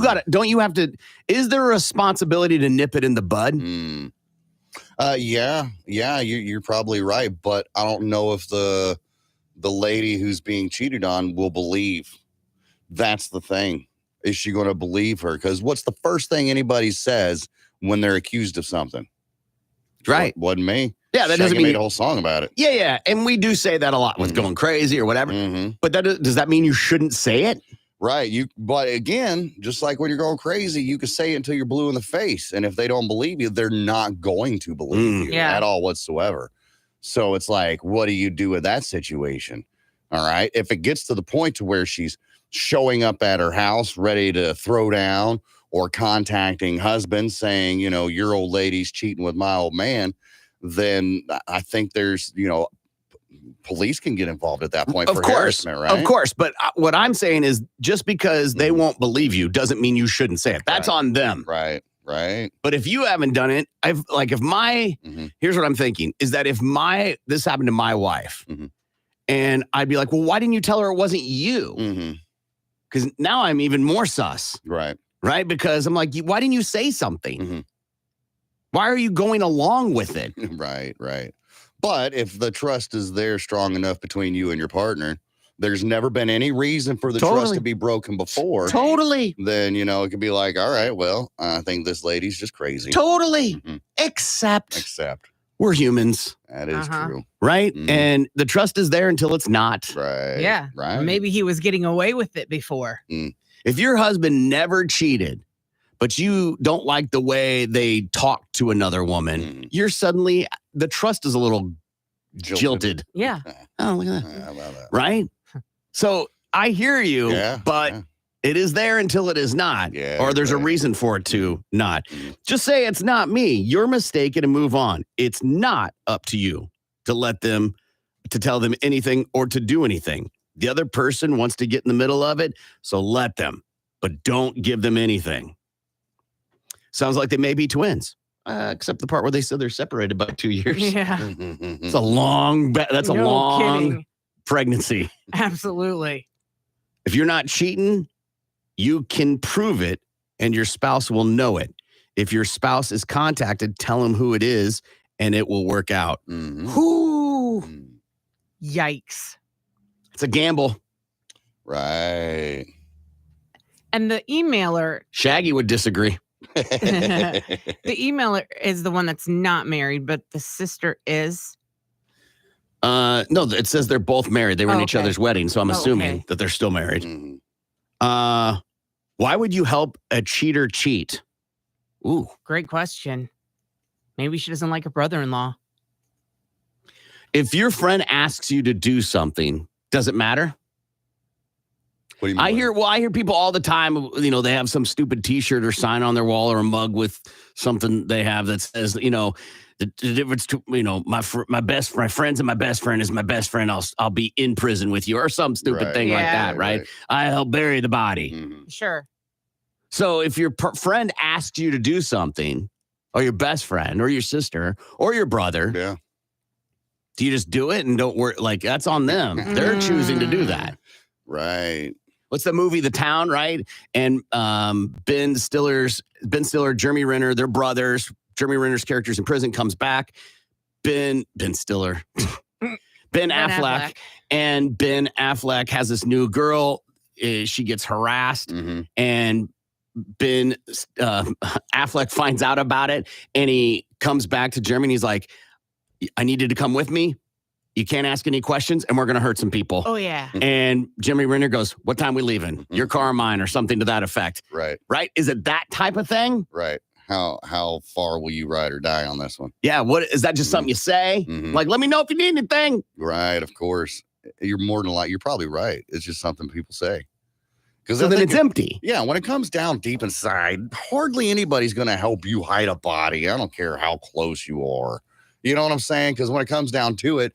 Is there a responsibility to nip it in the bud? Yeah, you're probably right, but I don't know if the lady who's being cheated on will believe. That's the thing. Is she going to believe her? Because what's the first thing anybody says when they're accused of something? Right. Wasn't me. Yeah, that doesn't mean made a whole song about it. Yeah, and we do say that a lot with going crazy or whatever. But does that mean you shouldn't say it? Right. But again, just like when you're going crazy, you can say it until you're blue in the face. And if they don't believe you, they're not going to believe you at all whatsoever. So it's like, what do you do with that situation? All right. If it gets to the point to where she's showing up at her house ready to throw down, or contacting husband saying, your old lady's cheating with my old man, then I think there's, police can get involved at that point. Of course, harassment, right? Of course. But what I'm saying is just because they won't believe you doesn't mean you shouldn't say it. That's on them. Right. But if you haven't done it, here's what I'm thinking is that if this happened to my wife and I'd be like, well, why didn't you tell her it wasn't you? because now I'm even more sus. Right. Right? Because I'm like, why didn't you say something? Mm-hmm. Why are you going along with it? Right, right. But if the trust is there strong enough between you and your partner, there's never been any reason for the trust Totally. to be broken before. Totally. Then, it could be like, all right, well, I think this lady's just crazy. Totally. Mhm. Except we're humans. That is true. Right? Mhm. And the trust is there until it's not. Right. Yeah. Right. Maybe he was getting away with it before. If your husband never cheated, but you don't like the way they talk to another woman, you're suddenly, the trust is a little jilted. Yeah. Oh, look at that. How about that? Right? So I hear you, Yeah, but it is there until it is not. Yeah, or there's a right. reason for it to not. Just say it's not me. You're mistaken and move on. It's not up to you to tell them anything or to do anything. The other person wants to get in the middle of it, so let them, but don't give them anything. Sounds like they may be twins, except the part where they said they're separated by 2 years. Yeah. It's a long, that's a No long kidding. pregnancy. Absolutely. If you're not cheating, you can prove it and your spouse will know it. If your spouse is contacted, tell them who it is and it will work out. Whoo! Yikes. It's a gamble. Right. And the emailer, Shaggy would disagree. the emailer is the one that's not married, but the sister is. No, it says they're both married. They were in each Okay. other's wedding, so I'm assuming Okay. that they're still married. Mhm. Why would you help a cheater cheat? Ooh. Great question. Maybe she doesn't like her brother-in-law. If your friend asks you to do something, does it matter? What do you mean? I hear people all the time, they have some stupid t-shirt or sign on their wall or a mug with something they have that says, the difference to, my friends and my best friend is my best friend. I'll be in prison with you or some stupid thing like Yeah. that, right? I'll bury the body. Mhm. Sure. So if your friend asks you to do something, or your best friend or your sister or your brother, Yeah. do you just do it and don't worry? Like, that's on them. They're choosing to do that. Right. What's the movie, The Town, right? And Ben Stiller, Jeremy Renner, they're brothers. Jeremy Renner's character's in prison, comes back. Ben Stiller. Ben Affleck. And Ben Affleck has this new girl. She gets harassed. Mhm. And Ben Affleck finds out about it. And he comes back to Jeremy and he's like, I need you to come with me. You can't ask any questions, and we're going to hurt some people. Oh, yeah. And Jeremy Renner goes, what time we leaving? Your car or mine, or something to that effect. Right. Right? Is it that type of thing? Right. How far will you ride or die on this one? Yeah. What is that? Just something you say? Mhm. Like, let me know if you need anything. Right. Of course. You're more than you're probably right. It's just something people say. So then it's empty. Yeah. When it comes down deep inside, hardly anybody's going to help you hide a body. I don't care how close you are. You know what I'm saying? Because when it comes down to it,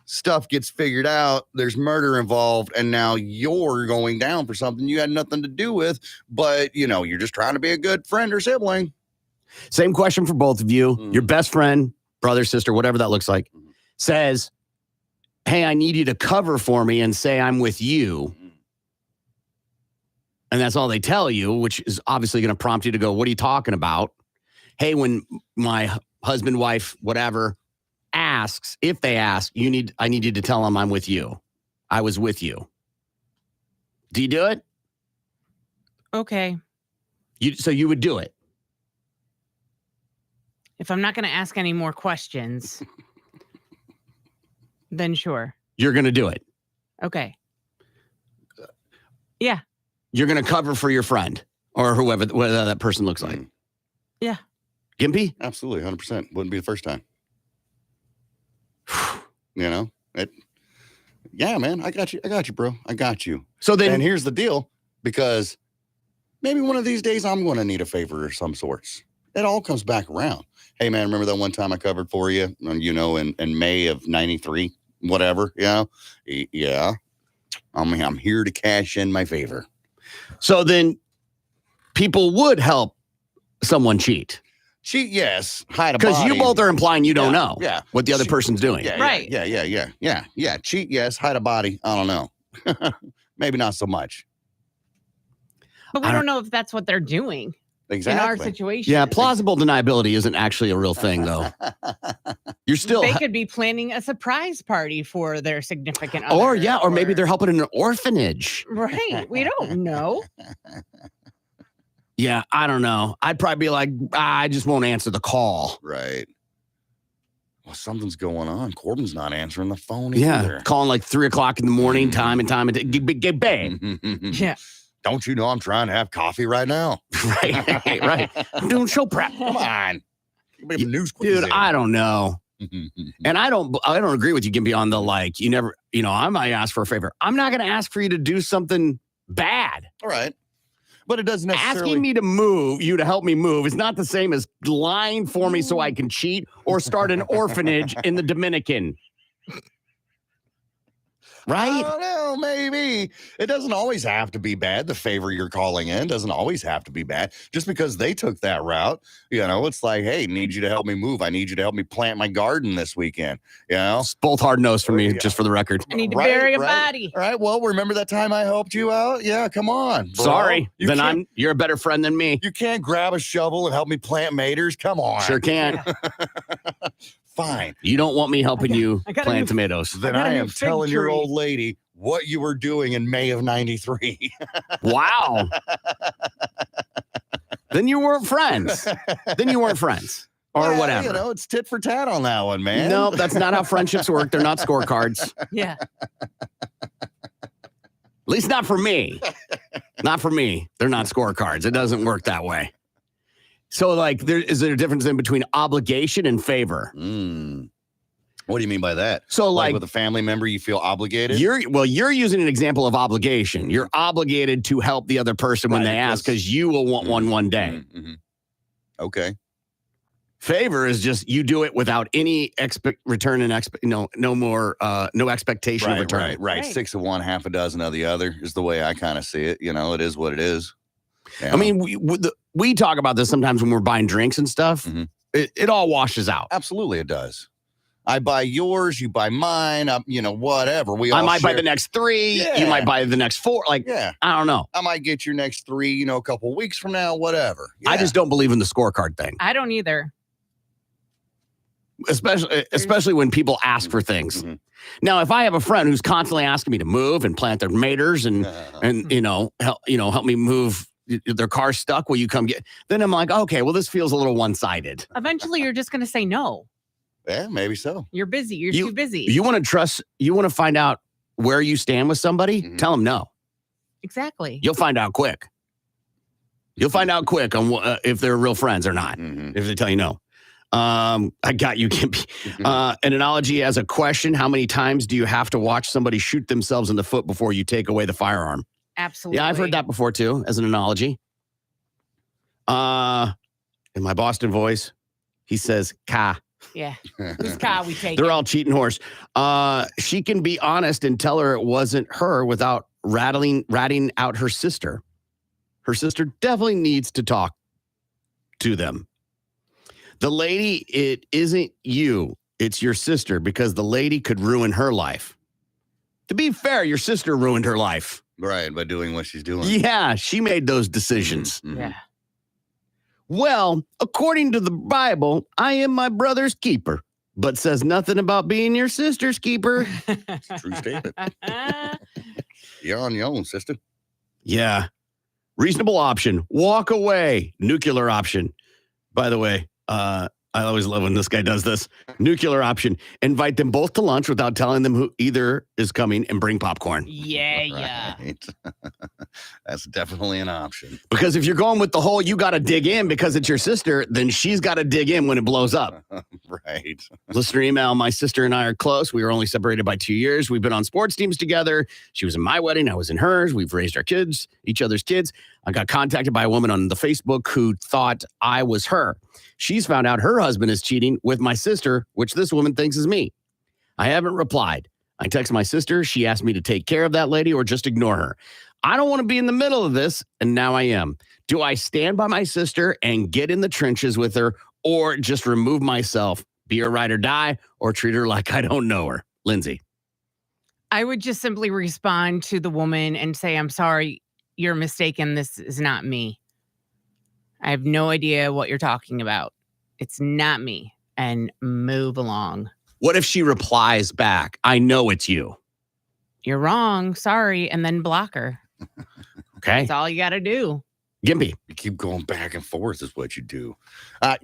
stuff gets figured out, there's murder involved, and now you're going down for something you had nothing to do with, but you're just trying to be a good friend or sibling. Same question for both of you. Your best friend, brother, sister, whatever that looks like, says, hey, I need you to cover for me and say I'm with you. And that's all they tell you, which is obviously going to prompt you to go, what are you talking about? Hey, when my husband, wife, whatever, asks, if they ask, I need you to tell them I'm with you. I was with you. Do you do it? Okay. So you would do it. If I'm not going to ask any more questions, then sure. You're going to do it. Okay. Yeah. You're going to cover for your friend or whoever that person looks like. Yeah. Gimpy? Absolutely. 100%. Wouldn't be the first time. Yeah, man, I got you, bro. I got you. So then, and here's the deal, because maybe one of these days I'm going to need a favor of some sorts. It all comes back around. Hey, man, remember that one time I covered for you, in May of 93, whatever, Yeah. I'm here to cash in my favor. So then people would help someone cheat. Cheat, yes. Hide a Because body. you both are implying you don't know what the other Cheat. person's doing. Yeah. Cheat, yes. Hide a body. I don't know. Maybe not so much. But we don't know if that's what they're doing in our situation. Yeah, plausible deniability isn't actually a real thing, though. You're still. They could be planning a surprise party for their significant other. Or maybe they're helping in an orphanage. Right. We don't know. Yeah, I don't know. I'd probably be like, I just won't answer the call. Right. Well, something's going on. Corbin's not answering the phone Yeah, either. calling like 3 o'clock in the morning, time and get babe. Yeah. Don't you know I'm trying to have coffee right now? right. I'm doing show prep. Come on. News Dude, I don't know. And I don't agree with you, Gimpy, on the like, you never, I might ask for a favor. I'm not going to ask for you to do something bad. All right. But it doesn't necessarily. Asking me to move, you to help me move, is not the same as lying for me so I can cheat or start an orphanage in the Dominican. Right? I don't know, maybe. It doesn't always have to be bad. The favor you're calling in doesn't always have to be bad. Just because they took that route, it's like, hey, need you to help me move. I need you to help me plant my garden this weekend. It's both hard no's for me, just for the record. I need to bury a body. All right. Well, remember that time I helped you out? Yeah, come on. Bro. Sorry. You're a better friend than me. You can't grab a shovel and help me plant maters. Come on. Sure can. Fine. You don't want me helping you plant tomatoes. Then I am telling your old lady what you were doing in May of 93. Wow. Then you weren't friends. Or whatever. It's tit for tat on that one, man. No, that's not how friendships work. They're not scorecards. Yeah. At least not for me. Not for me. They're not scorecards. It doesn't work that way. So, like, is there a difference in between obligation and favor? What do you mean by that? So, like with a family member, you feel obligated? You're using an example of obligation. You're obligated to help the other person when they ask because you will want one day. Okay. Favor is just you do it without any return and no expectation of return. Right. 6 of one, half a dozen of the other is the way I kind of see it. It is what it is. Yeah. I mean, we talk about this sometimes when we're buying drinks and stuff. It all washes out. Absolutely, it does. I buy yours, you buy mine. Whatever. I might buy the next 3. Yeah. You might buy the next 4. Like, I don't know. I might get your next 3. A couple weeks from now. Whatever. I just don't believe in the scorecard thing. I don't either. Especially when people ask for things. Now, if I have a friend who's constantly asking me to move and plant their maters and help me move their car stuck, will you come get? Then I'm like, okay, well, this feels a little one-sided. Eventually, you're just going to say no. Yeah, maybe so. You're busy. You're too busy. You want to find out where you stand with somebody? Tell them no. Exactly. You'll find out quick. You'll find out quick on if they're real friends or not. If they tell you no. I got you, Gimpy. An analogy as a question: how many times do you have to watch somebody shoot themselves in the foot before you take away the firearm? Absolutely. Yeah, I've heard that before too, as an analogy. In my Boston voice, he says, "Ka." Yeah, whose car we take? They're all cheating horse. She can be honest and tell her it wasn't her without ratting out her sister. Her sister definitely needs to talk to them. The lady, it isn't you. It's your sister, because the lady could ruin her life. To be fair, your sister ruined her life. Right, by doing what she's doing. Yeah, she made those decisions. Yeah. Well, according to the Bible, I am my brother's keeper, but says nothing about being your sister's keeper. True statement. You're on your own, sister. Yeah. Reasonable option. Walk away. Nuclear option. By the way, I always love when this guy does this. Nuclear option. Invite them both to lunch without telling them who either is coming and bring popcorn. Yeah. Right. That's definitely an option. Because if you're going with the whole you got to dig in because it's your sister, then she's got to dig in when it blows up. Right. Listener email, my sister and I are close. We were only separated by 2 years. We've been on sports teams together. She was in my wedding. I was in hers. We've raised our kids, each other's kids. I got contacted by a woman on the Facebook who thought I was her. She's found out her husband is cheating with my sister, which this woman thinks is me. I haven't replied. I text my sister. She asked me to take care of that lady or just ignore her. I don't want to be in the middle of this, and now I am. Do I stand by my sister and get in the trenches with her, or just remove myself, be her ride or die, or treat her like I don't know her? Lindsay. I would just simply respond to the woman and say, I'm sorry. you're mistaken. This is not me. I have no idea what you're talking about. It's not me. And move along. What if she replies back, I know it's you? You're wrong. Sorry. And then block her. Okay. That's all you got to do. Gimpy. You keep going back and forth is what you do. All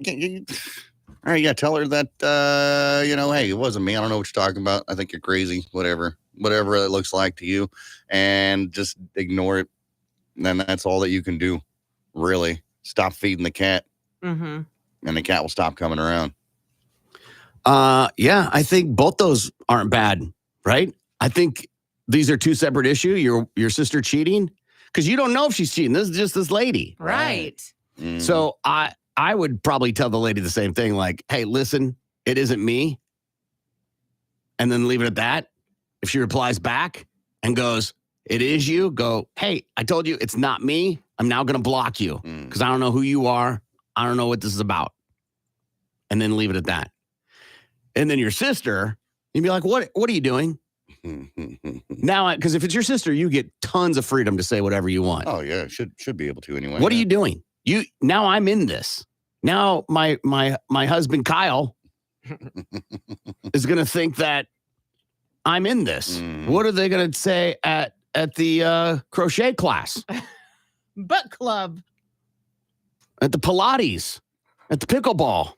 right, yeah, tell her that, hey, it wasn't me. I don't know what you're talking about. I think you're crazy, whatever it looks like to you, and just ignore it. And then that's all that you can do, really. Stop feeding the cat, Mm-hmm. and the cat will stop coming around. Yeah, I think both those aren't bad, right? I think these are two separate issues. Your sister cheating, because you don't know if she's cheating. This is just this lady. Right. Mm. So I would probably tell the lady the same thing, like, hey, listen, it isn't me. And then leave it at that. If she replies back and goes, it is you, go, hey, I told you it's not me. I'm now going to block you because I don't know who you are. I don't know what this is about. And then leave it at that. And then your sister, you'd be like, what are you doing? Now, because if it's your sister, you get tons of freedom to say whatever you want. Oh, yeah, should be able to anyway. What are you doing? Now I'm in this. Now my husband Kyle is going to think that I'm in this. What are they going to say at the crochet class, Butt club. at the Pilates, at the pickleball,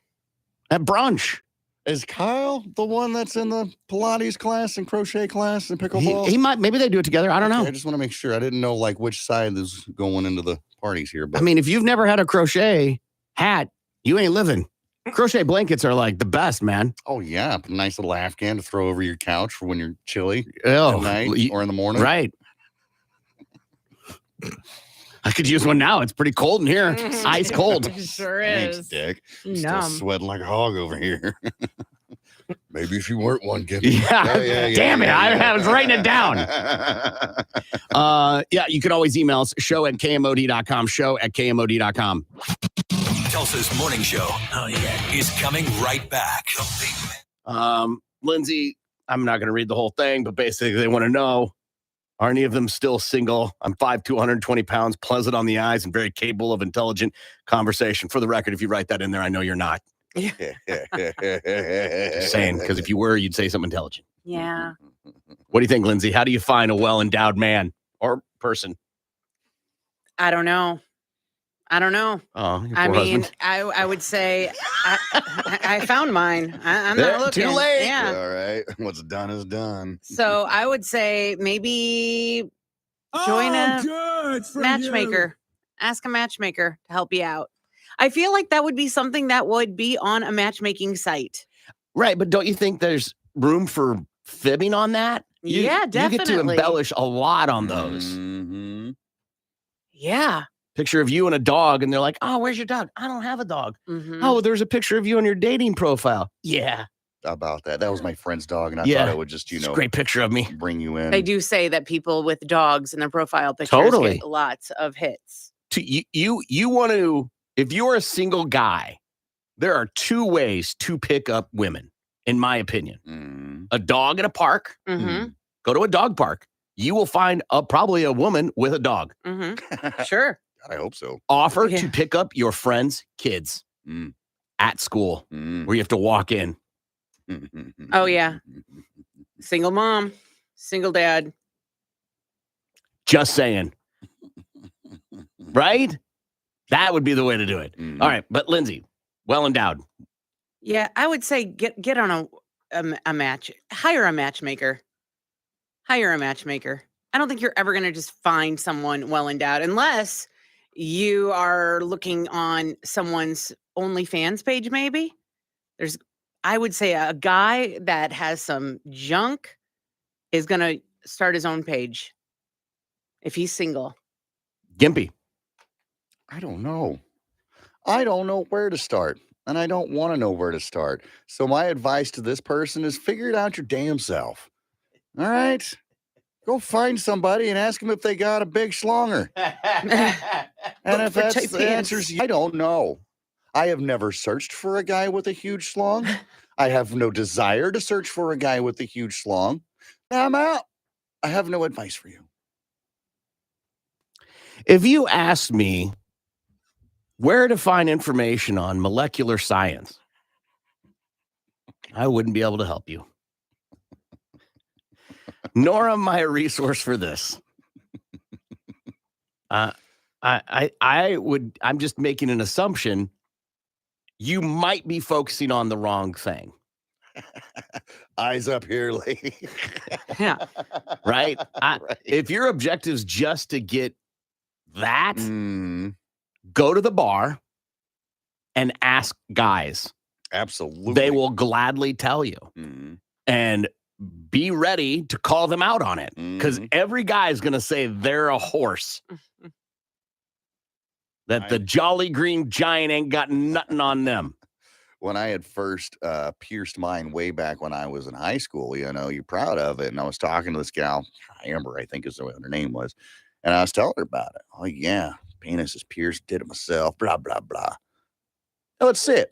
at brunch? Is Kyle the one that's in the Pilates class and crochet class and pickleball? He might. Maybe they do it together. I don't know. I just want to make sure. I didn't know like which side is going into the parties here. But I mean, if you've never had a crochet hat, you ain't living. Crochet blankets are like the best, man. Oh yeah, a nice little Afghan to throw over your couch for when you're chilly Oh, at night or in the morning. Right. I could use one now. It's pretty cold in here. It's ice cold. It sure Thanks, is. Dick. Still Numb. sweating like a hog over here. Maybe if you weren't one, give Yeah. Damn it. I was writing it down. Yeah, you can always email us, show@kmod.com, show@kmod.com. Tulsa's morning show is coming right back. Lindsay, I'm not going to read the whole thing, but basically they want to know, are any of them still single? I'm 5'2", 120 pounds, pleasant on the eyes, and very capable of intelligent conversation. For the record, if you write that in there, I know you're not. Just saying, because if you were, you'd say something intelligent. Yeah. What do you think, Lindsay? How do you find a well-endowed man or person? I don't know. Oh, your I poor mean, husband. I would say I found mine. I'm There, not looking. too late. Yeah. All right. What's done is done. So I would say maybe join a matchmaker. Ask a matchmaker to help you out. I feel like that would be something that would be on a matchmaking site. Right, but don't you think there's room for fibbing on that? Yeah, You get to definitely. embellish a lot on those. Mm-hmm. Yeah. Picture of you and a dog, and they're like, oh, where's your dog? I don't have a dog. Mhm. Oh, there's a picture of you on your dating profile. Yeah. About that. That was my friend's dog, and I Yeah. thought it would just, It's a great picture of me. bring you in. They do say that people with dogs in their profile pictures Totally. get lots of hits. You want to, if you're a single guy, there are two ways to pick up women, in my opinion. A dog in a park. Mm-hmm. Go to a dog park. You will find probably a woman with a dog. Mm-hmm. Sure. I hope so. Offer Yeah. to pick up your friend's kids Mm. at school Mm. where you have to walk in. Oh, yeah. Single mom, single dad. Just saying. Right? That would be the way to do it. Mm. All right. But Lindsay, well endowed. Yeah, I would say get on a match. Hire a matchmaker. Hire a matchmaker. I don't think you're ever going to just find someone well endowed unless you are looking on someone's OnlyFans page. Maybe I would say a guy that has some junk is going to start his own page if he's single. Gimpy. I don't know. I don't know where to start, and I don't want to know where to start. So my advice to this person is figure it out your damn self. All right? Go find somebody and ask them if they got a big schlonger. And if for that's tight the pants. answer, I don't know. I have never searched for a guy with a huge schlong. I have no desire to search for a guy with a huge schlong. I'm out. I have no advice for you. If you asked me where to find information on molecular science, I wouldn't be able to help you. Nor am I a resource for this. I'm just making an assumption. You might be focusing on the wrong thing. Eyes up here, lady. Yeah. Right? If your objective's just to get that, go to the bar and ask guys. Absolutely. They will gladly tell you. And be ready to call them out on it. Because every guy is going to say they're a horse. That the Jolly Green Giant ain't got nothing on them. When I had first pierced mine way back when I was in high school, you're proud of it. And I was talking to this gal, Amber, I think is what her name was. And I was telling her about it. Oh, yeah, penis is pierced, did it myself, blah, blah, blah. Now, let's sit.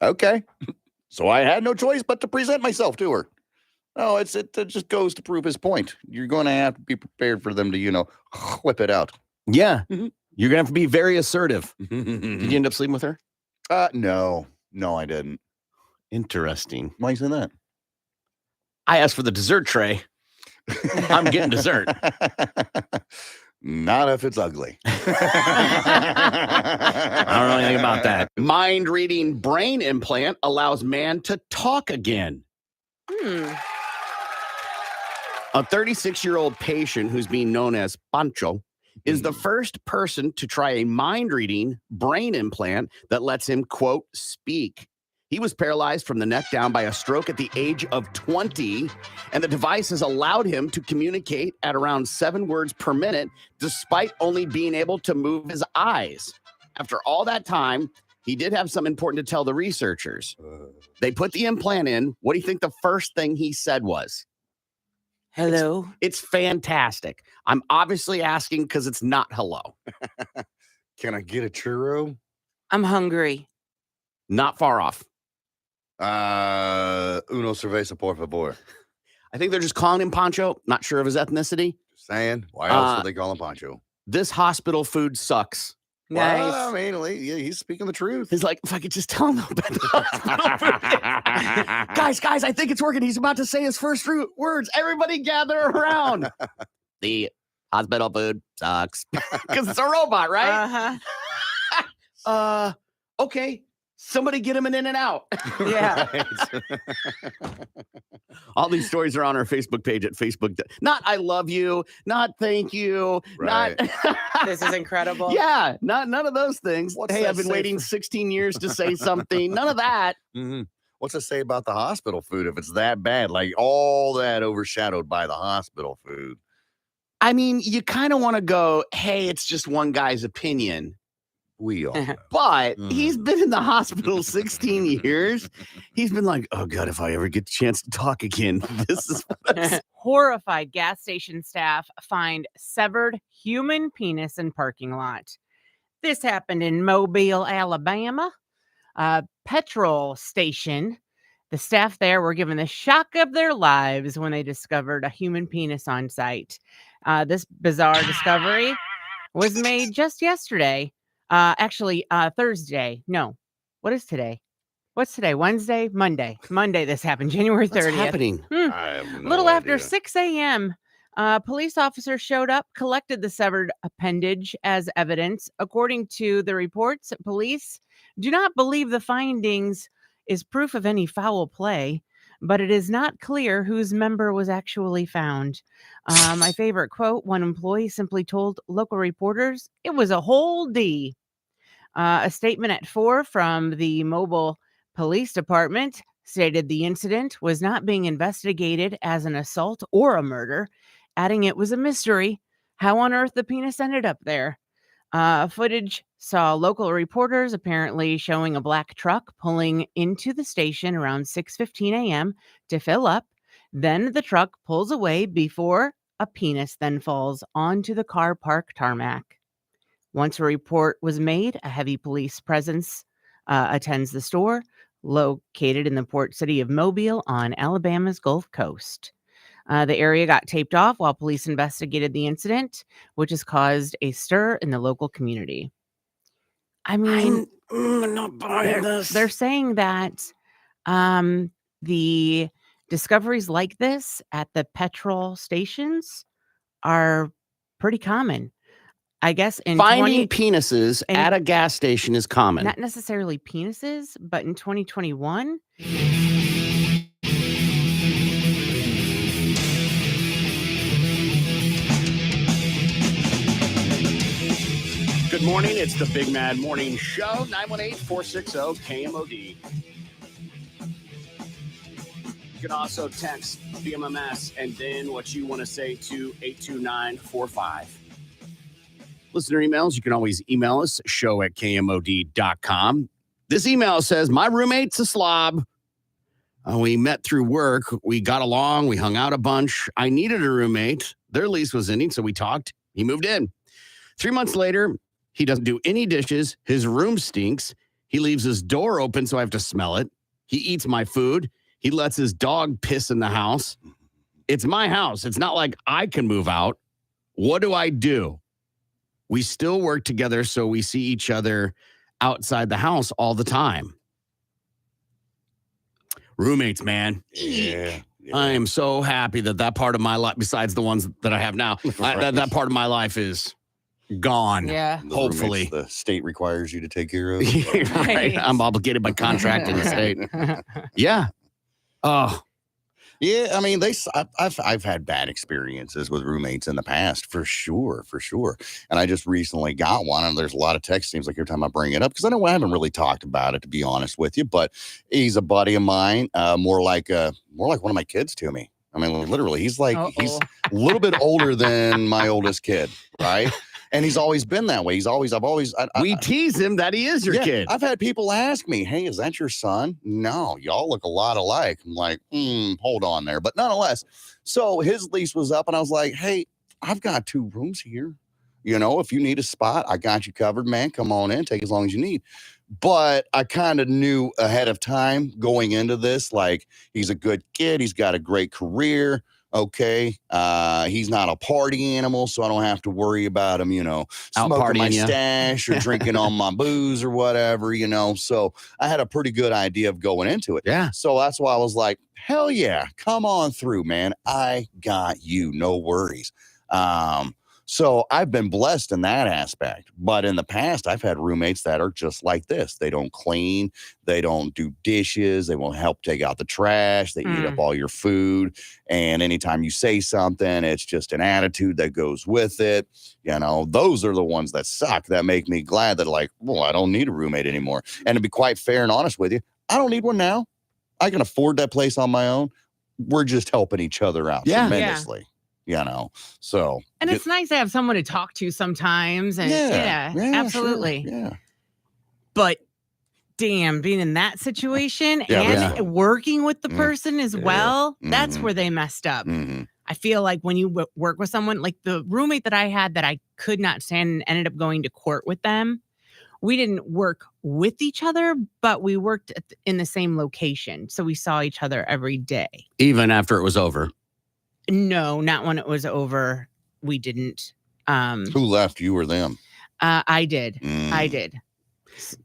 Okay. So I had no choice but to present myself to her. No, it just goes to prove his point. You're going to have to be prepared for them to, whip it out. Yeah. You're going to have to be very assertive. Did you end up sleeping with her? No, I didn't. Interesting. Why you say that? I asked for the dessert tray. I'm getting dessert. Not if it's ugly. I don't know anything about that. Mind reading brain implant allows man to talk again. A 36-year-old patient who's being known as Pancho is the first person to try a mind-reading brain implant that lets him, quote, speak. He was paralyzed from the neck down by a stroke at the age of 20, and the device has allowed him to communicate at around 7 words per minute, despite only being able to move his eyes. After all that time, he did have something important to tell the researchers. They put the implant in. What do you think the first thing he said was? Hello. It's fantastic. I'm obviously asking because it's not hello. Can I get a churro? I'm hungry. Not far off. Uno cerveza, por favor. I think they're just calling him Pancho. Not sure of his ethnicity. Just saying. Why else would they call him Pancho? This hospital food sucks. Nice. Well, I mean, he's speaking the truth. He's like, if I could just tell him about the hospital food. Guys, I think it's working. He's about to say his first words. Everybody gather around. The hospital food sucks. Because it's a robot, right? Okay. Somebody get him an In-N-Out. Yeah. All these stories are on our Facebook page at Facebook. Not I love you, not thank you, Right. not This is incredible. Yeah, none of those things. What's Hey, that I've been say waiting 16 years to say something. None of that. What's it say about the hospital food if it's that bad? Like all that overshadowed by the hospital food. I mean, you kind of want to go, hey, it's just one guy's opinion. We all know. But he's been in the hospital 16 years. He's been like, oh, God, if I ever get the chance to talk again, this is Horrified gas station staff find severed human penis in parking lot. This happened in Mobile, Alabama. Petrol station. The staff there were given the shock of their lives when they discovered a human penis on site. This bizarre discovery was made just yesterday. Actually, Thursday. No. What is today? What's today? Wednesday? Monday. Monday this happened. January 30th. What's happening? I have no A little after idea. 6 a.m., police officers showed up, collected the severed appendage as evidence. According to the reports, police do not believe the findings is proof of any foul play, but it is not clear whose member was actually found. My favorite quote, one employee simply told local reporters, it was a whole D. A statement at 4 from the Mobile Police Department stated the incident was not being investigated as an assault or a murder, adding it was a mystery how on earth the penis ended up there. Footage saw local reporters apparently showing a black truck pulling into the station around 6:15 a.m. to fill up. Then the truck pulls away before a penis then falls onto the car park tarmac. Once a report was made, a heavy police presence attends the store, located in the port city of Mobile on Alabama's Gulf Coast. The area got taped off while police investigated the incident, which has caused a stir in the local community. I mean, I'm not buying this. they're saying that the discoveries like this at the petrol stations are pretty common. I guess in Finding penises in- at a gas station is common. not necessarily penises, but in 2021. Good morning. It's the Big Mad Morning Show, 918-460-KMOD. You can also text BMMS and then what you want to say to 82945. Listener emails, you can always email us, show@kmod.com. This email says, my roommate's a slob. We met through work. We got along. We hung out a bunch. I needed a roommate. Their lease was ending, so we talked. He moved in. 3 months later, he doesn't do any dishes. His room stinks. He leaves his door open, so I have to smell it. He eats my food. He lets his dog piss in the house. It's my house. It's not like I can move out. What do I do? We still work together, so we see each other outside the house all the time. Roommates, man. Yeah. I am so happy that part of my life, besides the ones that I have now, that part of my life is gone. Yeah. The Hopefully. roommates the state requires you to take care of. Right. I'm obligated by contract in the state. Yeah. Oh. Yeah, I mean, I've had bad experiences with roommates in the past, for sure. And I just recently got one, and there's a lot of text. Seems like every time I bring it up, because I haven't really talked about it, to be honest with you. But he's a buddy of mine, more like one of my kids to me. I mean, literally, he's a little bit older than my oldest kid, right? And he's always been that way. We tease him that he is your kid. I've had people ask me, hey, is that your son? No, y'all look a lot alike. I'm like, hold on there. But nonetheless, so his lease was up and I was like, hey, I've got 2 rooms here. If you need a spot, I got you covered, man. Come on in, take as long as you need. But I kind of knew ahead of time going into this, like, he's a good kid. He's got a great career. Okay. He's not a party animal, so I don't have to worry about him, smoking my stash or drinking on my booze or whatever, So I had a pretty good idea of going into it. Yeah. So that's why I was like, hell yeah, come on through, man. I got you. No worries. So I've been blessed in that aspect. But in the past, I've had roommates that are just like this. They don't clean. They don't do dishes. They won't help take out the trash. They eat up all your food. And anytime you say something, it's just an attitude that goes with it. Those are the ones that suck, that make me glad that, like, well, I don't need a roommate anymore. And to be quite fair and honest with you, I don't need one now. I can afford that place on my own. We're just helping each other out tremendously. So. And it's nice to have someone to talk to sometimes. And yeah absolutely. Sure, yeah. But damn, being in that situation and working with the person as well, that's where they messed up. I feel like when you work with someone, like the roommate that I had that I could not stand and ended up going to court with them, we didn't work with each other, but we worked in the same location. So we saw each other every day. Even after it was over? No, not when it was over. We didn't. Who left, you or them? I did. I did.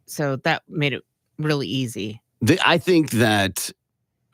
So that made it really easy. I think that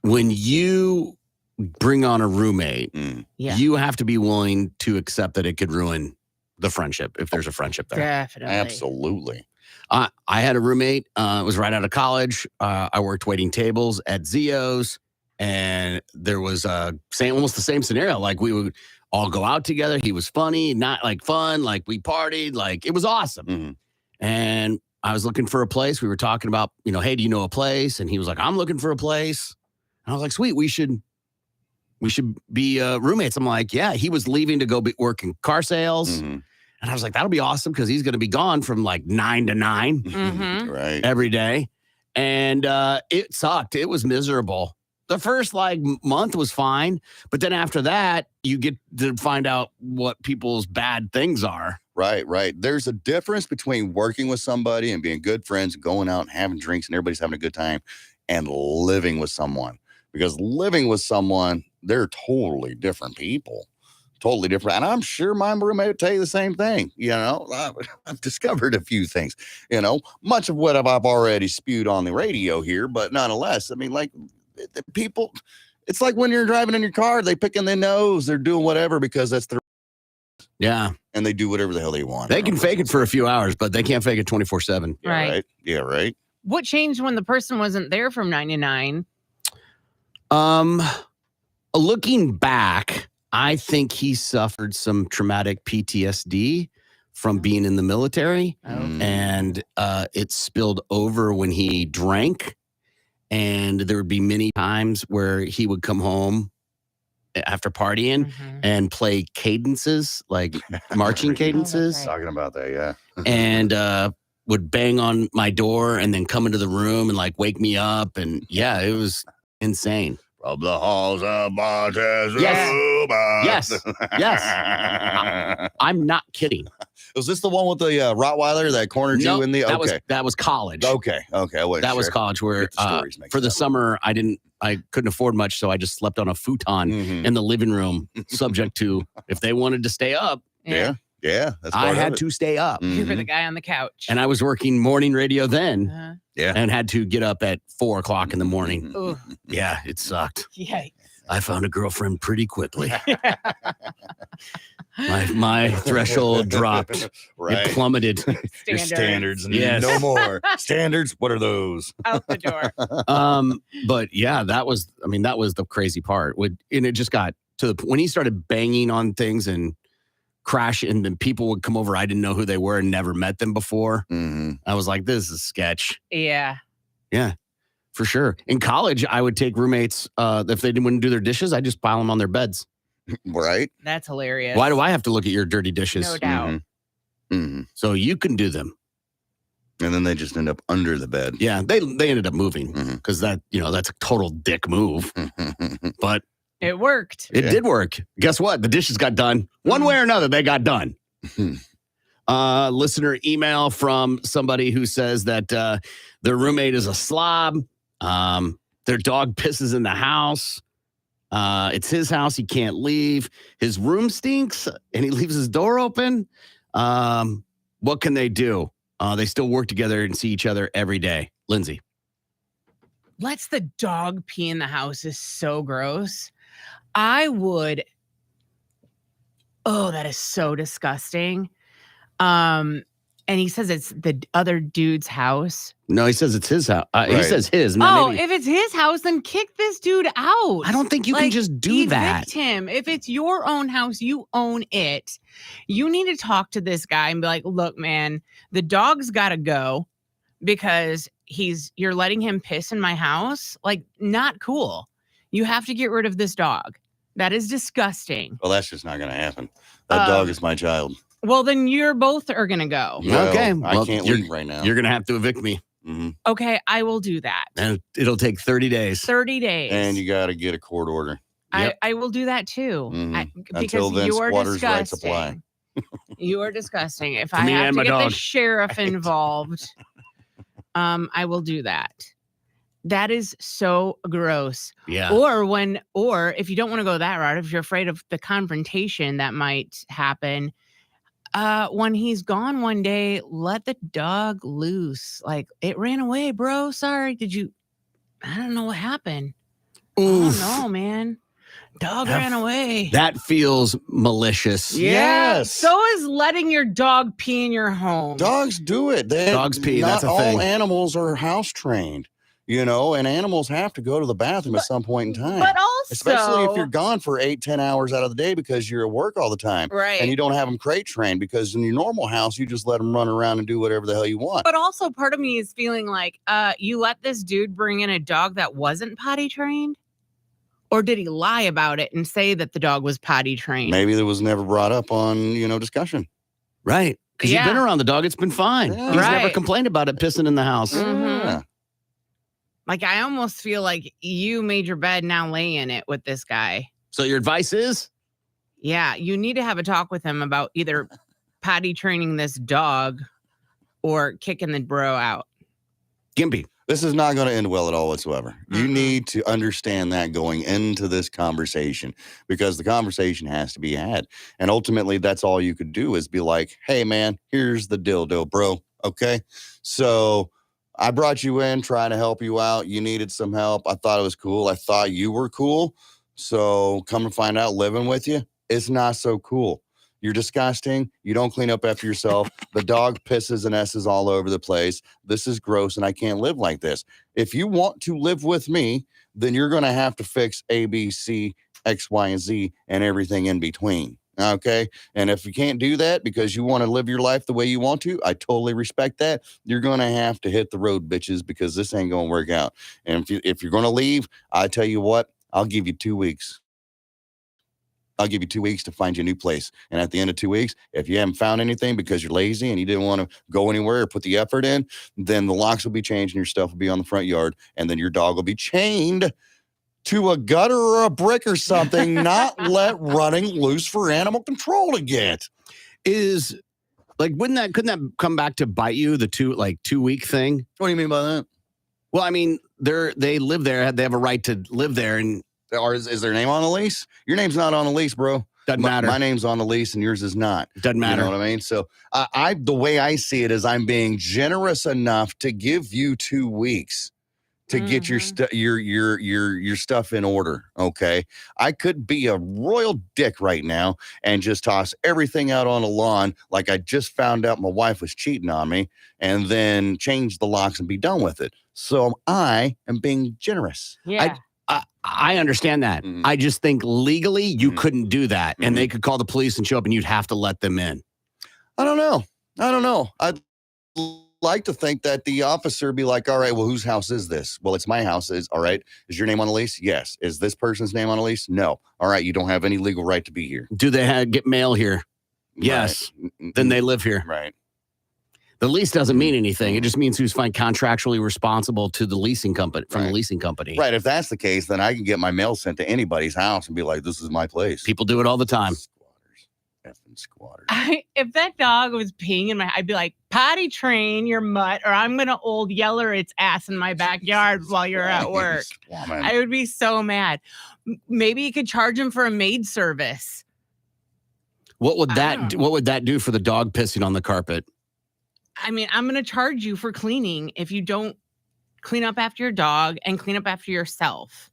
when you bring on a roommate, you have to be willing to accept that it could ruin the friendship if there's a friendship there. Definitely. Absolutely. I had a roommate. It was right out of college. I worked waiting tables at Zio's. And there was almost the same scenario. Like, we would all go out together. He was funny, not like fun. Like, we partied. Like, it was awesome. And I was looking for a place. We were talking about, hey, do you know a place? And he was like, I'm looking for a place. And I was like, sweet, we should be roommates. I'm like, yeah. He was leaving to go work in car sales. And I was like, that'll be awesome because he's going to be gone from like 9 to 9 right, every day. And it sucked. It was miserable. The first month was fine, but then after that, you get to find out what people's bad things are. Right. There's a difference between working with somebody and being good friends, going out and having drinks and everybody's having a good time, and living with someone. Because living with someone, they're totally different people. Totally different. And I'm sure my roommate would tell you the same thing. I've discovered a few things, much of what I've already spewed on the radio here, but nonetheless, I mean, like the people, it's like when you're driving in your car, they pick in their nose, they're doing whatever because that's their. Yeah. And they do whatever the hell they want. They can fake it for a few hours, but they can't fake it 24/7. Yeah, right. Yeah, right. What changed when the person wasn't there from 9 to 9? Looking back, I think he suffered some traumatic PTSD from being in the military, and it spilled over when he drank. And there would be many times where he would come home after partying and play cadences, like marching cadences. Talking about that, yeah. And would bang on my door and then come into the room and like wake me up. And yeah, it was insane. From the halls of Montezuma. Yes. I'm not kidding. Was this the one with the Rottweiler that cornered you in the? That was college. Okay. That was college where for the summer I couldn't afford much, so I just slept on a futon in the living room, subject to if they wanted to stay up. Yeah. That's I had to stay up. You were the guy on the couch. And I was working morning radio then. And had to get up at 4 o'clock in the morning. Ooh. Yeah, it sucked. Yikes. I found a girlfriend pretty quickly. My threshold dropped. Right. It plummeted. Your standards. Yes. No more. Standards. What are those? Out the door. But yeah, that was the crazy part. And it just got to when he started banging on things and crashing, and then people would come over. I didn't know who they were and never met them before. I was like, this is sketch. Yeah. Yeah, for sure. In college, I would take roommates. If they wouldn't do their dishes, I just pile them on their beds. Right. That's hilarious. Why do I have to look at your dirty dishes? No doubt. So you can do them. And then they just end up under the bed. Yeah, they ended up moving because that's a total dick move. But it worked. It did work. Guess what? The dishes got done. One way or another, they got done. Listener email from somebody who says that their roommate is a slob. Their dog pisses in the house. It's his house. He can't leave. His room stinks and he leaves his door open. What can they do? They still work together and see each other every day. Lindsay. Lets the dog pee in the house is so gross. I would. Oh, that is so disgusting. And he says it's the other dude's house. No, he says it's his house. He Right. says his. If it's his house, then kick this dude out. I don't think you can just do that. Evict him. If it's your own house, you own it. You need to talk to this guy and be like, look, man, the dog's got to go because you're letting him piss in my house. Like, not cool. You have to get rid of this dog. That is disgusting. Well, that's just not going to happen. That dog is my child. Well, then you're both are going to go. Well, Okay. I can't leave right now. You're going to have to evict me. Okay, I will do that. And it'll take 30 days. 30 days. And you got to get a court order. I will do that too. Until Because then, you are squatters' rights apply. disgusting. You are disgusting. If To I me have and to my get the dog. sheriff involved, I will do that. That is so gross. Yeah. Or if you don't want to go that route, if you're afraid of the confrontation that might happen, when he's gone one day, let the dog loose. Like, it ran away, bro. Sorry. I don't know what happened. Oof. I don't know, man. Dog ran away. That feels malicious. Yeah. Yes. So is letting your dog pee in your home. Dogs do it. Dogs pee, Not that's a all thing. animals are house trained, and animals have to go to the bathroom at some point in time. But also, especially if you're gone for 8-10 hours out of the day because you're at work all the time. Right. And you don't have them crate trained because in your normal house, you just let them run around and do whatever the hell you want. But also, part of me is feeling like, you let this dude bring in a dog that wasn't potty trained? Or did he lie about it and say that the dog was potty trained? Maybe that was never brought up on, discussion. Right. Because you've been around the dog. It's been fine. Yeah. He's never Right. complained about it pissing in the house. Yeah. Like, I almost feel like you made your bed, now lay in it with this guy. So your advice is? Yeah, you need to have a talk with him about either potty training this dog or kicking the bro out. Gimpy. This is not going to end well at all whatsoever. You need to understand that going into this conversation, because the conversation has to be had. And ultimately, that's all you could do is be like, hey, man, here's the dildo, bro. Okay. So I brought you in trying to help you out. You needed some help. I thought it was cool. I thought you were cool. So come to find out, living with you, it's not so cool. You're disgusting. You don't clean up after yourself. The dog pisses and S's all over the place. This is gross, and I can't live like this. If you want to live with me, then you're going to have to fix A, B, C, X, Y, and Z, and everything in between. Okay? And if you can't do that because you want to live your life the way you want to, I totally respect that. You're going to have to hit the road, bitches, because this ain't going to work out. And if you're going to leave, I tell you what, I'll give you 2 weeks. I'll give you 2 weeks to find you a new place. And at the end of 2 weeks, if you haven't found anything because you're lazy and you didn't want to go anywhere or put the effort in, then the locks will be changed and your stuff will be on the front yard. And then your dog will be chained to a gutter or a brick or something, not let running loose for animal control to get. Is like, couldn't that come back to bite you, the 2 week thing? What do you mean by that? Well, I mean, they live there. They have a right to live there. And or is their name on the lease? Your name's not on the lease, bro. Doesn't matter. My name's on the lease and yours is not. Doesn't matter. You know what I mean? So the way I see it is I'm being generous enough to give you 2 weeks to get your stuff in order. Okay. I could be a royal dick right now and just toss everything out on the lawn like I just found out my wife was cheating on me, and then change the locks and be done with it. So I am being generous. Yeah. I understand that. Mhm. I just think legally you couldn't do that, and they could call the police and show up, and you'd have to let them in. I don't know. I'd like to think that the officer would be like, all right, well, whose house is this? Well, it's my house. All right. Is your name on the lease? Yes. Is this person's name on the lease? No. All right. You don't have any legal right to be here. Do they get mail here? Yes. Right. Then they live here. Right. The lease doesn't mean anything. It just means who's contractually responsible to the leasing company from the leasing company. Right. If that's the case, then I can get my mail sent to anybody's house and be like, this is my place. People do it all the time. Effing squatters. If that dog was peeing in I'd be like, potty train your mutt, or I'm gonna old yeller its ass in my backyard while you're at work. I would be so mad. Maybe you could charge him for a maid service. What would that do for the dog pissing on the carpet? I mean, I'm going to charge you for cleaning if you don't clean up after your dog and clean up after yourself.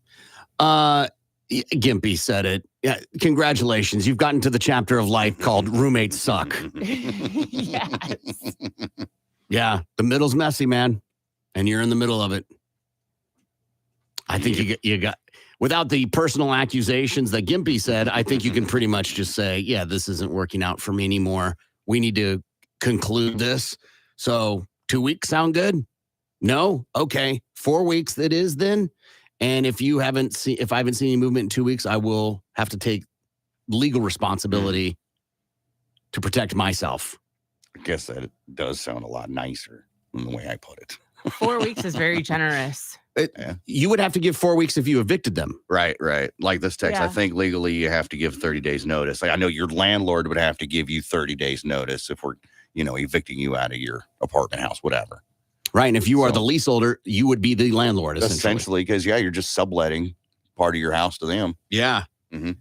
Gimpy said it. Yeah, congratulations. You've gotten to the chapter of life called roommates suck. Yes. Yeah, the middle's messy, man, and you're in the middle of it. I think you got without the personal accusations that Gimpy said, I think you can pretty much just say, yeah, this isn't working out for me anymore. We need to conclude this. So 2 weeks sound good? No? Okay. 4 weeks it is then. And if I haven't seen any movement in 2 weeks, I will have to take legal responsibility to protect myself. I guess that does sound a lot nicer than the way I put it. 4 weeks is very generous. You would have to give 4 weeks if you evicted them. Right. Like this text, Yeah. I think legally you have to give 30 days notice. Like I know your landlord would have to give you 30 days notice if we're, evicting you out of your apartment house, whatever. Right. And if you are the leaseholder, you would be the landlord, essentially. Because, you're just subletting part of your house to them. Yeah. Mm-hmm.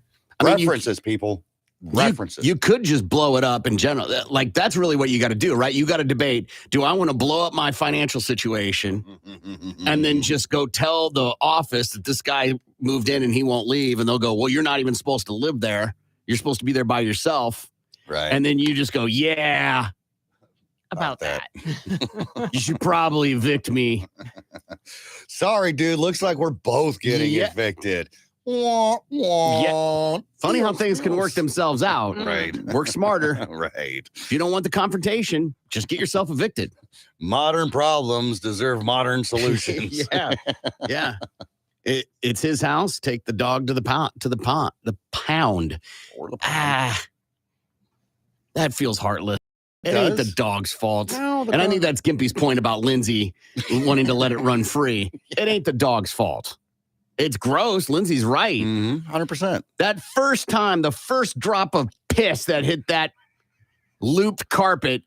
References, people. References. You could just blow it up in general. Like, that's really what you got to do, right? You got to debate, do I want to blow up my financial situation and then just go tell the office that this guy moved in and he won't leave? And they'll go, well, you're not even supposed to live there. You're supposed to be there by yourself. Right. And then you just go, yeah. About that. You should probably evict me. Sorry, dude. Looks like we're both getting evicted. Yeah. Funny how things can work themselves out. Right. Work smarter. Right. If you don't want the confrontation, just get yourself evicted. Modern problems deserve modern solutions. Yeah. It's his house. Take the dog to the pound. That feels heartless. It ain't the dog's fault. No, I think that's Gimpy's point about Lindsay wanting to let it run free. It ain't the dog's fault. It's gross. Lindsay's right. 100%. That first time, the first drop of piss that hit that looped carpet,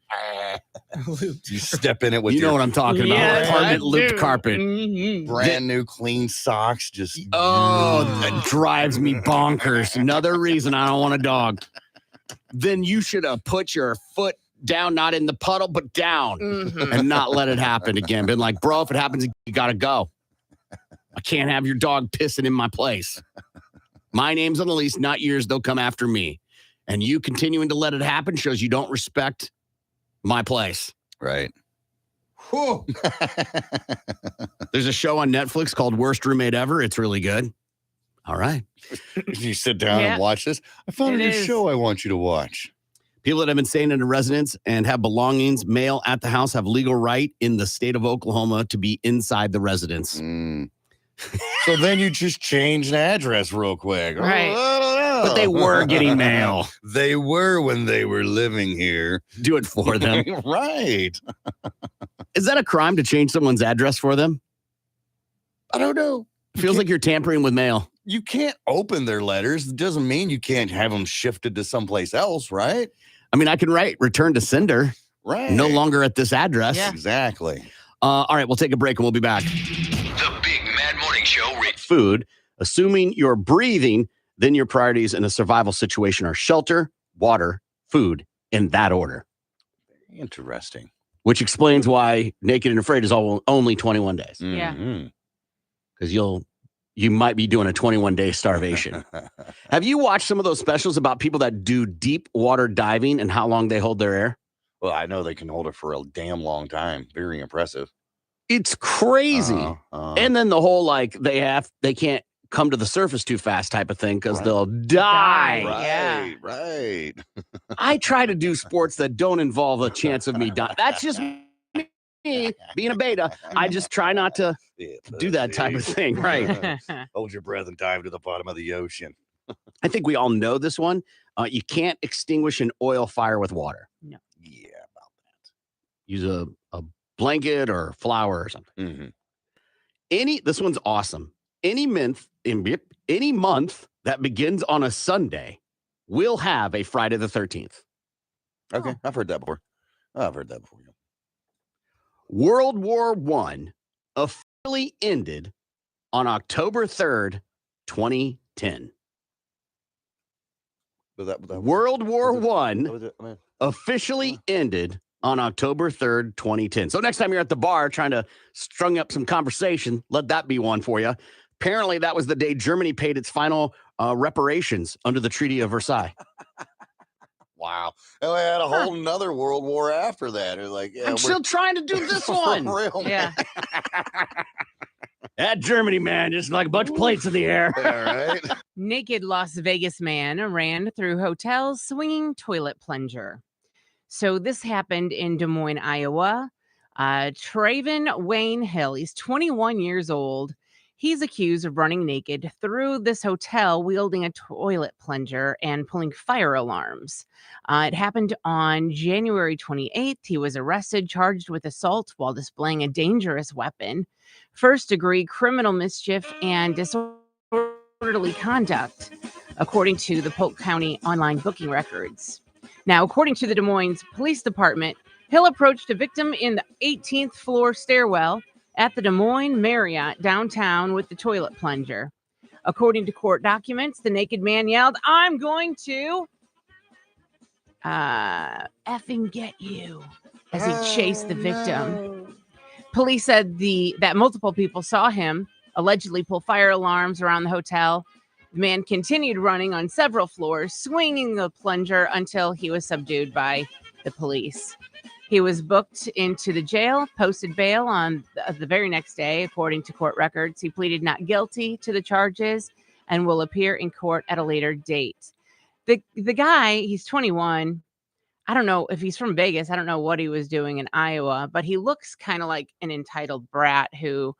You step in it with You know what I'm talking about. Yes, Apartment I looped do. carpet. Mhm. brand new clean socks. Just Oh, that drives me bonkers. Another reason I don't want a dog. Then you should have put your foot down, not in the puddle, but down, Mhm. and not let it happen again. Been like, bro, if it happens, you got to go. I can't have your dog pissing in my place. My name's on the lease, not yours. They'll come after me. And you continuing to let it happen shows you don't respect my place. right. There's a show on Netflix called Worst Roommate Ever. It's really good. All right. You sit down Yeah. and watch this. I found It a is. show I want you to watch. People that have been staying in a residence and have belongings, mail at the house, have legal right in the state of Oklahoma to be inside the residence. So then you just change an address real quick. Right. I don't know. But they were getting mail. They were when they were living here. Do it for them. Right. Is that a crime to change someone's address for them? I don't know. Feels like you're tampering with mail. You can't open their letters. It doesn't mean you can't have them shifted to someplace else, right? I mean, I can write return to sender. Right. No longer at this address. Yeah. Exactly. All right, we'll take a break and we'll be back. The Big Mad Morning Show. Food, assuming you're breathing, then your priorities in a survival situation are shelter, water, food, in that order. Interesting. Which explains why Naked and Afraid is only 21 days. Yeah. Mhm. Because you might be doing a 21-day starvation. Have you watched some of those specials about people that do deep water diving and how long they hold their air? Well, I know they can hold it for a damn long time. Very impressive. It's crazy. And then the whole they can't come to the surface too fast type of thing because they'll die. Right, right. I try to do sports that don't involve a chance of me dying. That's just me being a beta. I just try not to do that type of thing. Right. Hold your breath and dive to the bottom of the ocean. I think we all know this one. You can't extinguish an oil fire with water. No. Yeah, about Use a blanket or flour or something. Mm-hmm. This one's awesome. Any month that begins on a Sunday will have a Friday the 13th. Okay, I've heard that before. Yeah. World War I officially ended on October 3rd, 2010. World War I officially ended on October 3rd, 2010. So next time you're at the bar trying to strung up some conversation, let that be one for you. Apparently, that was the day Germany paid its final reparations under the Treaty of Versailles. Wow. And we had a whole nother World War after that. It was like, yeah, I'm still trying to do this one. Real, Yeah. That Germany, man, just like a bunch of plates in the air. All right. Naked Las Vegas man ran through hotels swinging toilet plunger. So this happened in Des Moines, Iowa. Traven Wayne Hill, he's 21 years old. He's accused of running naked through this hotel, wielding a toilet plunger and pulling fire alarms. It happened on January 28th. He was arrested, charged with assault while displaying a dangerous weapon, first-degree criminal mischief, and disorderly conduct, according to the Polk County online booking records. Now, according to the Des Moines Police Department, Hill approached a victim in the 18th floor stairwell at the Des Moines Marriott downtown with the toilet plunger. According to court documents, the naked man yelled, "I'm going to effing get you," as he chased the victim. Police said that multiple people saw him allegedly pull fire alarms around the hotel. The man continued running on several floors, swinging the plunger until he was subdued by the police. He was booked into the jail, posted bail on the very next day, according to court records. He pleaded not guilty to the charges and will appear in court at a later date. The guy, he's 21. I don't know if he's from Vegas. I don't know what he was doing in Iowa, but he looks kind of like an entitled brat who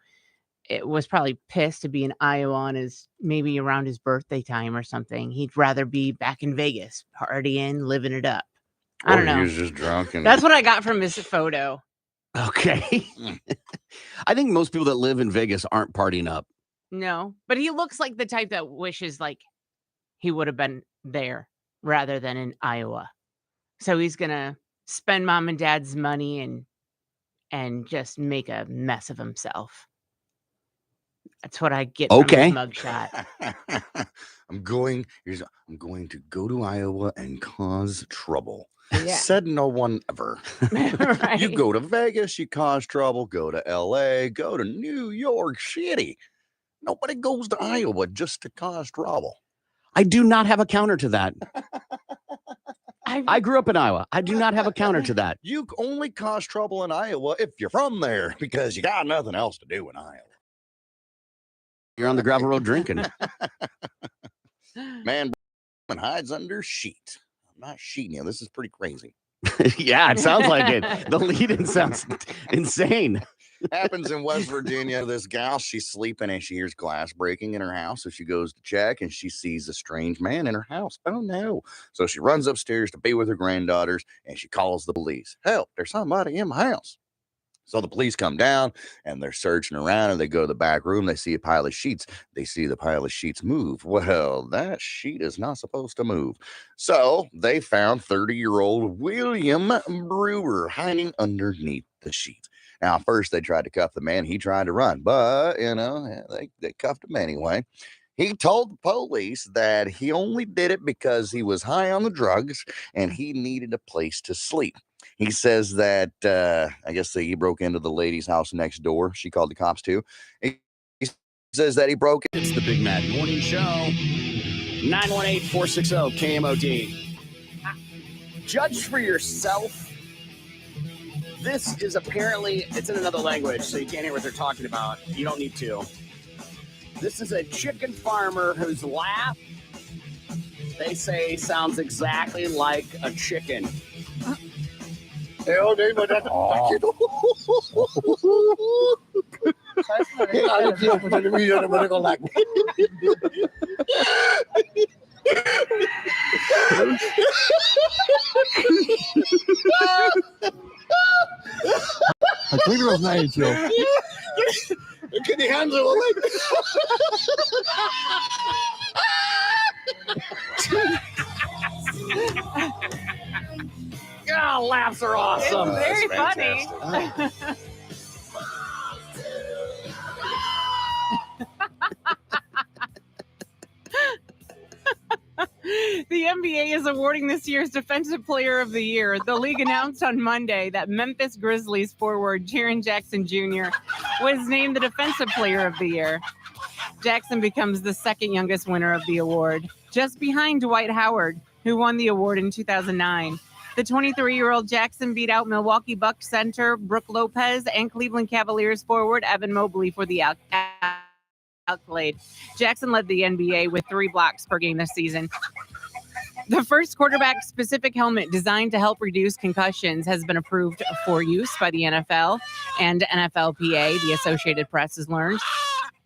was probably pissed to be in Iowa on maybe around his birthday time or something. He'd rather be back in Vegas, partying, living it up. I don't know. He was just drunk. And That's what I got from his photo. Okay. I think most people that live in Vegas aren't partying up. No, but he looks like the type that wishes like he would have been there rather than in Iowa. So he's going to spend mom and dad's money and just make a mess of himself. That's what I get from his mugshot. I'm going to go to Iowa and cause trouble. Yeah. Said no one ever. You Right. go to Vegas, you cause trouble. Go to LA, go to New York City. Nobody goes to Iowa just to cause trouble. I do not have a counter to that. I grew up in Iowa. I do not have a counter to that. You only cause trouble in Iowa if you're from there because you got nothing else to do in Iowa. You're on the gravel road drinking. Man hides under sheet. I'm not sheeting you. This is pretty crazy. Yeah, it sounds like it. The lead-in sounds insane. Happens in West Virginia. This gal, she's sleeping and she hears glass breaking in her house. So she goes to check and she sees a strange man in her house. Oh no. So she runs upstairs to be with her granddaughters and she calls the police. Help, there's somebody in my house. So the police come down and they're searching around and they go to the back room. They see a pile of sheets. They see the pile of sheets move. Well, that sheet is not supposed to move. So they found 30-year-old William Brewer hiding underneath the sheet. Now, first they tried to cuff the man. He tried to run, but, they cuffed him anyway. He told the police that he only did it because he was high on the drugs and he needed a place to sleep. He says that, I guess he broke into the lady's house next door. She called the cops too. He says that he broke. It's the Big Mad Morning Show. 918-460-KMOD. Judge for yourself. This is apparently, it's in another language, so you can't hear what they're talking about. You don't need to. This is a chicken farmer whose laugh, they say, sounds exactly like a chicken. Can you handle it? God, laughs are awesome. It's very That's funny. The NBA is awarding this year's Defensive Player of the Year. The league announced on Monday that Memphis Grizzlies forward Jaren Jackson Jr. was named the Defensive Player of the Year. Jackson becomes the second youngest winner of the award, just behind Dwight Howard, who won the award in 2009. The 23-year-old Jackson beat out Milwaukee Bucks center Brooke Lopez and Cleveland Cavaliers forward Evan Mobley for the accolade. Jackson led the NBA with 3 blocks per game this season. The first quarterback-specific helmet designed to help reduce concussions has been approved for use by the NFL and NFLPA, the Associated Press has learned.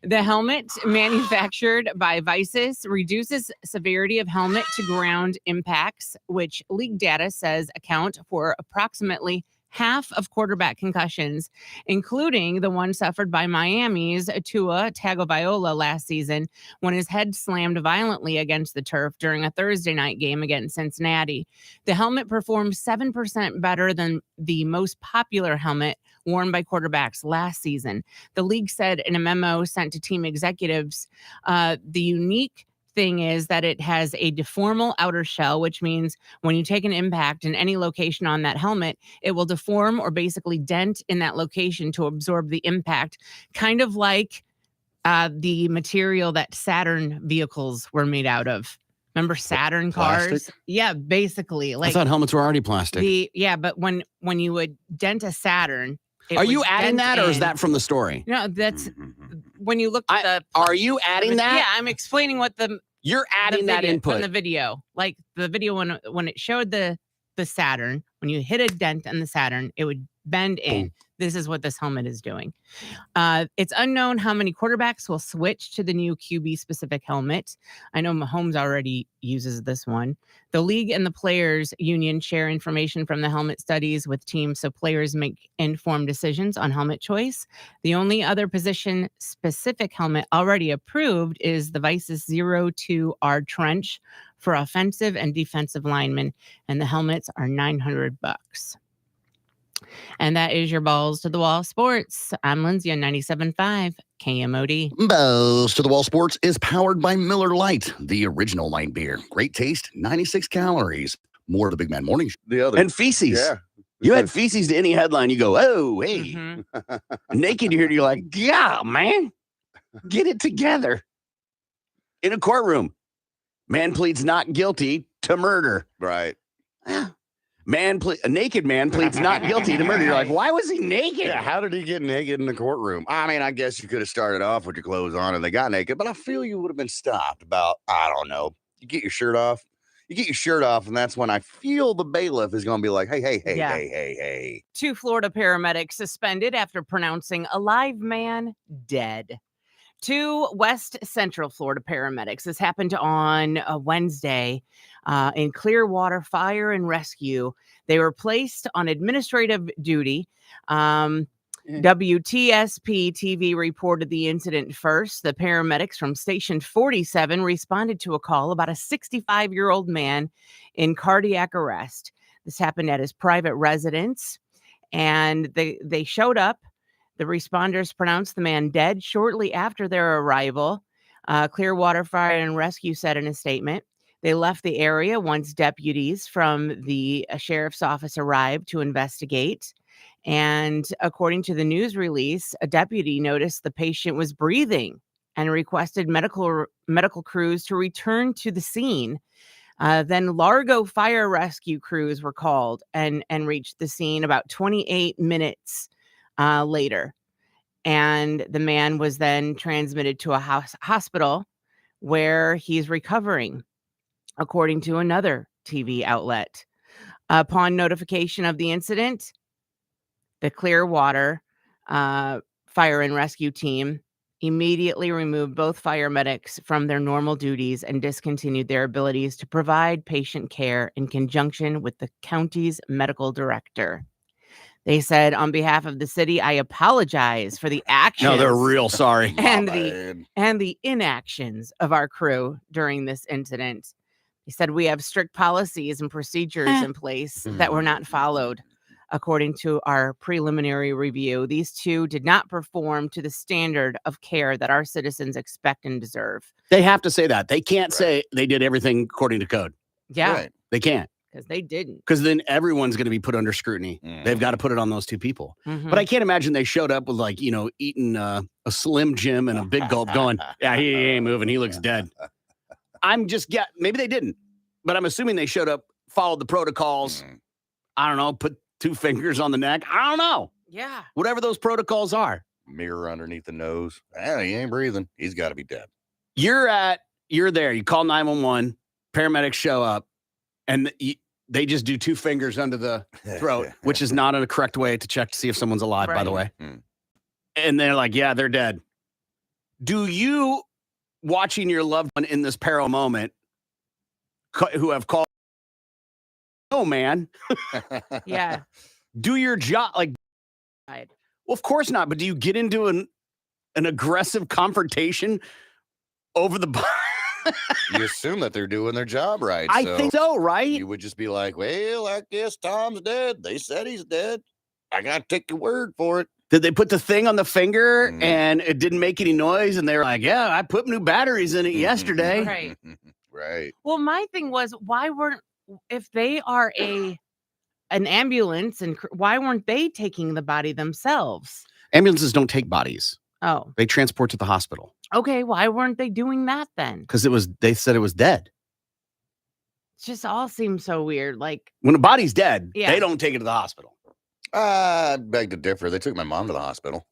The helmet, manufactured by Visus, reduces severity of helmet-to-ground impacts, which league data says account for approximately half of quarterback concussions, including the one suffered by Miami's Tua Tagovailoa last season when his head slammed violently against the turf during a Thursday night game against Cincinnati. The helmet performed 7% better than the most popular helmet worn by quarterbacks last season. The league said in a memo sent to team executives, the unique thing is that it has a deformal outer shell, which means when you take an impact in any location on that helmet, it will deform or basically dent in that location to absorb the impact, kind of like the material that Saturn vehicles were made out of. Remember Saturn cars? Plastic? Yeah, basically. I Like thought helmets were already plastic. but when you would dent a Saturn, Are you would adding dent that, or is in- that from the story? No, that's when you look at the. Are you adding that? Yeah, I'm explaining what the. You're adding the that video, input. from the video. Like the video when it showed the Saturn, when you hit a dent on the Saturn, it would bend in. This is what this helmet is doing. It's unknown how many quarterbacks will switch to the new QB-specific helmet. I know Mahomes already uses this one. The league and the players' union share information from the helmet studies with teams so players make informed decisions on helmet choice. The only other position-specific helmet already approved is the Vice's 02R Trench for offensive and defensive linemen, and the helmets are $900. And that is your Balls to the Wall Sports. I'm Lindsay on 97.5 KMOD. Balls to the Wall Sports is powered by Miller Lite, the original light beer. Great taste, 96 calories. More of the Big Man Morning Show. The other And feces. Yeah. You add feces to any headline, you go, oh, hey. Naked, you're like, yeah, man, get it together. In a courtroom, man pleads not guilty to murder. Right. A naked man pleads not guilty to murder. You're like, why was he naked? Yeah, how did he get naked in the courtroom? I mean, I guess you could have started off with your clothes on and they got naked, but I feel you would have been stopped about, I don't know. You get your shirt off. And that's when I feel the bailiff is going to be like, hey. 2 Florida paramedics suspended after pronouncing a live man dead. 2 West Central Florida paramedics. This happened on a Wednesday in Clearwater Fire and Rescue. They were placed on administrative duty. WTSP TV reported the incident first. The paramedics from Station 47 responded to a call about a 65-year-old man in cardiac arrest. This happened at his private residence, and they showed up. The responders pronounced the man dead shortly after their arrival. Clearwater Fire and Rescue said in a statement, they left the area once deputies from the sheriff's office arrived to investigate. And according to the news release, a deputy noticed the patient was breathing and requested medical crews to return to the scene. Then Largo fire rescue crews were called and reached the scene about 28 minutes later. And the man was then transmitted to a hospital where he's recovering, according to another TV outlet. Upon notification of the incident, the Clearwater Fire and Rescue team immediately removed both fire medics from their normal duties and discontinued their abilities to provide patient care in conjunction with the county's medical director. They said, on behalf of the city, I apologize for the actions. No, they're real sorry. and the inactions of our crew during this incident. He said, we have strict policies and procedures in place that were not followed. According to our preliminary review, these 2 did not perform to the standard of care that our citizens expect and deserve. They have to say that. They can't say they did everything according to code. Yeah. Right. They can't. Because they didn't. Because then everyone's going to be put under scrutiny. They've got to put it on those 2 people. But I can't imagine they showed up with eating a Slim Jim and a big gulp going, yeah, he ain't moving. He looks dead. Maybe they didn't. But I'm assuming they showed up, followed the protocols. I don't know, put 2 fingers on the neck. I don't know. Yeah. Whatever those protocols are. Mirror underneath the nose. He ain't breathing. He's got to be dead. You're there. You call 911. Paramedics show up. And they just do 2 fingers under the throat, which is not a correct way to check to see if someone's alive, by the way. And they're like, yeah, they're dead. Do you, watching your loved one in this peril moment, who have called, oh, man. Yeah. Do your job. Well, of course not. But do you get into an aggressive confrontation over the You assume that they're doing their job right. I think so, right? You would just be like, well, I guess Tom's dead. They said he's dead. I got to take your word for it. Did they put the thing on the finger and it didn't make any noise? And they were like, yeah, I put new batteries in it yesterday. Right. Right. Well, my thing was, if they are an ambulance, and why weren't they taking the body themselves? Ambulances don't take bodies. Oh. They transport to the hospital. Okay, why weren't they doing that then? Because they said it was dead. It just all seems so weird. Like, when a body's dead, Yeah. they don't take it to the hospital. I beg to differ. They took my mom to the hospital.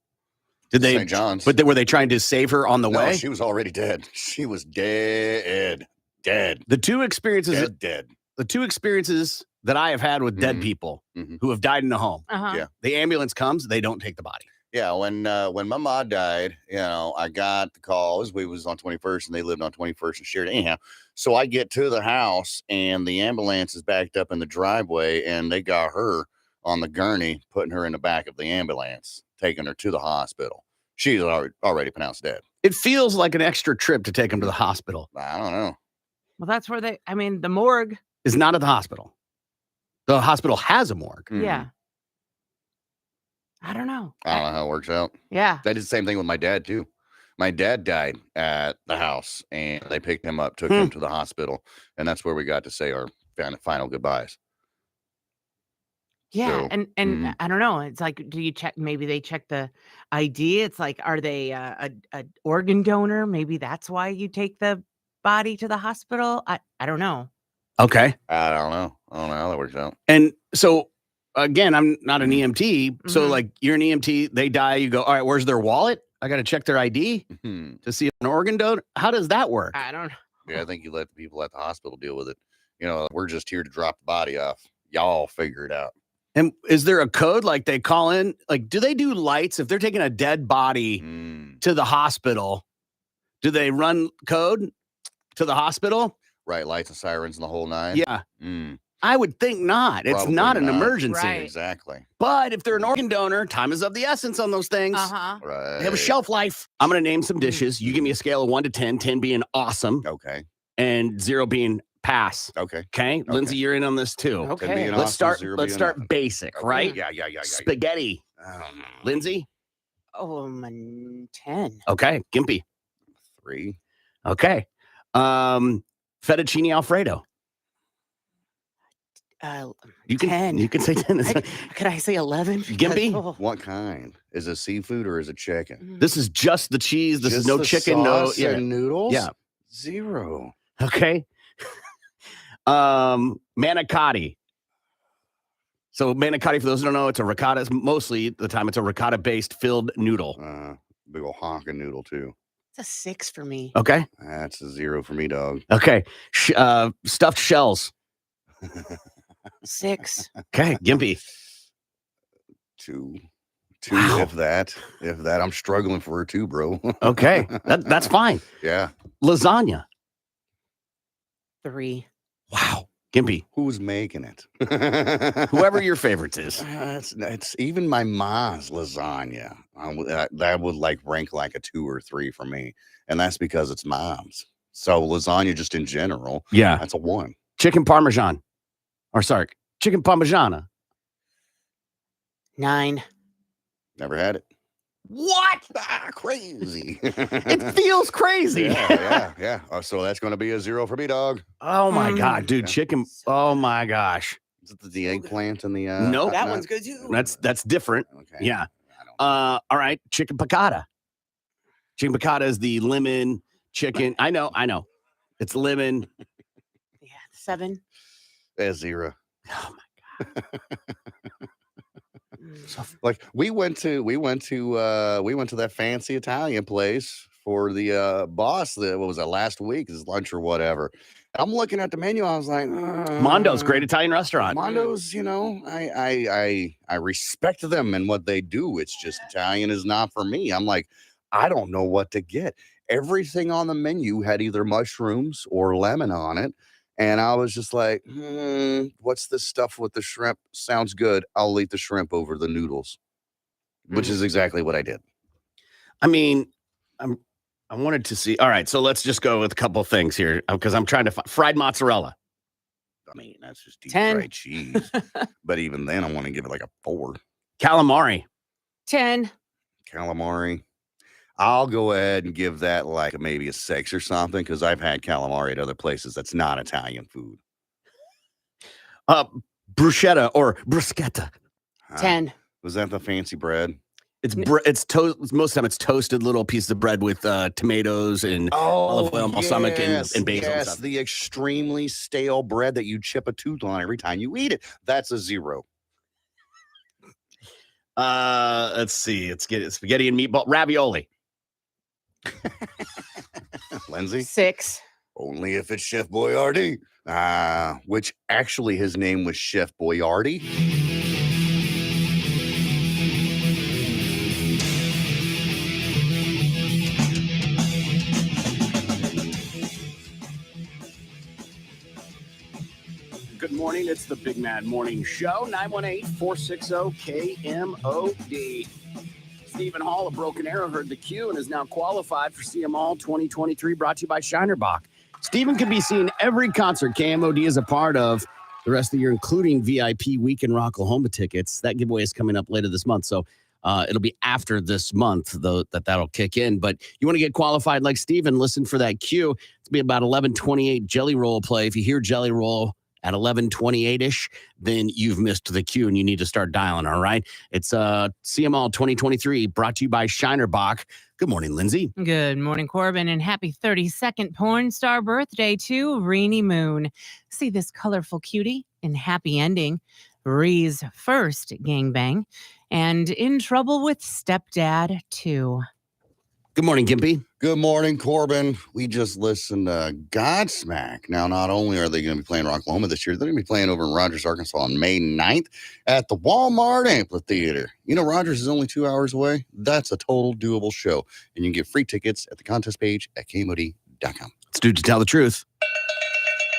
Did they? St. John's. But were they trying to save her on the No, way? she was already dead. She was dead. The 2 experiences. Dead. The 2 experiences that I have had with dead people who have died in the home. Yeah. The ambulance comes, they don't take the body. Yeah, when my mom died, I got the calls. We was on 21st, and they lived on 21st and shared. Anyhow, so I get to the house, and the ambulance is backed up in the driveway, and they got her on the gurney, putting her in the back of the ambulance, taking her to the hospital. She's already pronounced dead. It feels like an extra trip to take them to the hospital. I don't know. Well, that's where the morgue. Is not at the hospital. The hospital has a morgue. Yeah. I don't know. I don't know how it works out. Yeah. They did the same thing with my dad, too. My dad died at the house, and they picked him up, took him to the hospital, and that's where we got to say our final goodbyes. Yeah, So, and I don't know. It's like, do you check? Maybe they check the ID. It's like, are they a organ donor? Maybe that's why you take the body to the hospital. I don't know. Okay. I don't know how that works out. And so, again, I'm not an EMT. So, like, you're an EMT, they die, you go, all right, where's their wallet? I got to check their ID to see if an organ donor. How does that work? I don't know. Yeah, I think you let the people at the hospital deal with it. We're just here to drop the body off. Y'all figure it out. And is there a code like they call in? Like, do they do lights if they're taking a dead body to the hospital? Do they run code to the hospital? Right, lights and sirens and the whole nine. Yeah. I would think not. It's Probably not an not. emergency. Right. Exactly. But if they're an organ donor, time is of the essence on those things. Right. They have a shelf life. I'm going to name some dishes. You give me a scale of 1 to 10, 10 being awesome. Okay. And 0 being pass. Okay. Okay. Lindsay, you're in on this too. Okay. 10 being Let's awesome, start. 0 Let's being start nothing. basic, Okay. right? Yeah. Spaghetti. Lindsay. Oh, 10. Okay. Gimpy. 3. Okay. Fettuccine Alfredo. You can 10. You can say 10. Could I say 11? Gimpy? Oh, What kind? Is it seafood or is it chicken? This is just the cheese. This is Just no the chicken. No. sauce Yeah. and noodles? Yeah. 0. Okay. Manicotti. So manicotti, for those who don't know, it's a ricotta. Mostly the time it's a ricotta-based filled noodle. Big ol' honking noodle too. it's a 6 for me. Okay. That's a 0 for me, dog. Okay. Stuffed shells. 6. Okay. Gimpy. 2. 2, Wow. if that. I'm struggling for a 2, bro. Okay. That's fine. Yeah. Lasagna. 3. Wow. Gimpy. Who's making it? Whoever your favorites is. It's even my mom's lasagna. That would rank like a 2 or 3 for me, and that's because it's mom's. So lasagna, just in general, Yeah. that's a 1. Chicken Parmesan. Chicken Parmigiana. 9. Never had it. What? Crazy. It feels crazy. Yeah. So that's going to be a 0 for me, dog. Oh my God, dude. Yeah. Chicken. Oh my gosh. Is it the eggplant and the? Nope. That one's good too. That's different. Okay. Yeah. All right. Chicken piccata. Chicken piccata is the lemon chicken. I know. It's lemon. Yeah, 7. A 0. Oh my God. We went to that fancy Italian place for the boss that what was it last week, his lunch or whatever. I'm looking at the menu, I was like, Mondo's great Italian restaurant. Mondo's, I respect them and what they do. It's just Italian is not for me. I'm like, I don't know what to get. Everything on the menu had either mushrooms or lemon on it. And I was just like, what's this stuff with the shrimp? Sounds good. I'll eat the shrimp over the noodles, which is exactly what I did. I mean, I wanted to see. All right, so let's just go with a couple things here because I'm trying to find fried mozzarella. I mean, that's just deep 10. fried cheese. But even then, I want to give it like a 4. Calamari. 10. Calamari. I'll go ahead and give that like maybe a 6 or something because I've had calamari at other places that's not Italian food. Bruschetta or bruschetta. 10. Was that the fancy bread? It's toast. Most of the time, it's toasted little pieces of bread with tomatoes and olive oil, balsamic, and basil. And Yes, stuff. the extremely stale bread that you chip a tooth on every time you eat it. That's a 0. Let's see. Let's get it. Spaghetti and meatball ravioli. Lindsay? 6. Only if it's Chef Boyardee. Which actually his name was Chef Boyardee. Good morning. It's the Big Mad Morning Show. 918-460-KMOD. Stephen Hall of Broken Arrow heard the cue and is now qualified for CMall 2023, brought to you by Shinerbach. Stephen can be seen every concert KMOD is a part of the rest of the year, including VIP Weekend Rock Oklahoma tickets. That giveaway is coming up later this month. So it'll be after this month, though, that'll kick in. But you want to get qualified like Stephen, listen for that cue. It's be about 11:28 Jelly Roll play. If you hear Jelly Roll at 11:28-ish, then you've missed the cue and you need to start dialing, all right? It's CMall 2023, brought to you by Shinerbach. Good morning, Lindsay. Good morning, Corbin, and happy 32nd porn star birthday to Rainy Moon. See this colorful cutie in Happy Ending, Ree's first gangbang, and In Trouble with Stepdad 2. Good morning, Gimpy. Good morning, Corbin. We just listened to Godsmack. Now, not only are they going to be playing Rocklahoma this year, they're going to be playing over in Rogers, Arkansas on May 9th at the Walmart Amphitheater. You know, Rogers is only 2 hours away. That's a total doable show. And you can get free tickets at the contest page at KMOD.com. Let's do To Tell the Truth.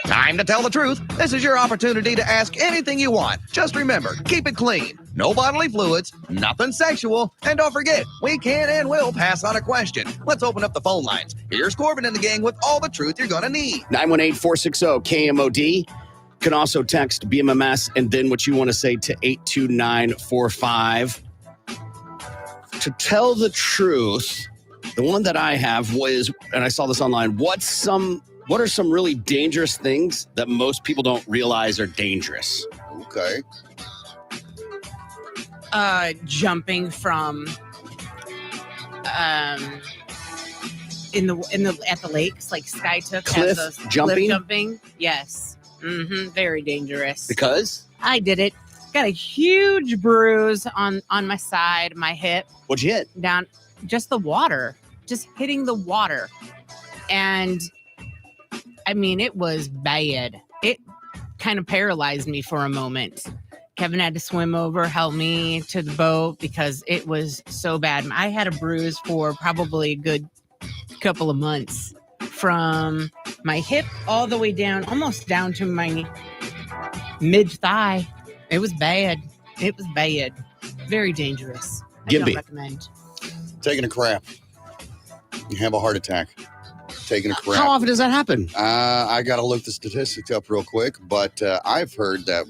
Time to tell the truth. This is your opportunity to ask anything you want. Just remember, keep it clean. No bodily fluids, nothing sexual, and don't forget, we can and will pass on a question. Let's open up the phone lines. Here's Corbin and the gang with all the truth you're going to need. 918-460-KMOD. Can also text BMMS and then what you want to say to 82945. To tell the truth, the one that I have was, and I saw this online, what are some really dangerous things that most people don't realize are dangerous? Okay. Jumping from at the lakes, like Sky took Cliff jumping? Cliff jumping. Yes. Very dangerous. Because? I did it. Got a huge bruise on my side, my hip. What'd you hit? Down, just the water. Just hitting the water. And I mean, it was bad. It kind of paralyzed me for a moment. Kevin had to swim over, help me to the boat because it was so bad. I had a bruise for probably a good couple of months from my hip all the way down, almost down to my mid-thigh. It was bad. It was bad. Very dangerous. I don't recommend. Taking a crap. You have a heart attack. Taking a crap. How often does that happen? I got to look the statistics up real quick, but I've heard that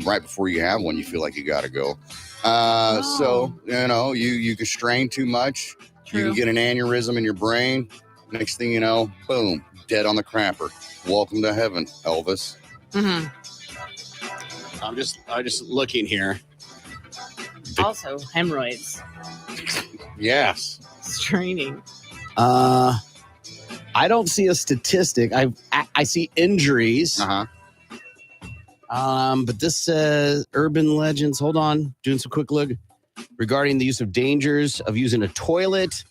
right before you have one, you feel like you got to go. So, you know, you can strain too much. True. You can get an aneurysm in your brain. Next thing you know, boom, dead on the crapper. Welcome to heaven, Elvis. Mm-hmm. I'm just looking here. Also, hemorrhoids. Yes. Straining. I don't see a statistic. I see injuries. But this says urban legends. Hold on, doing some quick look regarding the use of dangers of using a toilet.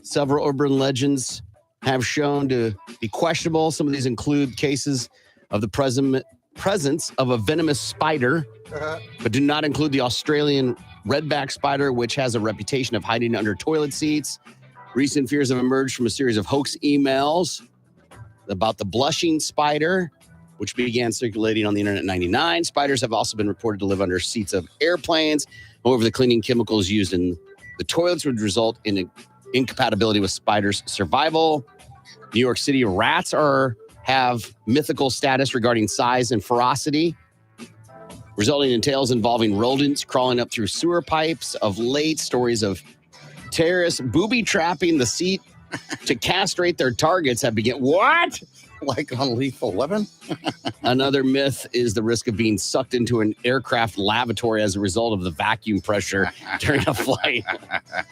Several urban legends have shown to be questionable. Some of these include cases of the presence of a venomous spider, but do not include the Australian redback spider, which has a reputation of hiding under toilet seats. Recent fears have emerged from a series of hoax emails about the blushing spider, which began circulating on the internet in 1999. Spiders have also been reported to live under seats of airplanes. However, the cleaning chemicals used in the toilets would result in incompatibility with spiders' survival. New York City rats have mythical status regarding size and ferocity, resulting in tales involving rodents crawling up through sewer pipes. Of late, stories of terrorists booby-trapping the seat to castrate their targets have begun. What? Like on Lethal Weapon? Another myth is the risk of being sucked into an aircraft lavatory as a result of the vacuum pressure during a flight.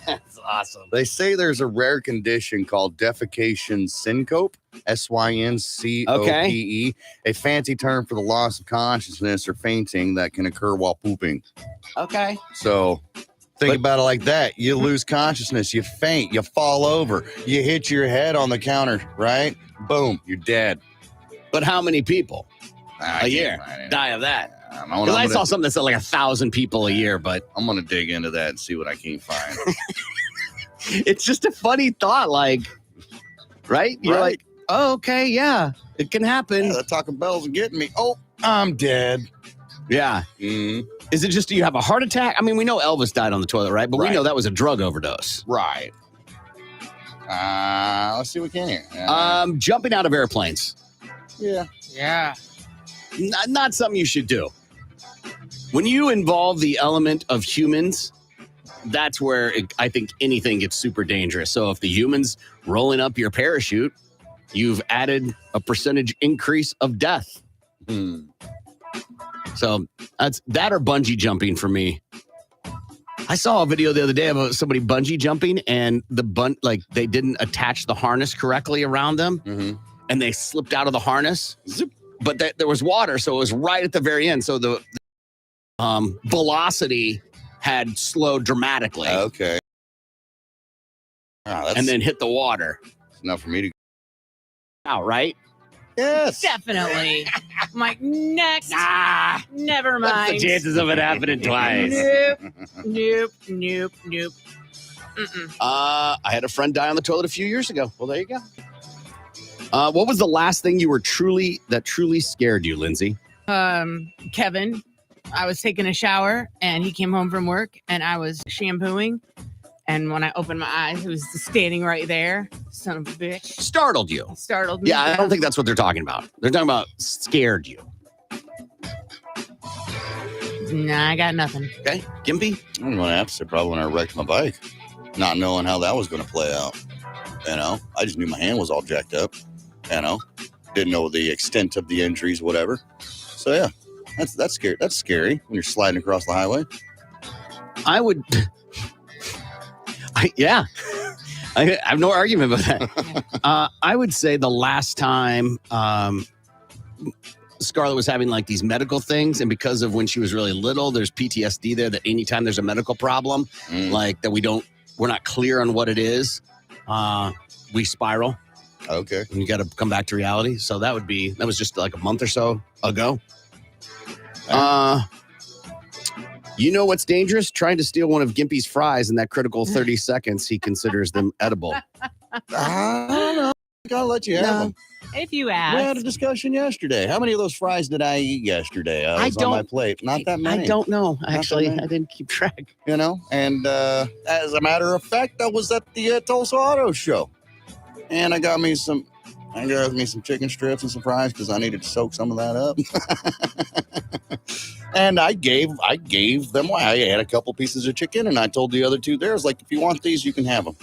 That's awesome. They say there's a rare condition called defecation syncope, SYNCOPE, Okay. a fancy term for the loss of consciousness or fainting that can occur while pooping. Okay. So Think about it like that. You lose consciousness, you faint, you fall over, you hit your head on the counter, right? Boom, you're dead. But how many people a year die of that? Because I saw something that said like 1,000 people a year, but I'm going to dig into that and see what I can find. It's just a funny thought, like, right? You're like, oh, okay, yeah, it can happen. Yeah, the Taco Bell's getting me. Oh, I'm dead. Yeah. Mm-hmm. Is it just do you have a heart attack? I mean, we know Elvis died on the toilet, right? But we know that was a drug overdose. Right. Let's see what we can here. Jumping out of airplanes. Yeah. Yeah. Not something you should do. When you involve the element of humans, that's where I think anything gets super dangerous. So if the humans rolling up your parachute, you've added a percentage increase of death. So that's that or bungee jumping for me. I saw a video the other day about somebody bungee jumping and they didn't attach the harness correctly around them and they slipped out of the harness. But there was water, so it was right at the very end. So the velocity had slowed dramatically. Okay. And then hit the water. It's enough for me to out, right? Yes. Definitely. I'm like, next. Never What's mind. the chances of it happening twice? Nope. Mm-mm. I had a friend die on the toilet a few years ago. Well, there you go. What was the last thing that truly scared you, Lindsay? Kevin, I was taking a shower and he came home from work and I was shampooing. And when I opened my eyes, he was standing right there. Son of a bitch. Startled you. Startled me. Yeah, I don't think that's what they're talking about. They're talking about scared you. Nah, I got nothing. Okay. Gimpy? I don't know what happened. Probably when I wrecked my bike, not knowing how that was going to play out. I just knew my hand was all jacked up. Didn't know the extent of the injuries, whatever. So yeah, that's scary. That's scary when you're sliding across the highway. I would. I have no argument about that. I would say the last time Scarlett was having like these medical things, and because of when she was really little, there's PTSD there. That anytime there's a medical problem, like that we're not clear on what it is, we spiral. Okay. And you got to come back to reality. So that was just like a month or so ago. You know what's dangerous? Trying to steal one of Gimpy's fries in that critical 30 seconds he considers them edible. I don't know. I gotta let you have them. If you We ask. had a discussion yesterday. How many of those fries did I eat yesterday? I was on my plate. Not that many. I don't know. Actually, I didn't keep track. And as a matter of fact, I was at the Tulsa Auto Show. And I got me some chicken strips and some fries because I needed to soak some of that up. And I gave them away. I had a couple pieces of chicken, and I told the other two there, I was like, if you want these, you can have them.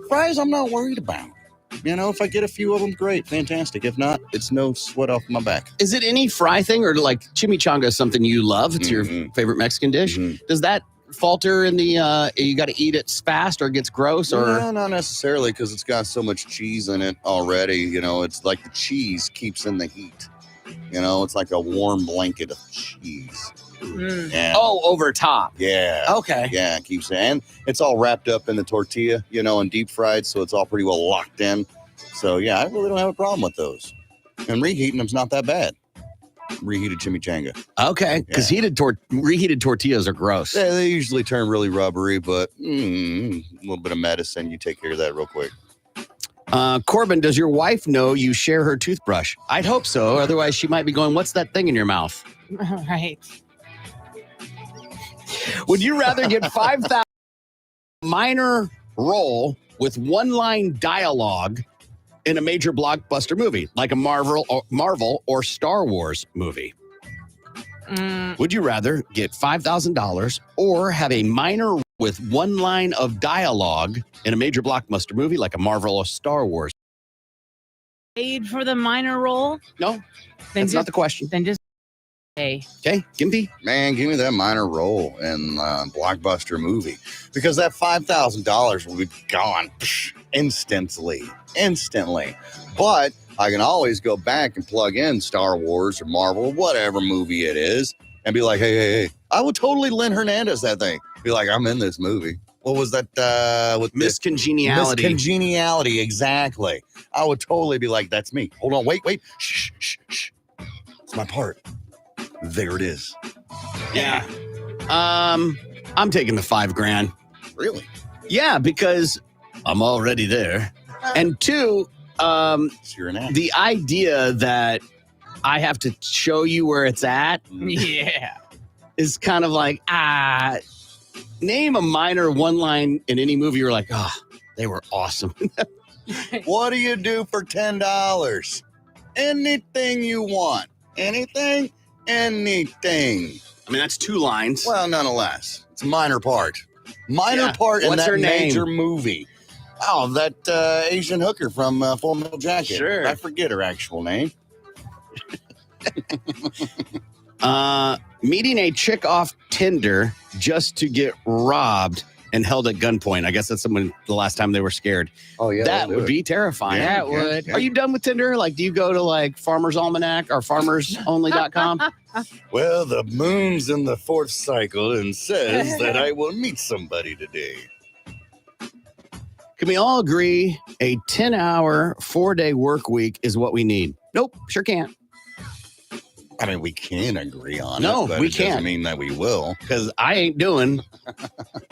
Fries, I'm not worried about. If I get a few of them, great, fantastic. If not, it's no sweat off my back. Is it any fry thing, or like chimichanga is something you love? It's your favorite Mexican dish. Does that falter in the you got to eat it fast or it gets gross? Or No, not necessarily, because it's got so much cheese in it already. It's like the cheese keeps in the heat. It's like a warm blanket of cheese. And, over top. Yeah. Okay. Yeah, it keeps it. And it's all wrapped up in the tortilla, and deep fried, so it's all pretty well locked in. So, yeah, I really don't have a problem with those. And reheating them's not that bad. Reheated chimichanga. Okay, because reheated tortillas are gross. Yeah, they usually turn really rubbery, but a little bit of medicine, you take care of that real quick. Corbin, does your wife know you share her toothbrush? I'd hope so. Otherwise, she might be going, what's that thing in your mouth? Right. Would you rather get 5,000 minor role with one-line dialogue in a major blockbuster movie, like a Marvel or Star Wars movie? Would you rather get $5,000 or have a minor with one line of dialogue in a major blockbuster movie, like a Marvel or Star Wars? Paid for the minor role? No, that's not the question. Then just pay. Okay, Gimpy? Man, give me that minor role in blockbuster movie, because that $5,000 will be gone instantly. But I can always go back and plug in Star Wars or Marvel, whatever movie it is, and be like, hey, I would totally Lynn Hernandez that thing. Be like, I'm in this movie. What was that with Miscongeniality? Miscongeniality, exactly. I would totally be like, that's me. Hold on, wait. Shh. It's my part. There it is. Yeah. I'm taking the $5,000. Really? Yeah, because I'm already there. And two, you're an actor. the idea that I have to show you where it's at Yeah. is kind of like, name a minor one line in any movie you're like, oh, they were awesome. What do you do for $10? Anything you want. Anything. I mean, that's 2 lines. Well, nonetheless, it's a minor part. Minor part in What's that her name? major movie. Oh, that Asian hooker from Full Metal Jacket. Sure. I forget her actual name. Meeting a chick off Tinder just to get robbed and held at gunpoint. I guess that's the last time they were scared. Oh, yeah. That would be terrifying. Yeah, it would. Are you done with Tinder? Like, do you go to like Farmer's Almanac or farmersonly.com? Well, the moon's in the 4th cycle and says that I will meet somebody today. Can we all agree a 10-hour, 4-day work week is what we need? Nope, sure can't. I mean, we can agree on No, it, but we it doesn't can't. mean that we will. Because I ain't doing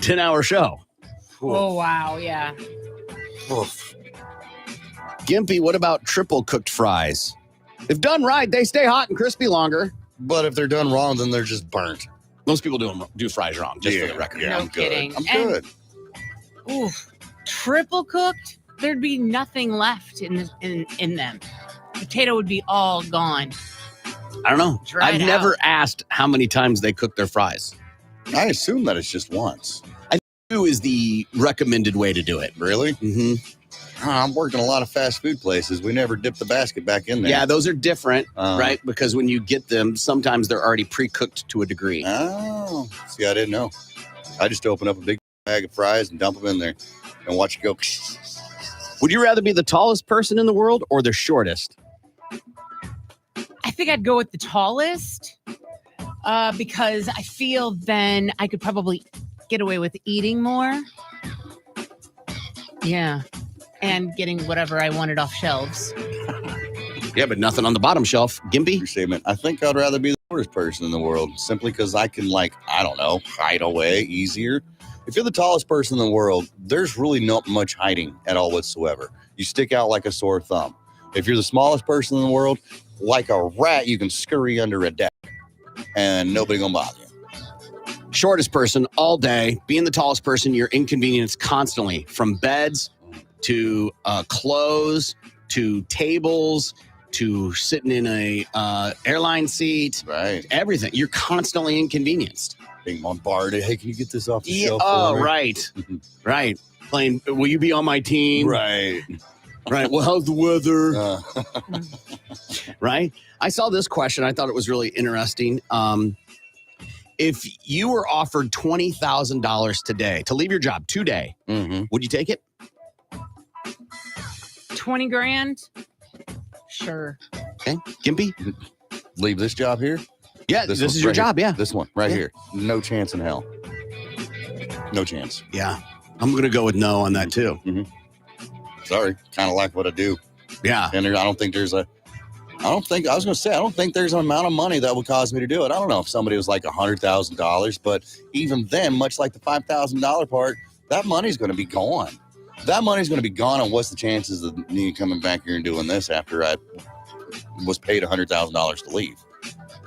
10-hour show. Oh, wow. Yeah. Oof. Gimpy, what about triple cooked fries? If done right, they stay hot and crispy longer. But if they're done wrong, then they're just burnt. Most people do fries wrong, just for the record. Yeah, No I'm kidding. good. I'm And- good. Ooh, triple cooked, there'd be nothing left in them. Potato would be all gone. I don't know. Dried I've never out. asked how many times they cook their fries. I assume that it's just once. 2 is the recommended way to do it. Really? Mm-hmm. I'm working a lot of fast food places. We never dip the basket back in there. Yeah, those are different, Uh-huh. right? Because when you get them, sometimes they're already pre-cooked to a degree. Oh, see, I didn't know. I just open up a big bag of fries and dump them in there and watch it go. Would you rather be the tallest person in the world or the shortest? I think I'd go with the tallest because I feel then I could probably get away with eating more. Yeah. And getting whatever I wanted off shelves. Yeah, but nothing on the bottom shelf. Gimpy? Your statement. I think I'd rather be the shortest person in the world simply because I can, hide away easier. If you're the tallest person in the world, there's really not much hiding at all whatsoever. You stick out like a sore thumb. If you're the smallest person in the world, like a rat, you can scurry under a desk and nobody gonna bother you. Shortest person all day. Being the tallest person, you're inconvenienced constantly. From beds to clothes to tables to sitting in a airline seat. Right. Everything. You're constantly inconvenienced. Being bombarded. Hey, can you get this off the Yeah, shelf? oh, for me? right. Right. Playing, will you be on my team? Right. Right. Well, how's the weather? Uh, Right. I saw this question. I thought it was really interesting. If you were offered $20,000 today to leave your job today, would you take it? 20 grand? Sure. Okay. Gimpy? leave this job here? Yeah, this one is your right here. job, yeah. This one right Yeah. here. No chance in hell. No chance. Yeah. I'm going to go with no on that too. Sorry. Kind of like what I do. Yeah. And I don't think there's I don't think there's an amount of money that would cause me to do it. I don't know if somebody was like $100,000, but even then, much like the $5,000 part, that money's going to be gone. That money's going to be gone. And what's the chances of me coming back here and doing this after I was paid $100,000 to leave?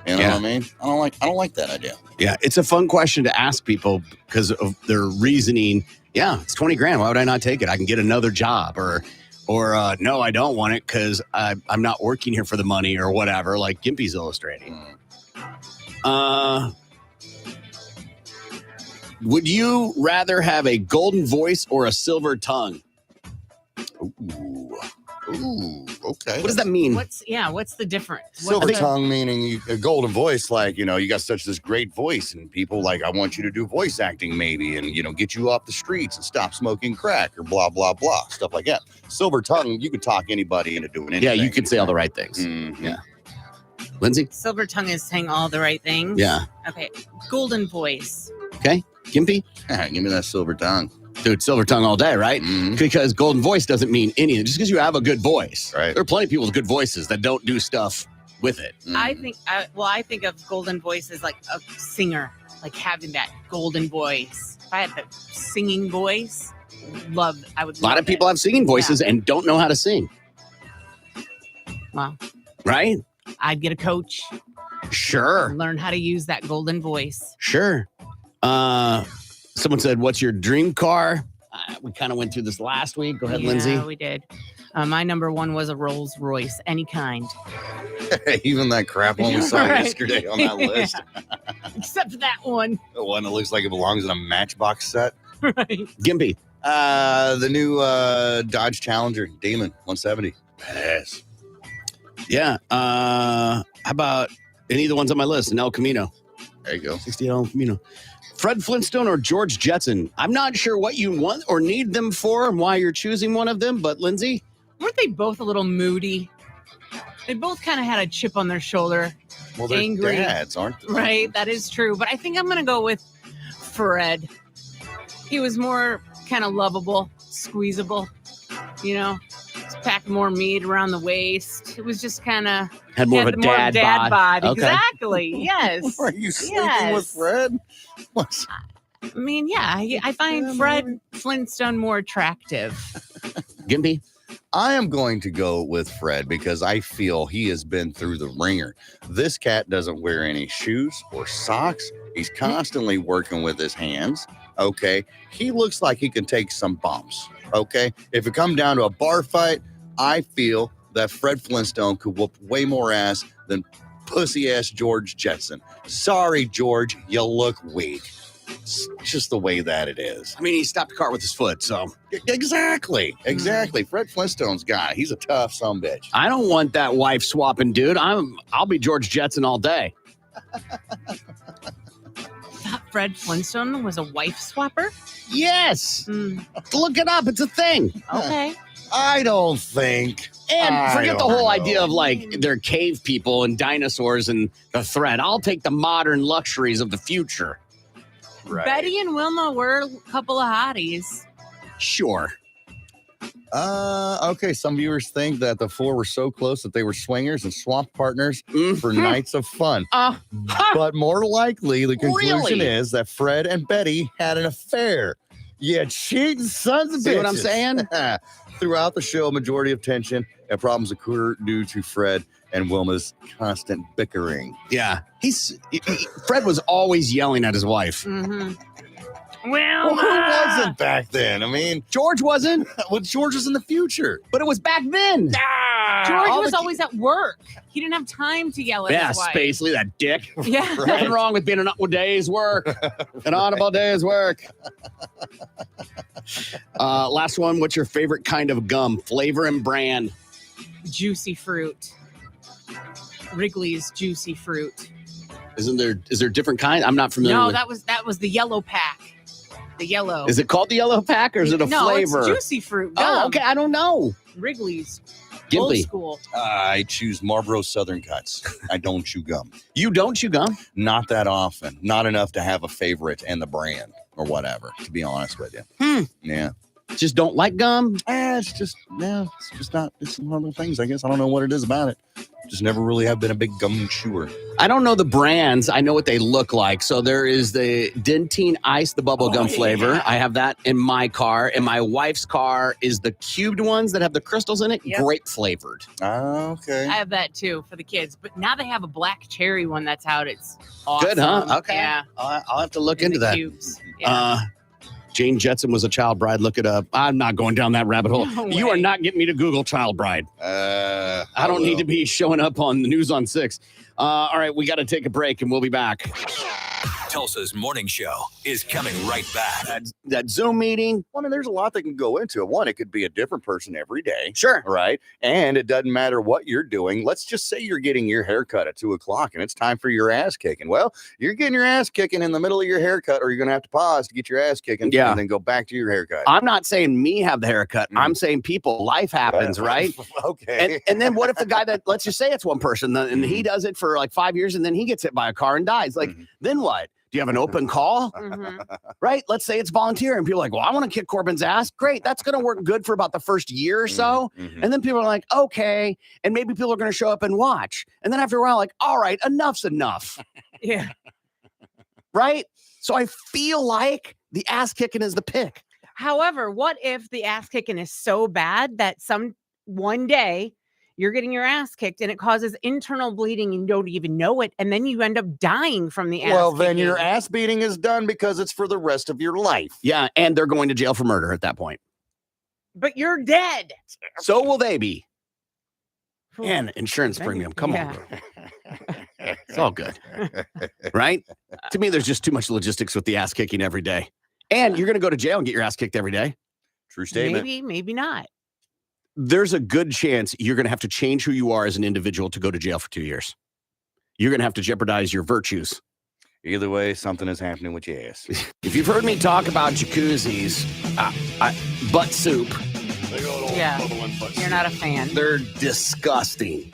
You know what I mean? I don't like that idea. Yeah, it's a fun question to ask people because of their reasoning. Yeah, it's 20 grand. Why would I not take it? I can get another job or no, I don't want it because I'm not working here for the money or whatever, like Gimpy's illustrating. Would you rather have a golden voice or a silver tongue? Ooh, okay. What does that mean? What's the difference? Silver tongue meaning a golden voice, like, you got such this great voice and people like, I want you to do voice acting maybe and, get you off the streets and stop smoking crack or blah, blah, blah, stuff like that. Silver tongue, you could talk anybody into doing anything. Yeah, you could say all the right things. Mhm. Yeah. Lindsay? Silver tongue is saying all the right things. Yeah. Okay. Golden voice. Okay. Gimpy? Give me that silver tongue. Dude, silver tongue all day, right? Mm-hmm. Because golden voice doesn't mean anything. Just because you have a good voice. Right. There are plenty of people with good voices that don't do stuff with it. I think of golden voice as like a singer, like having that golden voice. If I had the singing voice, I would. A lot of people have singing voices and don't know how to sing. Wow. Right? I'd get a coach. Sure. Learn how to use that golden voice. Sure. Someone said, "What's your dream car?" We kind of went through this last week. Go ahead, Lindsay. Yeah, we did. My number one was a Rolls Royce, any kind. Even that crap one we saw Right. yesterday on that list. Except for that one. The one that looks like it belongs in a Matchbox set. Right. Gimpy. The new Dodge Challenger Demon 170. Badass. Yeah. How about any of the ones on my list? An El Camino. There you go. 68 El Camino. Fred Flintstone or George Jetson? I'm not sure what you want or need them for and why you're choosing one of them, but Lindsay? Weren't they both a little moody? They both kind of had a chip on their shoulder. Well, they're angry. dads, aren't they? Right, that is true. But I think I'm going to go with Fred. He was more kind of lovable, squeezable, just packed more meat around the waist. It was just kind of Had more of a dad bod. Okay. Exactly. Yes. Are you sleeping with Fred? What? I mean, yeah, I find Fred Flintstone more attractive. Gimpy? I am going to go with Fred because I feel he has been through the ringer. This cat doesn't wear any shoes or socks. He's constantly working with his hands. Okay. He looks like he can take some bumps. Okay. If it come down to a bar fight, I feel that Fred Flintstone could whoop way more ass than pussy ass George Jetson. Sorry, George, you look weak. It's just the way that it is. I mean, he stopped a car with his foot, so. Exactly. Fred Flintstone's guy. He's a tough sumbitch. I don't want that wife swapping dude. I'll be George Jetson all day. Thought Fred Flintstone was a wife swapper? Yes. Look it up. It's a thing. Okay. I don't think. And forget the don't whole know. idea of like they're cave people and dinosaurs and the threat. I'll take the modern luxuries of the future. Right. Betty and Wilma were a couple of hotties. Sure. Okay. Some viewers think that the four were so close that they were swingers and swamp partners for nights of fun. But more likely, the conclusion Really? is that Fred and Betty had an affair. Yeah, cheating sons of bitches. See what I'm saying? Throughout the show, a majority of tension and problems occur due to Fred and Wilma's constant bickering. Yeah. Fred was always yelling at his wife. Mm-hmm. Well, who wasn't back then? I mean, George wasn't. Well, George was in the future. But it was back then. George was always at work. He didn't have time to yell at Yeah, his wife. Spacely, that dick. Yeah. Nothing wrong with being an honorable day's work. An honorable day's work. Last one. What's your favorite kind of gum? Flavor and brand. Juicy fruit. Wrigley's juicy fruit. Is there different kind? I'm not familiar No, with. that was the yellow pack. The yellow. Is it called the yellow pack or is it a no, flavor? it's juicy fruit. Gum. Oh, okay. I don't know. Wrigley's. Old Gimpy. school. I choose Marlboro Southern Cuts. I don't chew gum. You don't chew gum? Not that often. Not enough to have a favorite and the brand or whatever, to be honest with you. Yeah. Just don't like gum? It's just not, it's one of the things, I guess. I don't know what it is about it. Just never really have been a big gum chewer. I don't know the brands. I know what they look like. So there is the Dentine Ice, the bubble gum flavor. yeah. I have that in my car. In my wife's car is the cubed ones that have the crystals in it, Yep. grape flavored. Okay. I have that too for the kids. But now they have a black cherry one that's out. It's awesome. Good, huh? Okay. Yeah. I'll have to look In into the that. cubes. Yeah. Jane Jetson was a child bride. Look it up. I'm not going down that rabbit hole. No You are way. not getting me to Google child bride. I don't need to be showing up on the news on 6. All right, we got to take a break and we'll be back. Tulsa's morning show is coming right back. That Zoom meeting. Well, I mean, there's a lot that can go into it. One, it could be a different person every day. Sure. Right. And it doesn't matter what you're doing. Let's just say you're getting your haircut at 2:00 and it's time for your ass kicking. Well, you're getting your ass kicking in the middle of your haircut, or you're going to have to pause to get your ass kicking and then go back to your haircut. I'm not saying me have the haircut. I'm saying people, life happens, right? Okay. And then what if the guy that, let's just say it's one person and he does it for like 5 years and then he gets hit by a car and dies? Like, then what? Do you have an open call? Right? Let's say it's volunteer and people are like, well, I want to kick Corbin's ass. Great. That's going to work good for about the first year or so. And then people are like, okay. And maybe people are going to show up and watch. And then after a while, like, all right, enough's enough. Yeah. Right? So I feel like the ass kicking is the pick. However, what if the ass kicking is so bad that one day you're getting your ass kicked and it causes internal bleeding and you don't even know it, and then you end up dying from the ass Well, kicking? then your ass beating is done because it's for the rest of your life. Yeah, and they're going to jail for murder at that point. But you're dead. So will they be. And insurance premium. Come on. It's all good. Right? To me, there's just too much logistics with the ass kicking every day. And you're going to go to jail and get your ass kicked every day. True statement. Maybe not. There's a good chance you're going to have to change who you are as an individual to go to jail for 2 years. You're going to have to jeopardize your virtues. Either way, something is happening with your ass. If you've heard me talk about jacuzzis, butt soup. Yeah. You're not a fan. They're disgusting.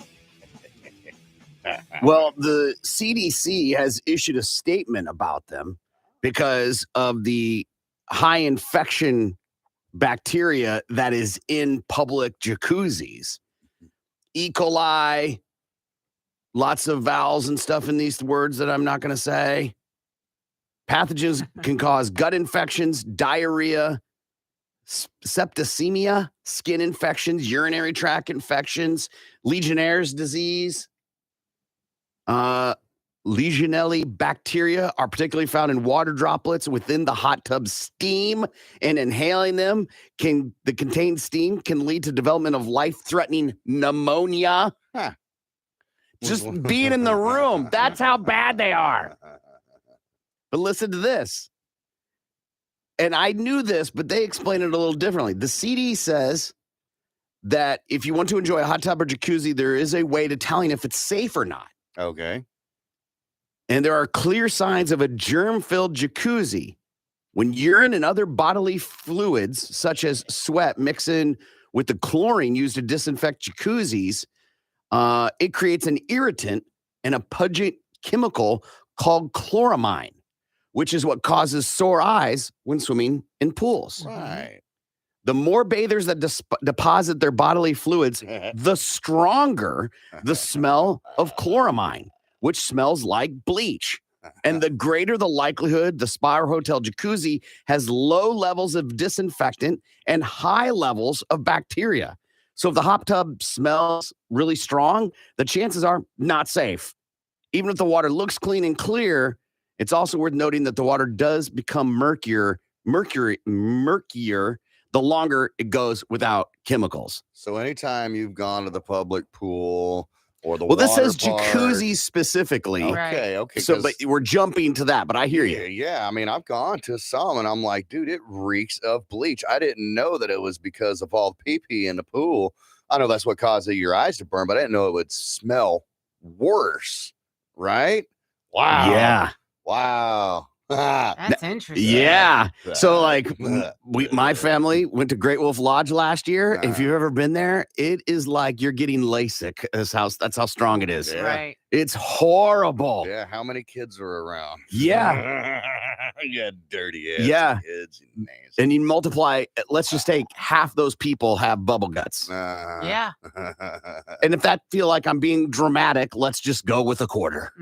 Well, the CDC has issued a statement about them because of the high infection bacteria that is in public jacuzzis. E. coli, lots of vowels and stuff in these words that I'm not going to say. Pathogens can cause gut infections, diarrhea, septicemia, skin infections, urinary tract infections, Legionnaire's disease. Legionella bacteria are particularly found in water droplets within the hot tub steam, and inhaling them the contained steam can lead to development of life-threatening pneumonia. Just being in the room, that's how bad they are. But listen to this. And I knew this, but they explain it a little differently. The CD says that if you want to enjoy a hot tub or jacuzzi, there is a way to telling if it's safe or not. Okay. And there are clear signs of a germ-filled jacuzzi when urine and other bodily fluids, such as sweat, mix in with the chlorine used to disinfect jacuzzis. It creates an irritant and a pungent chemical called chloramine, which is what causes sore eyes when swimming in pools. Right. The more bathers that deposit their bodily fluids, the stronger the smell of chloramine, which smells like bleach. And the greater the likelihood the spa or hotel jacuzzi has low levels of disinfectant and high levels of bacteria. So if the hot tub smells really strong, the chances are not safe. Even if the water looks clean and clear, it's also worth noting that the water does become murkier the longer it goes without chemicals. So anytime you've gone to the public pool or the this water says park, jacuzzi specifically. Okay. So, but we're jumping to that, but I hear you. Yeah, I mean, I've gone to some and I'm like, dude, it reeks of bleach. I didn't know that it was because of all the pee-pee in the pool. I know that's what causes your eyes to burn, but I didn't know it would smell worse. Right? Wow. Yeah. Wow. That's interesting. Yeah. So like my family went to Great Wolf Lodge last year. If you've ever been there, it is like you're getting LASIK. That's how strong it is. Yeah. Right. It's horrible. Yeah. How many kids are around? Yeah. Yeah, dirty ass Yeah. kids. And you multiply, let's just take half those people have bubble guts. Yeah. And if that feel like I'm being dramatic, let's just go with a quarter.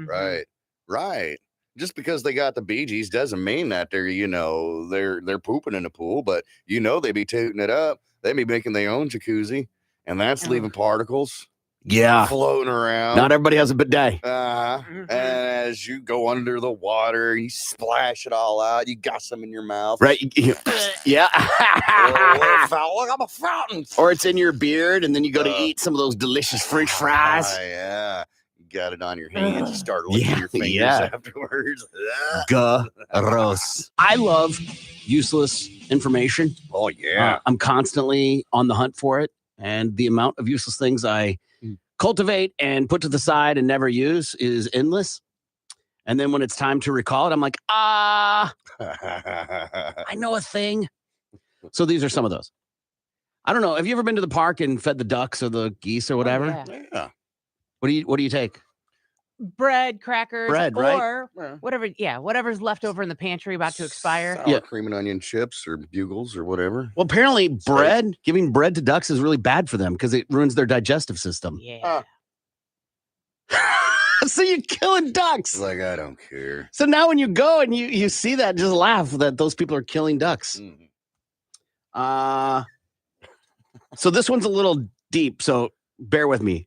Right. Just because they got the Bee Gees doesn't mean that they're pooping in the pool, but they be tooting it up. They be making their own jacuzzi, and that's leaving particles. Yeah. Floating around. Not everybody has a bidet. And as you go under the water, you splash it all out. You got some in your mouth. Right. Yeah. Look, I'm a fountain. Or it's in your beard, and then you go to eat some of those delicious French fries. Yeah. Got it on your hands. You start licking your fingers afterwards. Gross. I love useless information. Oh, yeah. I'm constantly on the hunt for it. And the amount of useless things I cultivate and put to the side and never use is endless. And then when it's time to recall it, I'm like, I know a thing. So these are some of those. I don't know. Have you ever been to the park and fed the ducks or the geese or whatever? Yeah. What do you take? bread, crackers, Bread, right? or whatever. Yeah, whatever's left over in the pantry about to expire. Sour cream and onion chips or bugles or whatever. Well, apparently giving bread to ducks is really bad for them because it ruins their digestive system. Yeah. So you're killing ducks. Like, I don't care. So now when you go and you see that, just laugh that those people are killing ducks. So this one's a little deep, so bear with me.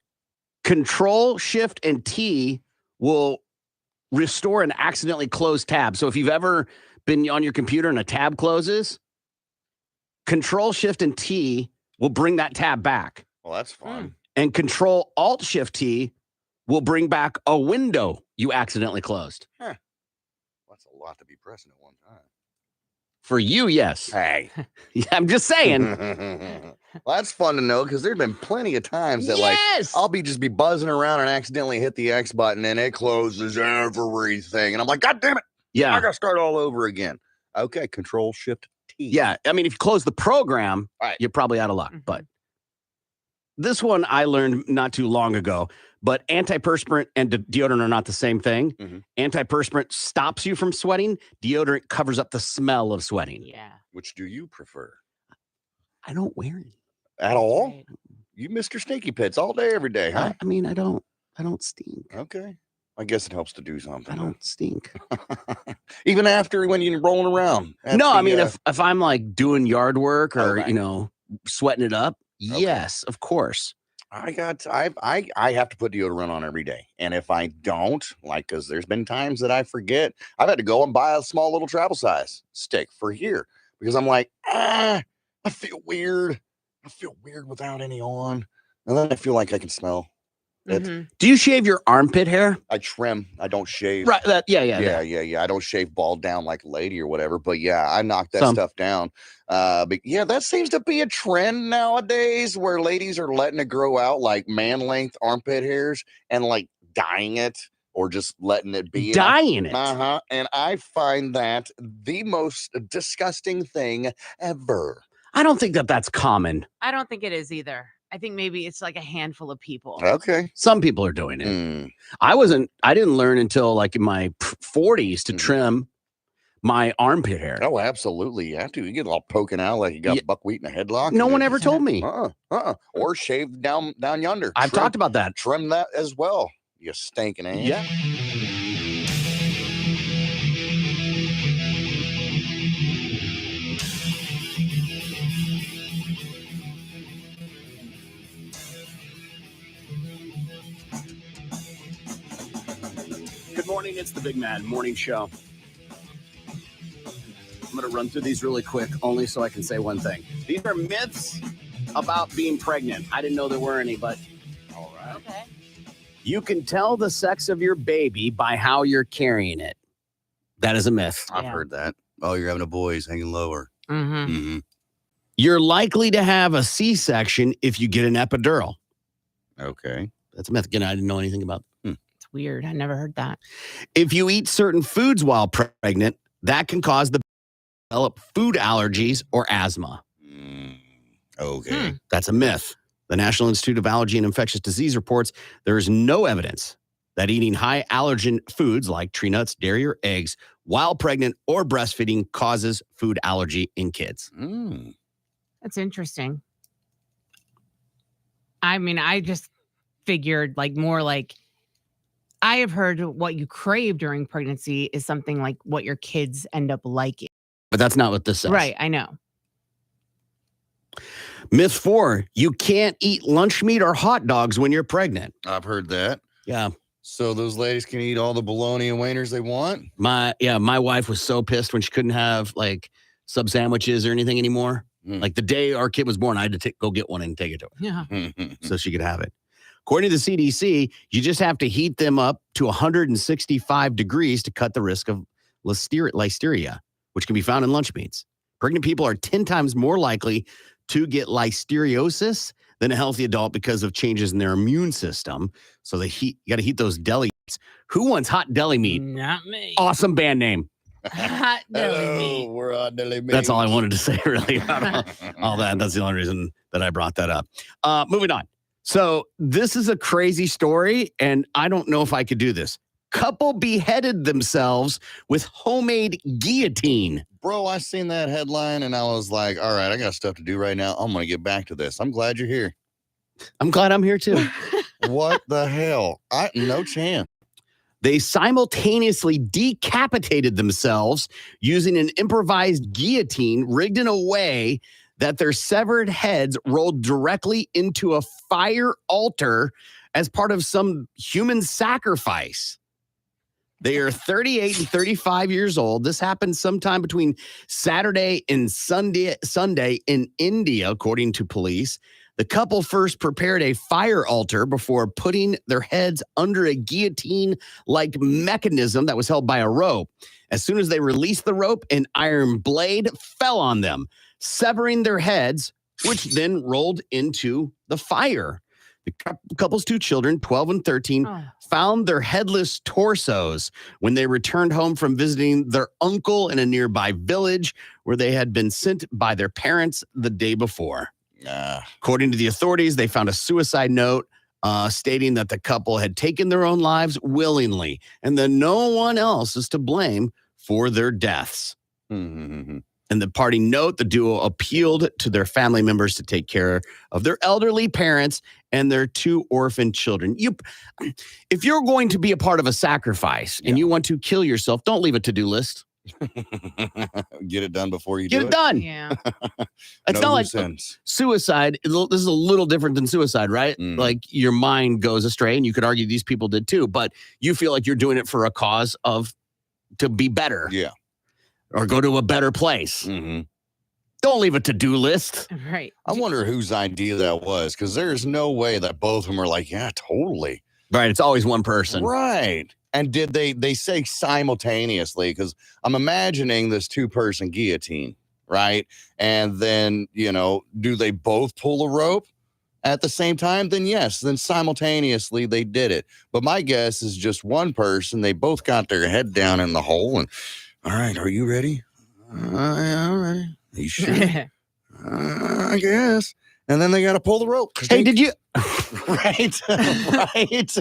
Control, Shift, and T will restore an accidentally closed tab. So if you've ever been on your computer and a tab closes, Control, Shift, and T will bring that tab back. Well, that's fun. And Control, Alt, Shift, T will bring back a window you accidentally closed. Huh. That's a lot to be pressing at one time. For you, yes. Hey. Yeah, I'm just saying. Well, that's fun to know because there's been plenty of times that I'll be buzzing around and accidentally hit the X button and it closes everything. And I'm like, God damn it. Yeah. I got to start all over again. Okay. Control Shift T. Yeah. I mean, if you close the program, you're probably out of luck. But this one I learned not too long ago. But antiperspirant and deodorant are not the same thing. Antiperspirant stops you from sweating. Deodorant covers up the smell of sweating. Yeah. Which do you prefer? I don't wear it. At all? Right. You Mr. Stinky Pits all day, every day, huh? I mean, I don't stink. Okay. I guess it helps to do something. I don't stink. Even after when you're rolling around. No, I mean, if I'm like doing yard work or, sweating it up, yes, of course. I have to put deodorant on every day. And if I don't, because there's been times that I forget, I've had to go and buy a small little travel size stick for here because I'm like, I feel weird. I feel weird without any on. And then I feel like I can smell it. Do you shave your armpit hair? I trim. I don't shave. Right. Yeah. I don't shave bald down like a lady or whatever. But yeah, I knock that stuff down. But yeah, that seems to be a trend nowadays where ladies are letting it grow out like man length armpit hairs and like dyeing it or just letting it be. Dyeing it. And I find that the most disgusting thing ever. I don't think that's common. I don't think it is either. I think maybe it's like a handful of people. Okay. Some people are doing it. I didn't learn until like in my 40s to trim my armpit hair. Oh, absolutely. You have to. You get all poking out like you got buckwheat in a headlock. No one ever told me. Or shave down yonder. I've talked about that. Trim that as well. You stinking ass. Yeah. Good morning. It's the Big Mad Morning Show. I'm going to run through these really quick, only so I can say one thing. These are myths about being pregnant. I didn't know there were any, but all right. Okay. You can tell the sex of your baby by how you're carrying it. That is a myth. I've heard that. Oh, you're having a boy, he's hanging lower. You're likely to have a C-section if you get an epidural. Okay. That's a myth. Again, I didn't know anything about. It's weird. I never heard that. If you eat certain foods while pregnant, that can cause the develop food allergies or asthma. Okay. That's a myth. The National Institute of Allergy and Infectious Disease reports there is no evidence that eating high allergen foods like tree nuts, dairy, or eggs while pregnant or breastfeeding causes food allergy in kids. That's interesting. I mean, I just figured more like I have heard what you crave during pregnancy is something like what your kids end up liking. But that's not what this says. Right, I know. Myth 4, you can't eat lunch meat or hot dogs when you're pregnant. I've heard that. Yeah. So those ladies can eat all the bologna and wieners they want? My wife was so pissed when she couldn't have sub sandwiches or anything anymore. Like the day our kid was born, I had to go get one and take it to her. Yeah. So she could have it. According to the CDC, you just have to heat them up to 165 degrees to cut the risk of listeria, which can be found in lunch meats. Pregnant people are 10 times more likely to get listeriosis than a healthy adult because of changes in their immune system. So you got to heat those deli meats. Who wants hot deli meat? Not me. Awesome band name. Hot deli meat. We're on deli meat. That's all I wanted to say, really, about all that. That's the only reason that I brought that up. Moving on. So this is a crazy story, and I don't know if I could do this. Couple beheaded themselves with homemade guillotine. Bro, I seen that headline and I was like, all right, I got stuff to do right now. I'm going to get back to this. I'm glad you're here. I'm glad I'm here too. What the hell? No chance. They simultaneously decapitated themselves using an improvised guillotine rigged in a way that their severed heads rolled directly into a fire altar as part of some human sacrifice. They are 38 and 35 years old. This happened sometime between Saturday and Sunday in India, according to police. The couple first prepared a fire altar before putting their heads under a guillotine-like mechanism that was held by a rope. As soon as they released the rope, an iron blade fell on them, severing their heads, which then rolled into the fire. The couple's two children, 12 and 13, found their headless torsos when they returned home from visiting their uncle in a nearby village where they had been sent by their parents the day before. According to the authorities, they found a suicide note stating that the couple had taken their own lives willingly and that no one else is to blame for their deaths. Mm-hmm. In the parting note, the duo appealed to their family members to take care of their elderly parents and their two orphan children. If you're going to be a part of a sacrifice and you want to kill yourself, don't leave a to-do list. Get it done before you Get do it done. Yeah. It's not like suicide. This is a little different than suicide, right? Like your mind goes astray, and you could argue these people did too, but you feel like you're doing it for a cause to be better. Yeah. Or go to a better place. Mm-hmm. Don't leave a to-do list. Right. I wonder whose idea that was, because there's no way that both of them are like, yeah, totally. Right. It's always one person. Right. And did they say simultaneously? Because I'm imagining this two-person guillotine, right? And then, do they both pull a rope at the same time? Then yes, then simultaneously they did it. But my guess is just one person. They both got their head down in the hole and, all right, are you ready? Yeah, all right. Are you sure? I guess. And then they got to pull the rope. Hey, did you? Right. Right.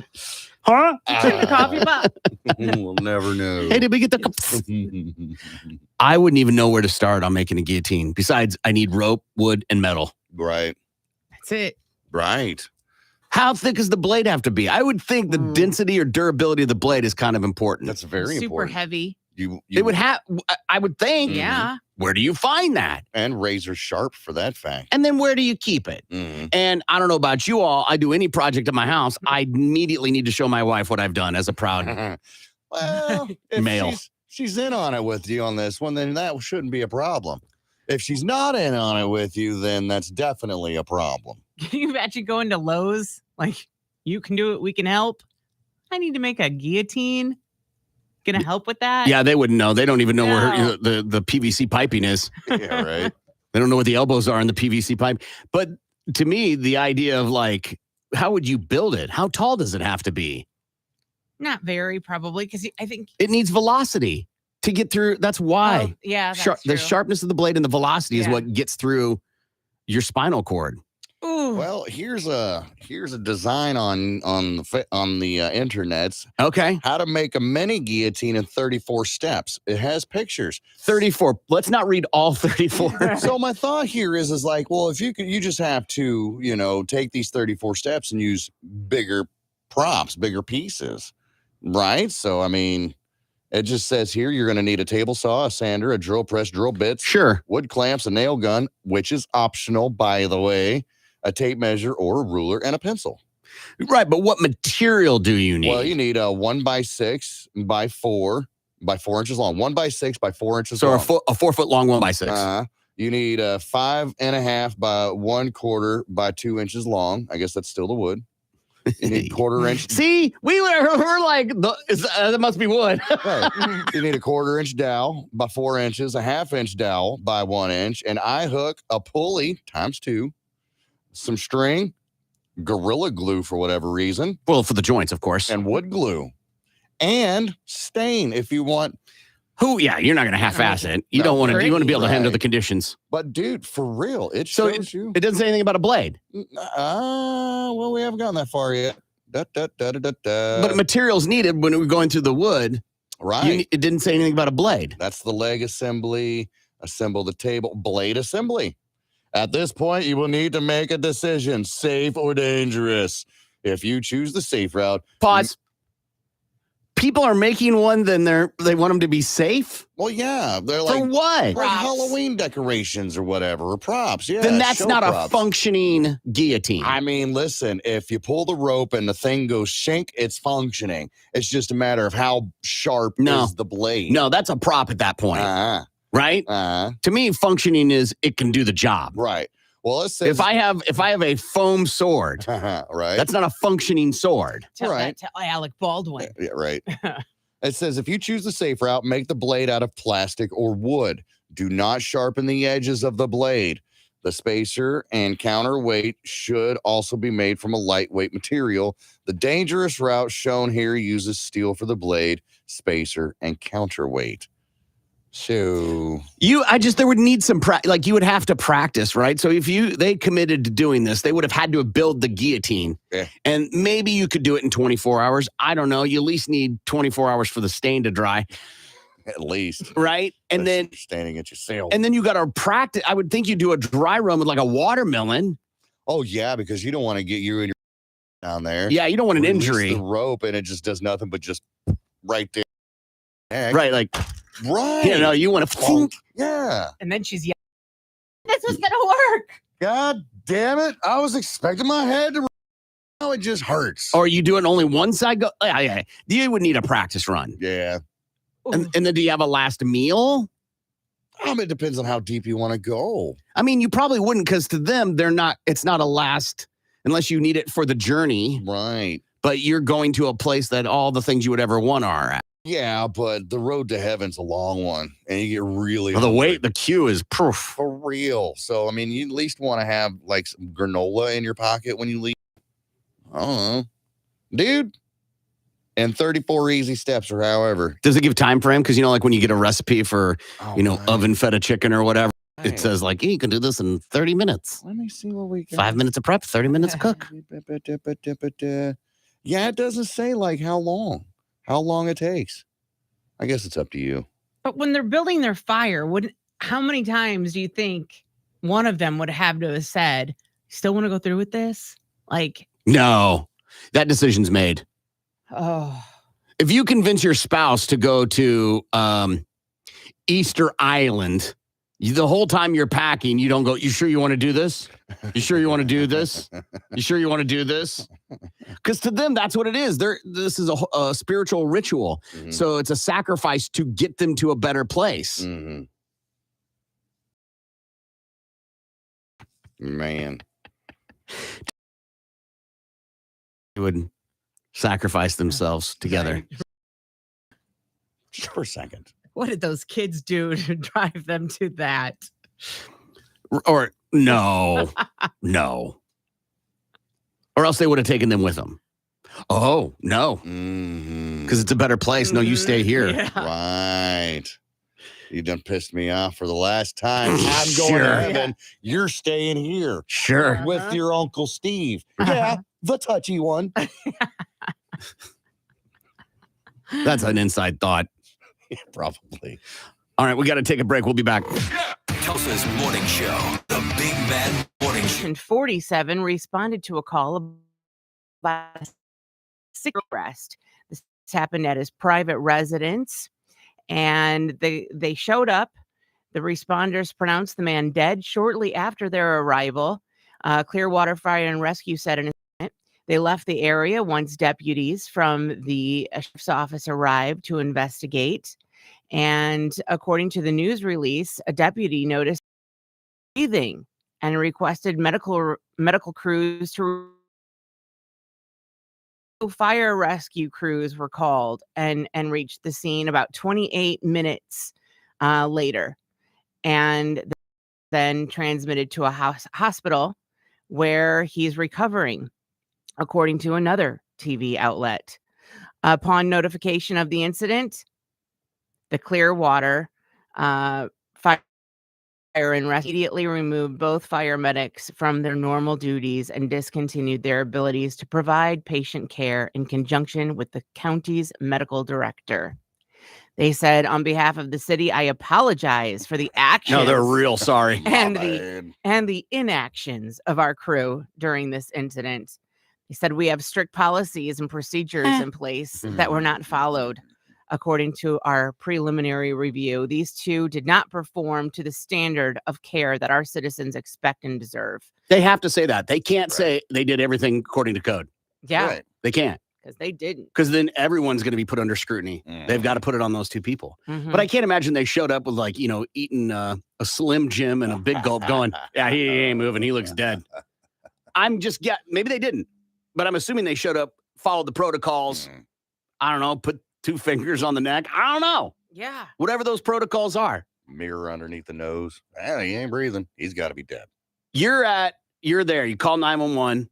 Huh? Drink the coffee pot. We'll never know. Hey, did we get the? I wouldn't even know where to start on making a guillotine. Besides, I need rope, wood, and metal. Right. That's it. Right. How thick does the blade have to be? I would think the density or durability of the blade is kind of important. That's very Super important. heavy. It would have. I would think. Yeah. Where do you find that? And razor sharp for that fact. And then where do you keep it? Mm-hmm. And I don't know about you all. I do any project at my house. I immediately need to show my wife what I've done as a proud Well, if male. she's in on it with you on this one, then that shouldn't be a problem. If she's not in on it with you, then that's definitely a problem. Can you imagine going to Lowe's? Like, you can do it. We can help. I need to make a guillotine. Gonna help with that? Yeah, they wouldn't know. They don't even know where the PVC piping is. Yeah, right. They don't know what the elbows are in the PVC pipe. But to me, the idea of like, how would you build it? How tall does it have to be? Not very, probably, because I think It needs velocity to get through. That's why. Oh, yeah, that's The true. sharpness of the blade and the velocity is Yeah. what gets through your spinal cord. Ooh. Well, here's a design on the internets. Okay. How to make a mini guillotine in 34 steps. It has pictures. 34. Let's not read all 34. So my thought here is like, well, if you just have to, take these 34 steps and use bigger props, bigger pieces, right? So, I mean, it just says here you're going to need a table saw, a sander, a drill press, drill bits, Sure. wood clamps, a nail gun, which is optional, by the way, a tape measure or a ruler, and a pencil. Right. But what material do you need? Well, you need a 1x6 by 4 inches long, 1x6 by 4 inches so long. a 4 foot long 1x6. You need a 5.5 by 1/4 by 2 inches long. I guess that's still the wood. You need 1/4 inch. See, we're like, that must be wood. Right. You need a 1/4 inch dowel by 4 inches, a 1/2 inch dowel by 1 inch, an eye hook, a pulley ×2, some string, Gorilla Glue for whatever reason. Well, for the joints, of course. And wood glue. And stain if you want. Yeah, you're not going to half-ass it. You don't want to. You want to be able to handle the conditions. But dude, for real, it So shows you. It doesn't say anything about a blade. Well, we haven't gotten that far yet. But materials needed when we're going through the wood. Right. It didn't say anything about a blade. That's the leg assembly. Assemble the table. Blade assembly. At this point, you will need to make a decision: safe or dangerous. If you choose the safe route, pause. People are making one, then they want them to be safe. Well, yeah, they're for like what? Like Halloween decorations or whatever, or props. Yeah, then that's show not props. a functioning guillotine. I mean, listen, if you pull the rope and the thing goes shink, it's functioning. It's just a matter of how sharp is the blade. No, that's a prop at that point. Right? To me, functioning is it can do the job. Right. Well, let's say if I have a foam sword, right, that's not a functioning sword. Tell that to Alec Baldwin. Yeah, right. It says if you choose the safe route, make the blade out of plastic or wood. Do not sharpen the edges of the blade. The spacer and counterweight should also be made from a lightweight material. The dangerous route shown here uses steel for the blade, spacer, and counterweight. So there would need some you would have to practice, right? So if they committed to doing this, they would have had to have built the guillotine. Yeah. And maybe you could do it in 24 hours. I don't know. You at least need 24 hours for the stain to dry. At least. Right? And then standing at your sail. And then you got to practice. I would think you do a dry run with like a watermelon. Oh yeah, because you don't want to get you and your down there. Yeah, you don't want an Release injury. The rope and it just does nothing but just right there. Right, like right. You know, you want to yeah. And then she's yelling, this was gonna work. God damn it. I was expecting my head to now it just hurts. Or you do it only one side go. Yeah. You would need a practice run. Yeah. And then do you have a last meal? It depends on how deep you want to go. I mean, you probably wouldn't because to them, it's not a last unless you need it for the journey. Right. But you're going to a place that all the things you would ever want are at. Yeah, but the road to heaven's a long one, and you get really the queue is proof for real. So I mean, you at least want to have like some granola in your pocket when you leave. I don't know, dude. And 34 easy steps, or however. Does it give time frame? Because like when you get a recipe for oven feta chicken or whatever, it says like you can do this in 30 minutes. Let me see what we got. 5 minutes of prep, 30 minutes of cook. Yeah, it doesn't say like how long it takes. I guess it's up to you. But when they're building their fire, how many times do you think one of them would have to have said, still want to go through with this? Like, no, that decision's made. Oh, if you convince your spouse to go to Easter Island, the whole time you're packing, you don't go, you sure you want to do this? You sure you want to do this? You sure you want to do this? Because to them, that's what it is. This is a spiritual ritual. Mm-hmm. So it's a sacrifice to get them to a better place. Mm-hmm. Man. They would sacrifice themselves together. Just for a second. What did those kids do to drive them to that? Or no. Or else they would have taken them with them. Oh, no. Because it's a better place. No, you stay here. Yeah. Right. You done pissed me off for the last time. I'm going Sure. to heaven. You're staying here. Sure. With your Uncle Steve. Yeah, the touchy one. That's an inside thought. Yeah, probably. All right, we got to take a break. We'll be back. Tulsa's morning show, the Big Man Morning Show. 47 responded to a call about a sick arrest. This happened at his private residence, and they showed up. The responders pronounced the man dead shortly after their arrival. Clearwater Fire and Rescue said in a statement they left the area once deputies from the sheriff's office arrived to investigate. And according to the news release, a deputy noticed breathing and requested medical crews to fire rescue crews were called and reached the scene about 28 minutes later, and then transmitted to a hospital where he's recovering, according to another TV outlet. Upon notification of the incident, The Clearwater Fire and Rescue immediately removed both paramedics from their normal duties and discontinued their abilities to provide patient care in conjunction with the county's medical director. They said, on behalf of the city, I apologize for the actions. No, they're real sorry. and the inactions of our crew during this incident. He said, we have strict policies and procedures in place that were not followed. According to our preliminary review, these two did not perform to the standard of care that our citizens expect and deserve. They have to say that. They can't say they did everything according to code. Yeah. Right. They can't. Because they didn't. Because then everyone's going to be put under scrutiny. They've got to put it on those two people. Mhm. But I can't imagine they showed up with, like, eating a Slim Jim and a big gulp going, yeah, he ain't moving. He looks dead. Maybe they didn't. But I'm assuming they showed up, followed the protocols. I don't know, put 2 fingers on the neck. I don't know. Yeah. Whatever those protocols are. Mirror underneath the nose. Well, he ain't breathing. He's got to be dead. You're there. You call 911.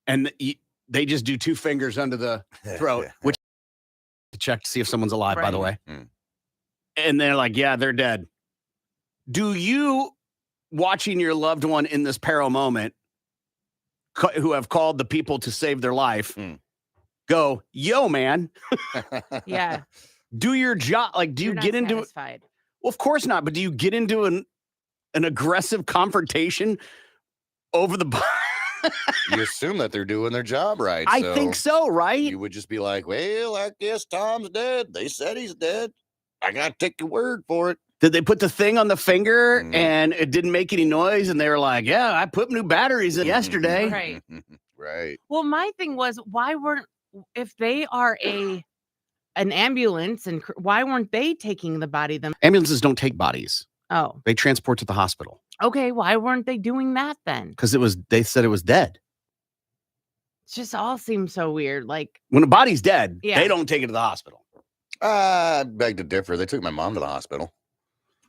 And they just do 2 fingers under the throat, which to check to see if someone's alive, by the way. And they're like, yeah, they're dead. Do you, watching your loved one in this peril moment, who have called the people to save their life, go, yo, man. Yeah. Do your job. Like, do you get into it? Satisfied. Well, of course not. But do you get into an aggressive confrontation over the You assume that they're doing their job right. I think so, right? You would just be like, well, I guess Tom's dead. They said he's dead. I got to take your word for it. Did they put the thing on the finger and it didn't make any noise? And they were like, yeah, I put new batteries in yesterday. Right. Right. Well, my thing was, if they are an ambulance, and why weren't they taking the body them? Ambulances don't take bodies. Oh, They transport to the hospital okay. Why weren't they doing that then? because they said it was dead. It just all seems so weird. Like, When a body's dead, Yeah. they don't take it to the hospital. I beg to differ. They took my mom to the hospital.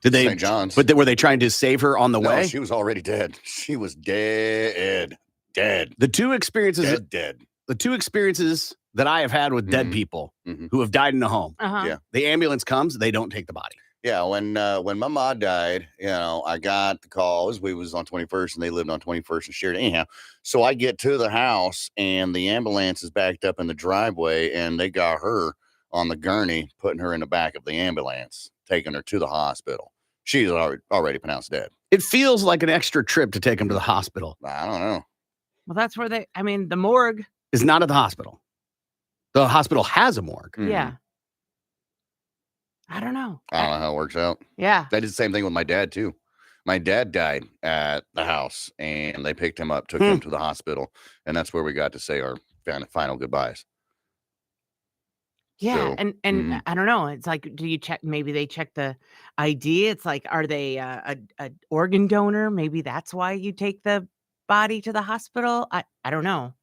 Did they? St. John's. But were they trying to save her on the No, way? she was already dead. She was dead. Dead. The 2 experiences Dead. the 2 experiences that I have had with dead people who have died in a home. uh-huh. Yeah. The ambulance comes, they don't take the body. Yeah, when my mom died, I got the calls. We was on 21st and they lived on 21st and shared. Anyhow, so I get to the house and the ambulance is backed up in the driveway and they got her on the gurney, putting her in the back of the ambulance, taking her to the hospital. She's already pronounced dead. It feels like an extra trip to take them to the hospital. I don't know. Well, that's where the morgue. It's not at the hospital. The hospital has a morgue. Yeah. I don't know. I don't know how it works out. Yeah. They did the same thing with my dad, too. My dad died at the house and they picked him up, took him to the hospital. And that's where we got to say our final goodbyes. Yeah, So, and I don't know. It's like, do you check? Maybe they check the ID. It's like, are they a organ donor? Maybe that's why you take the body to the hospital. I don't know.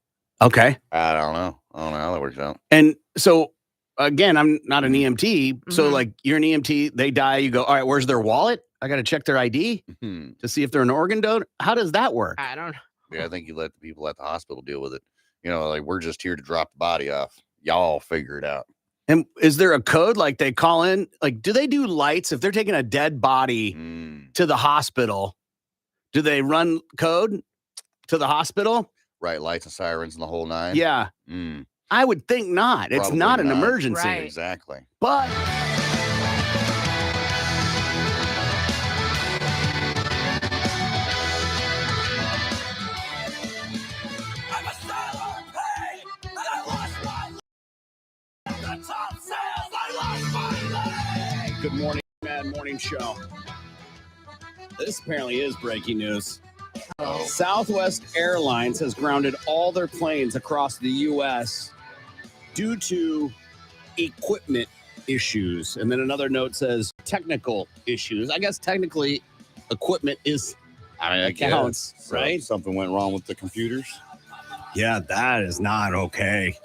Okay. I don't know. I don't know how that works out. And so, again, I'm not an EMT. So, Mhm. like, you're an EMT, they die, you go, all right, where's their wallet? I got to check their ID to see if they're an organ donor. How does that work? I don't know. Yeah, I think you let the people at the hospital deal with it. Like, we're just here to drop the body off. Y'all figure it out. And is there a code? Like, they call in, like, do they do lights? If they're taking a dead body to the hospital, do they run code to the hospital? Right, lights and sirens and the whole 9. Yeah. I would think not. It's Probably not an not. emergency. Right. Exactly. But I'm a sailor, hey, and I lost my leg. The top sails, I lost my leg. good morning, Mad Morning Show. This apparently is breaking news. Southwest Airlines has grounded all their planes across the U.S. due to equipment issues. And then another note says technical issues. I guess technically equipment is counts, So right? Something went wrong with the computers. Yeah, that is not okay.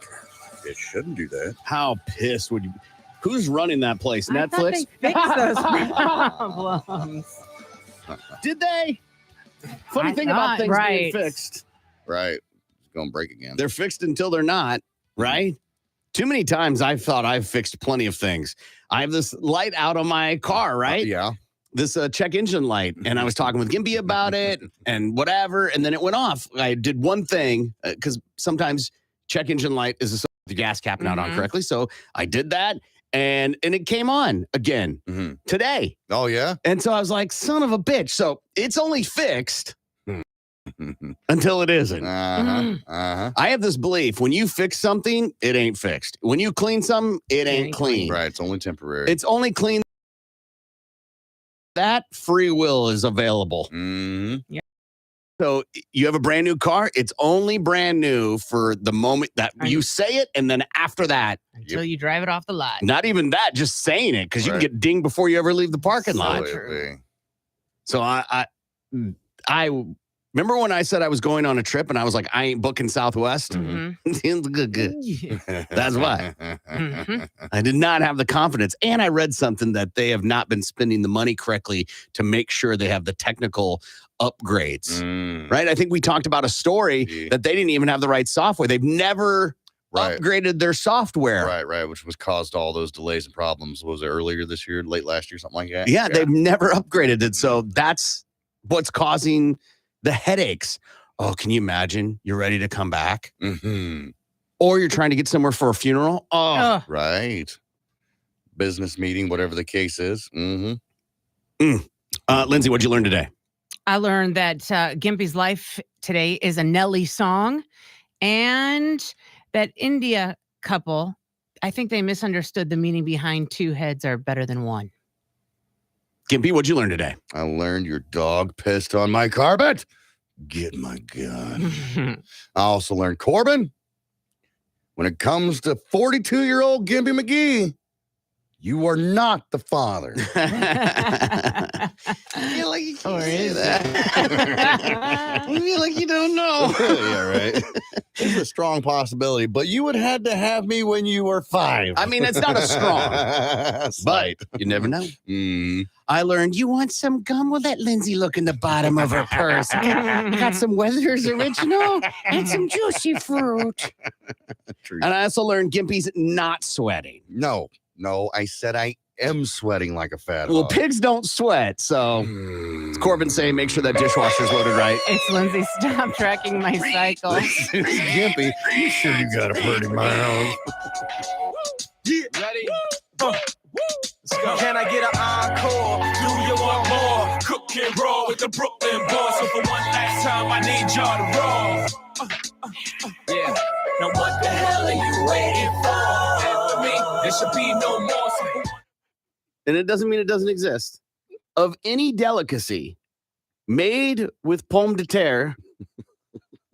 It shouldn't do that. How pissed would you? Who's running that place? I thought Netflix? they fixed those problems. Did they? Funny I thing about thought, things being right. fixed. Right. It's going to break again. They're fixed until they're not, right? Too many times I've thought I've fixed plenty of things. I have this light out on my car, right? Yeah. This check engine light. And I was talking with Gimpy about it and whatever. And then it went off. I did one thing because sometimes check engine light is associated with the gas cap not on correctly. So I did that and it came on again today. Oh, yeah? And so I was like, son of a bitch. So it's only fixed until it isn't. I have this belief when you fix something, it ain't fixed. When you clean something, it ain't clean. Right. It's only temporary. It's only clean. That free will is available. Mm-hmm. So you have a brand new car. It's only brand new for the moment that you say it. And then after that, until you drive it off the lot. Not even that, just saying it because you can get dinged before you ever leave the parking lot. So I remember when I said I was going on a trip and I was like, I ain't booking Southwest. That's why. I did not have the confidence. And I read something that they have not been spending the money correctly to make sure they have the technical upgrades. Right? I think we talked about a story that they didn't even have the right software. They've never upgraded their software. Right, which was caused all those delays and problems. Was it earlier this year, late last year, something like that? Yeah, they've never upgraded it. So that's what's causing the headaches. Oh, can you imagine? You're ready to come back. Or you're trying to get somewhere for a funeral. Oh, right. Business meeting, whatever the case is. Lindsay, what'd you learn today? I learned that Gimpy's life today is a Nelly song, and that India couple, I think they misunderstood the meaning behind two heads are better than one. Gimpy, what'd you learn today? I learned your dog pissed on my carpet. Get my gun. I also learned, Corbin, when it comes to 42-year-old Gimpy McGee, you are not the father. I feel like you can't say that. I feel like you don't know. Yeah, right. It's a strong possibility, but you would had to have me when you were 5. I mean, it's not a strong, but you never know. I learned you want some gum? Well, let Lindsay look in the bottom of her purse. I got some Weathers Original and some juicy fruit. And I also learned Gimpy's not sweating. No, I said I am sweating like a fat Well, hog. pigs don't sweat, so it's Corbin saying make sure that dishwasher's loaded right. It's Lindsay, stop tracking my cycle. Gimpy, you sure you got a pretty mouth? Ready? Let's go. Can I get an encore? Do you want more? Cook and roll with the Brooklyn boys. So for one last time, I need y'all to roll. Yeah. Now what the hell are you waiting for? After me, there should be no more. And it doesn't mean it doesn't exist. Of any delicacy made with pomme de terre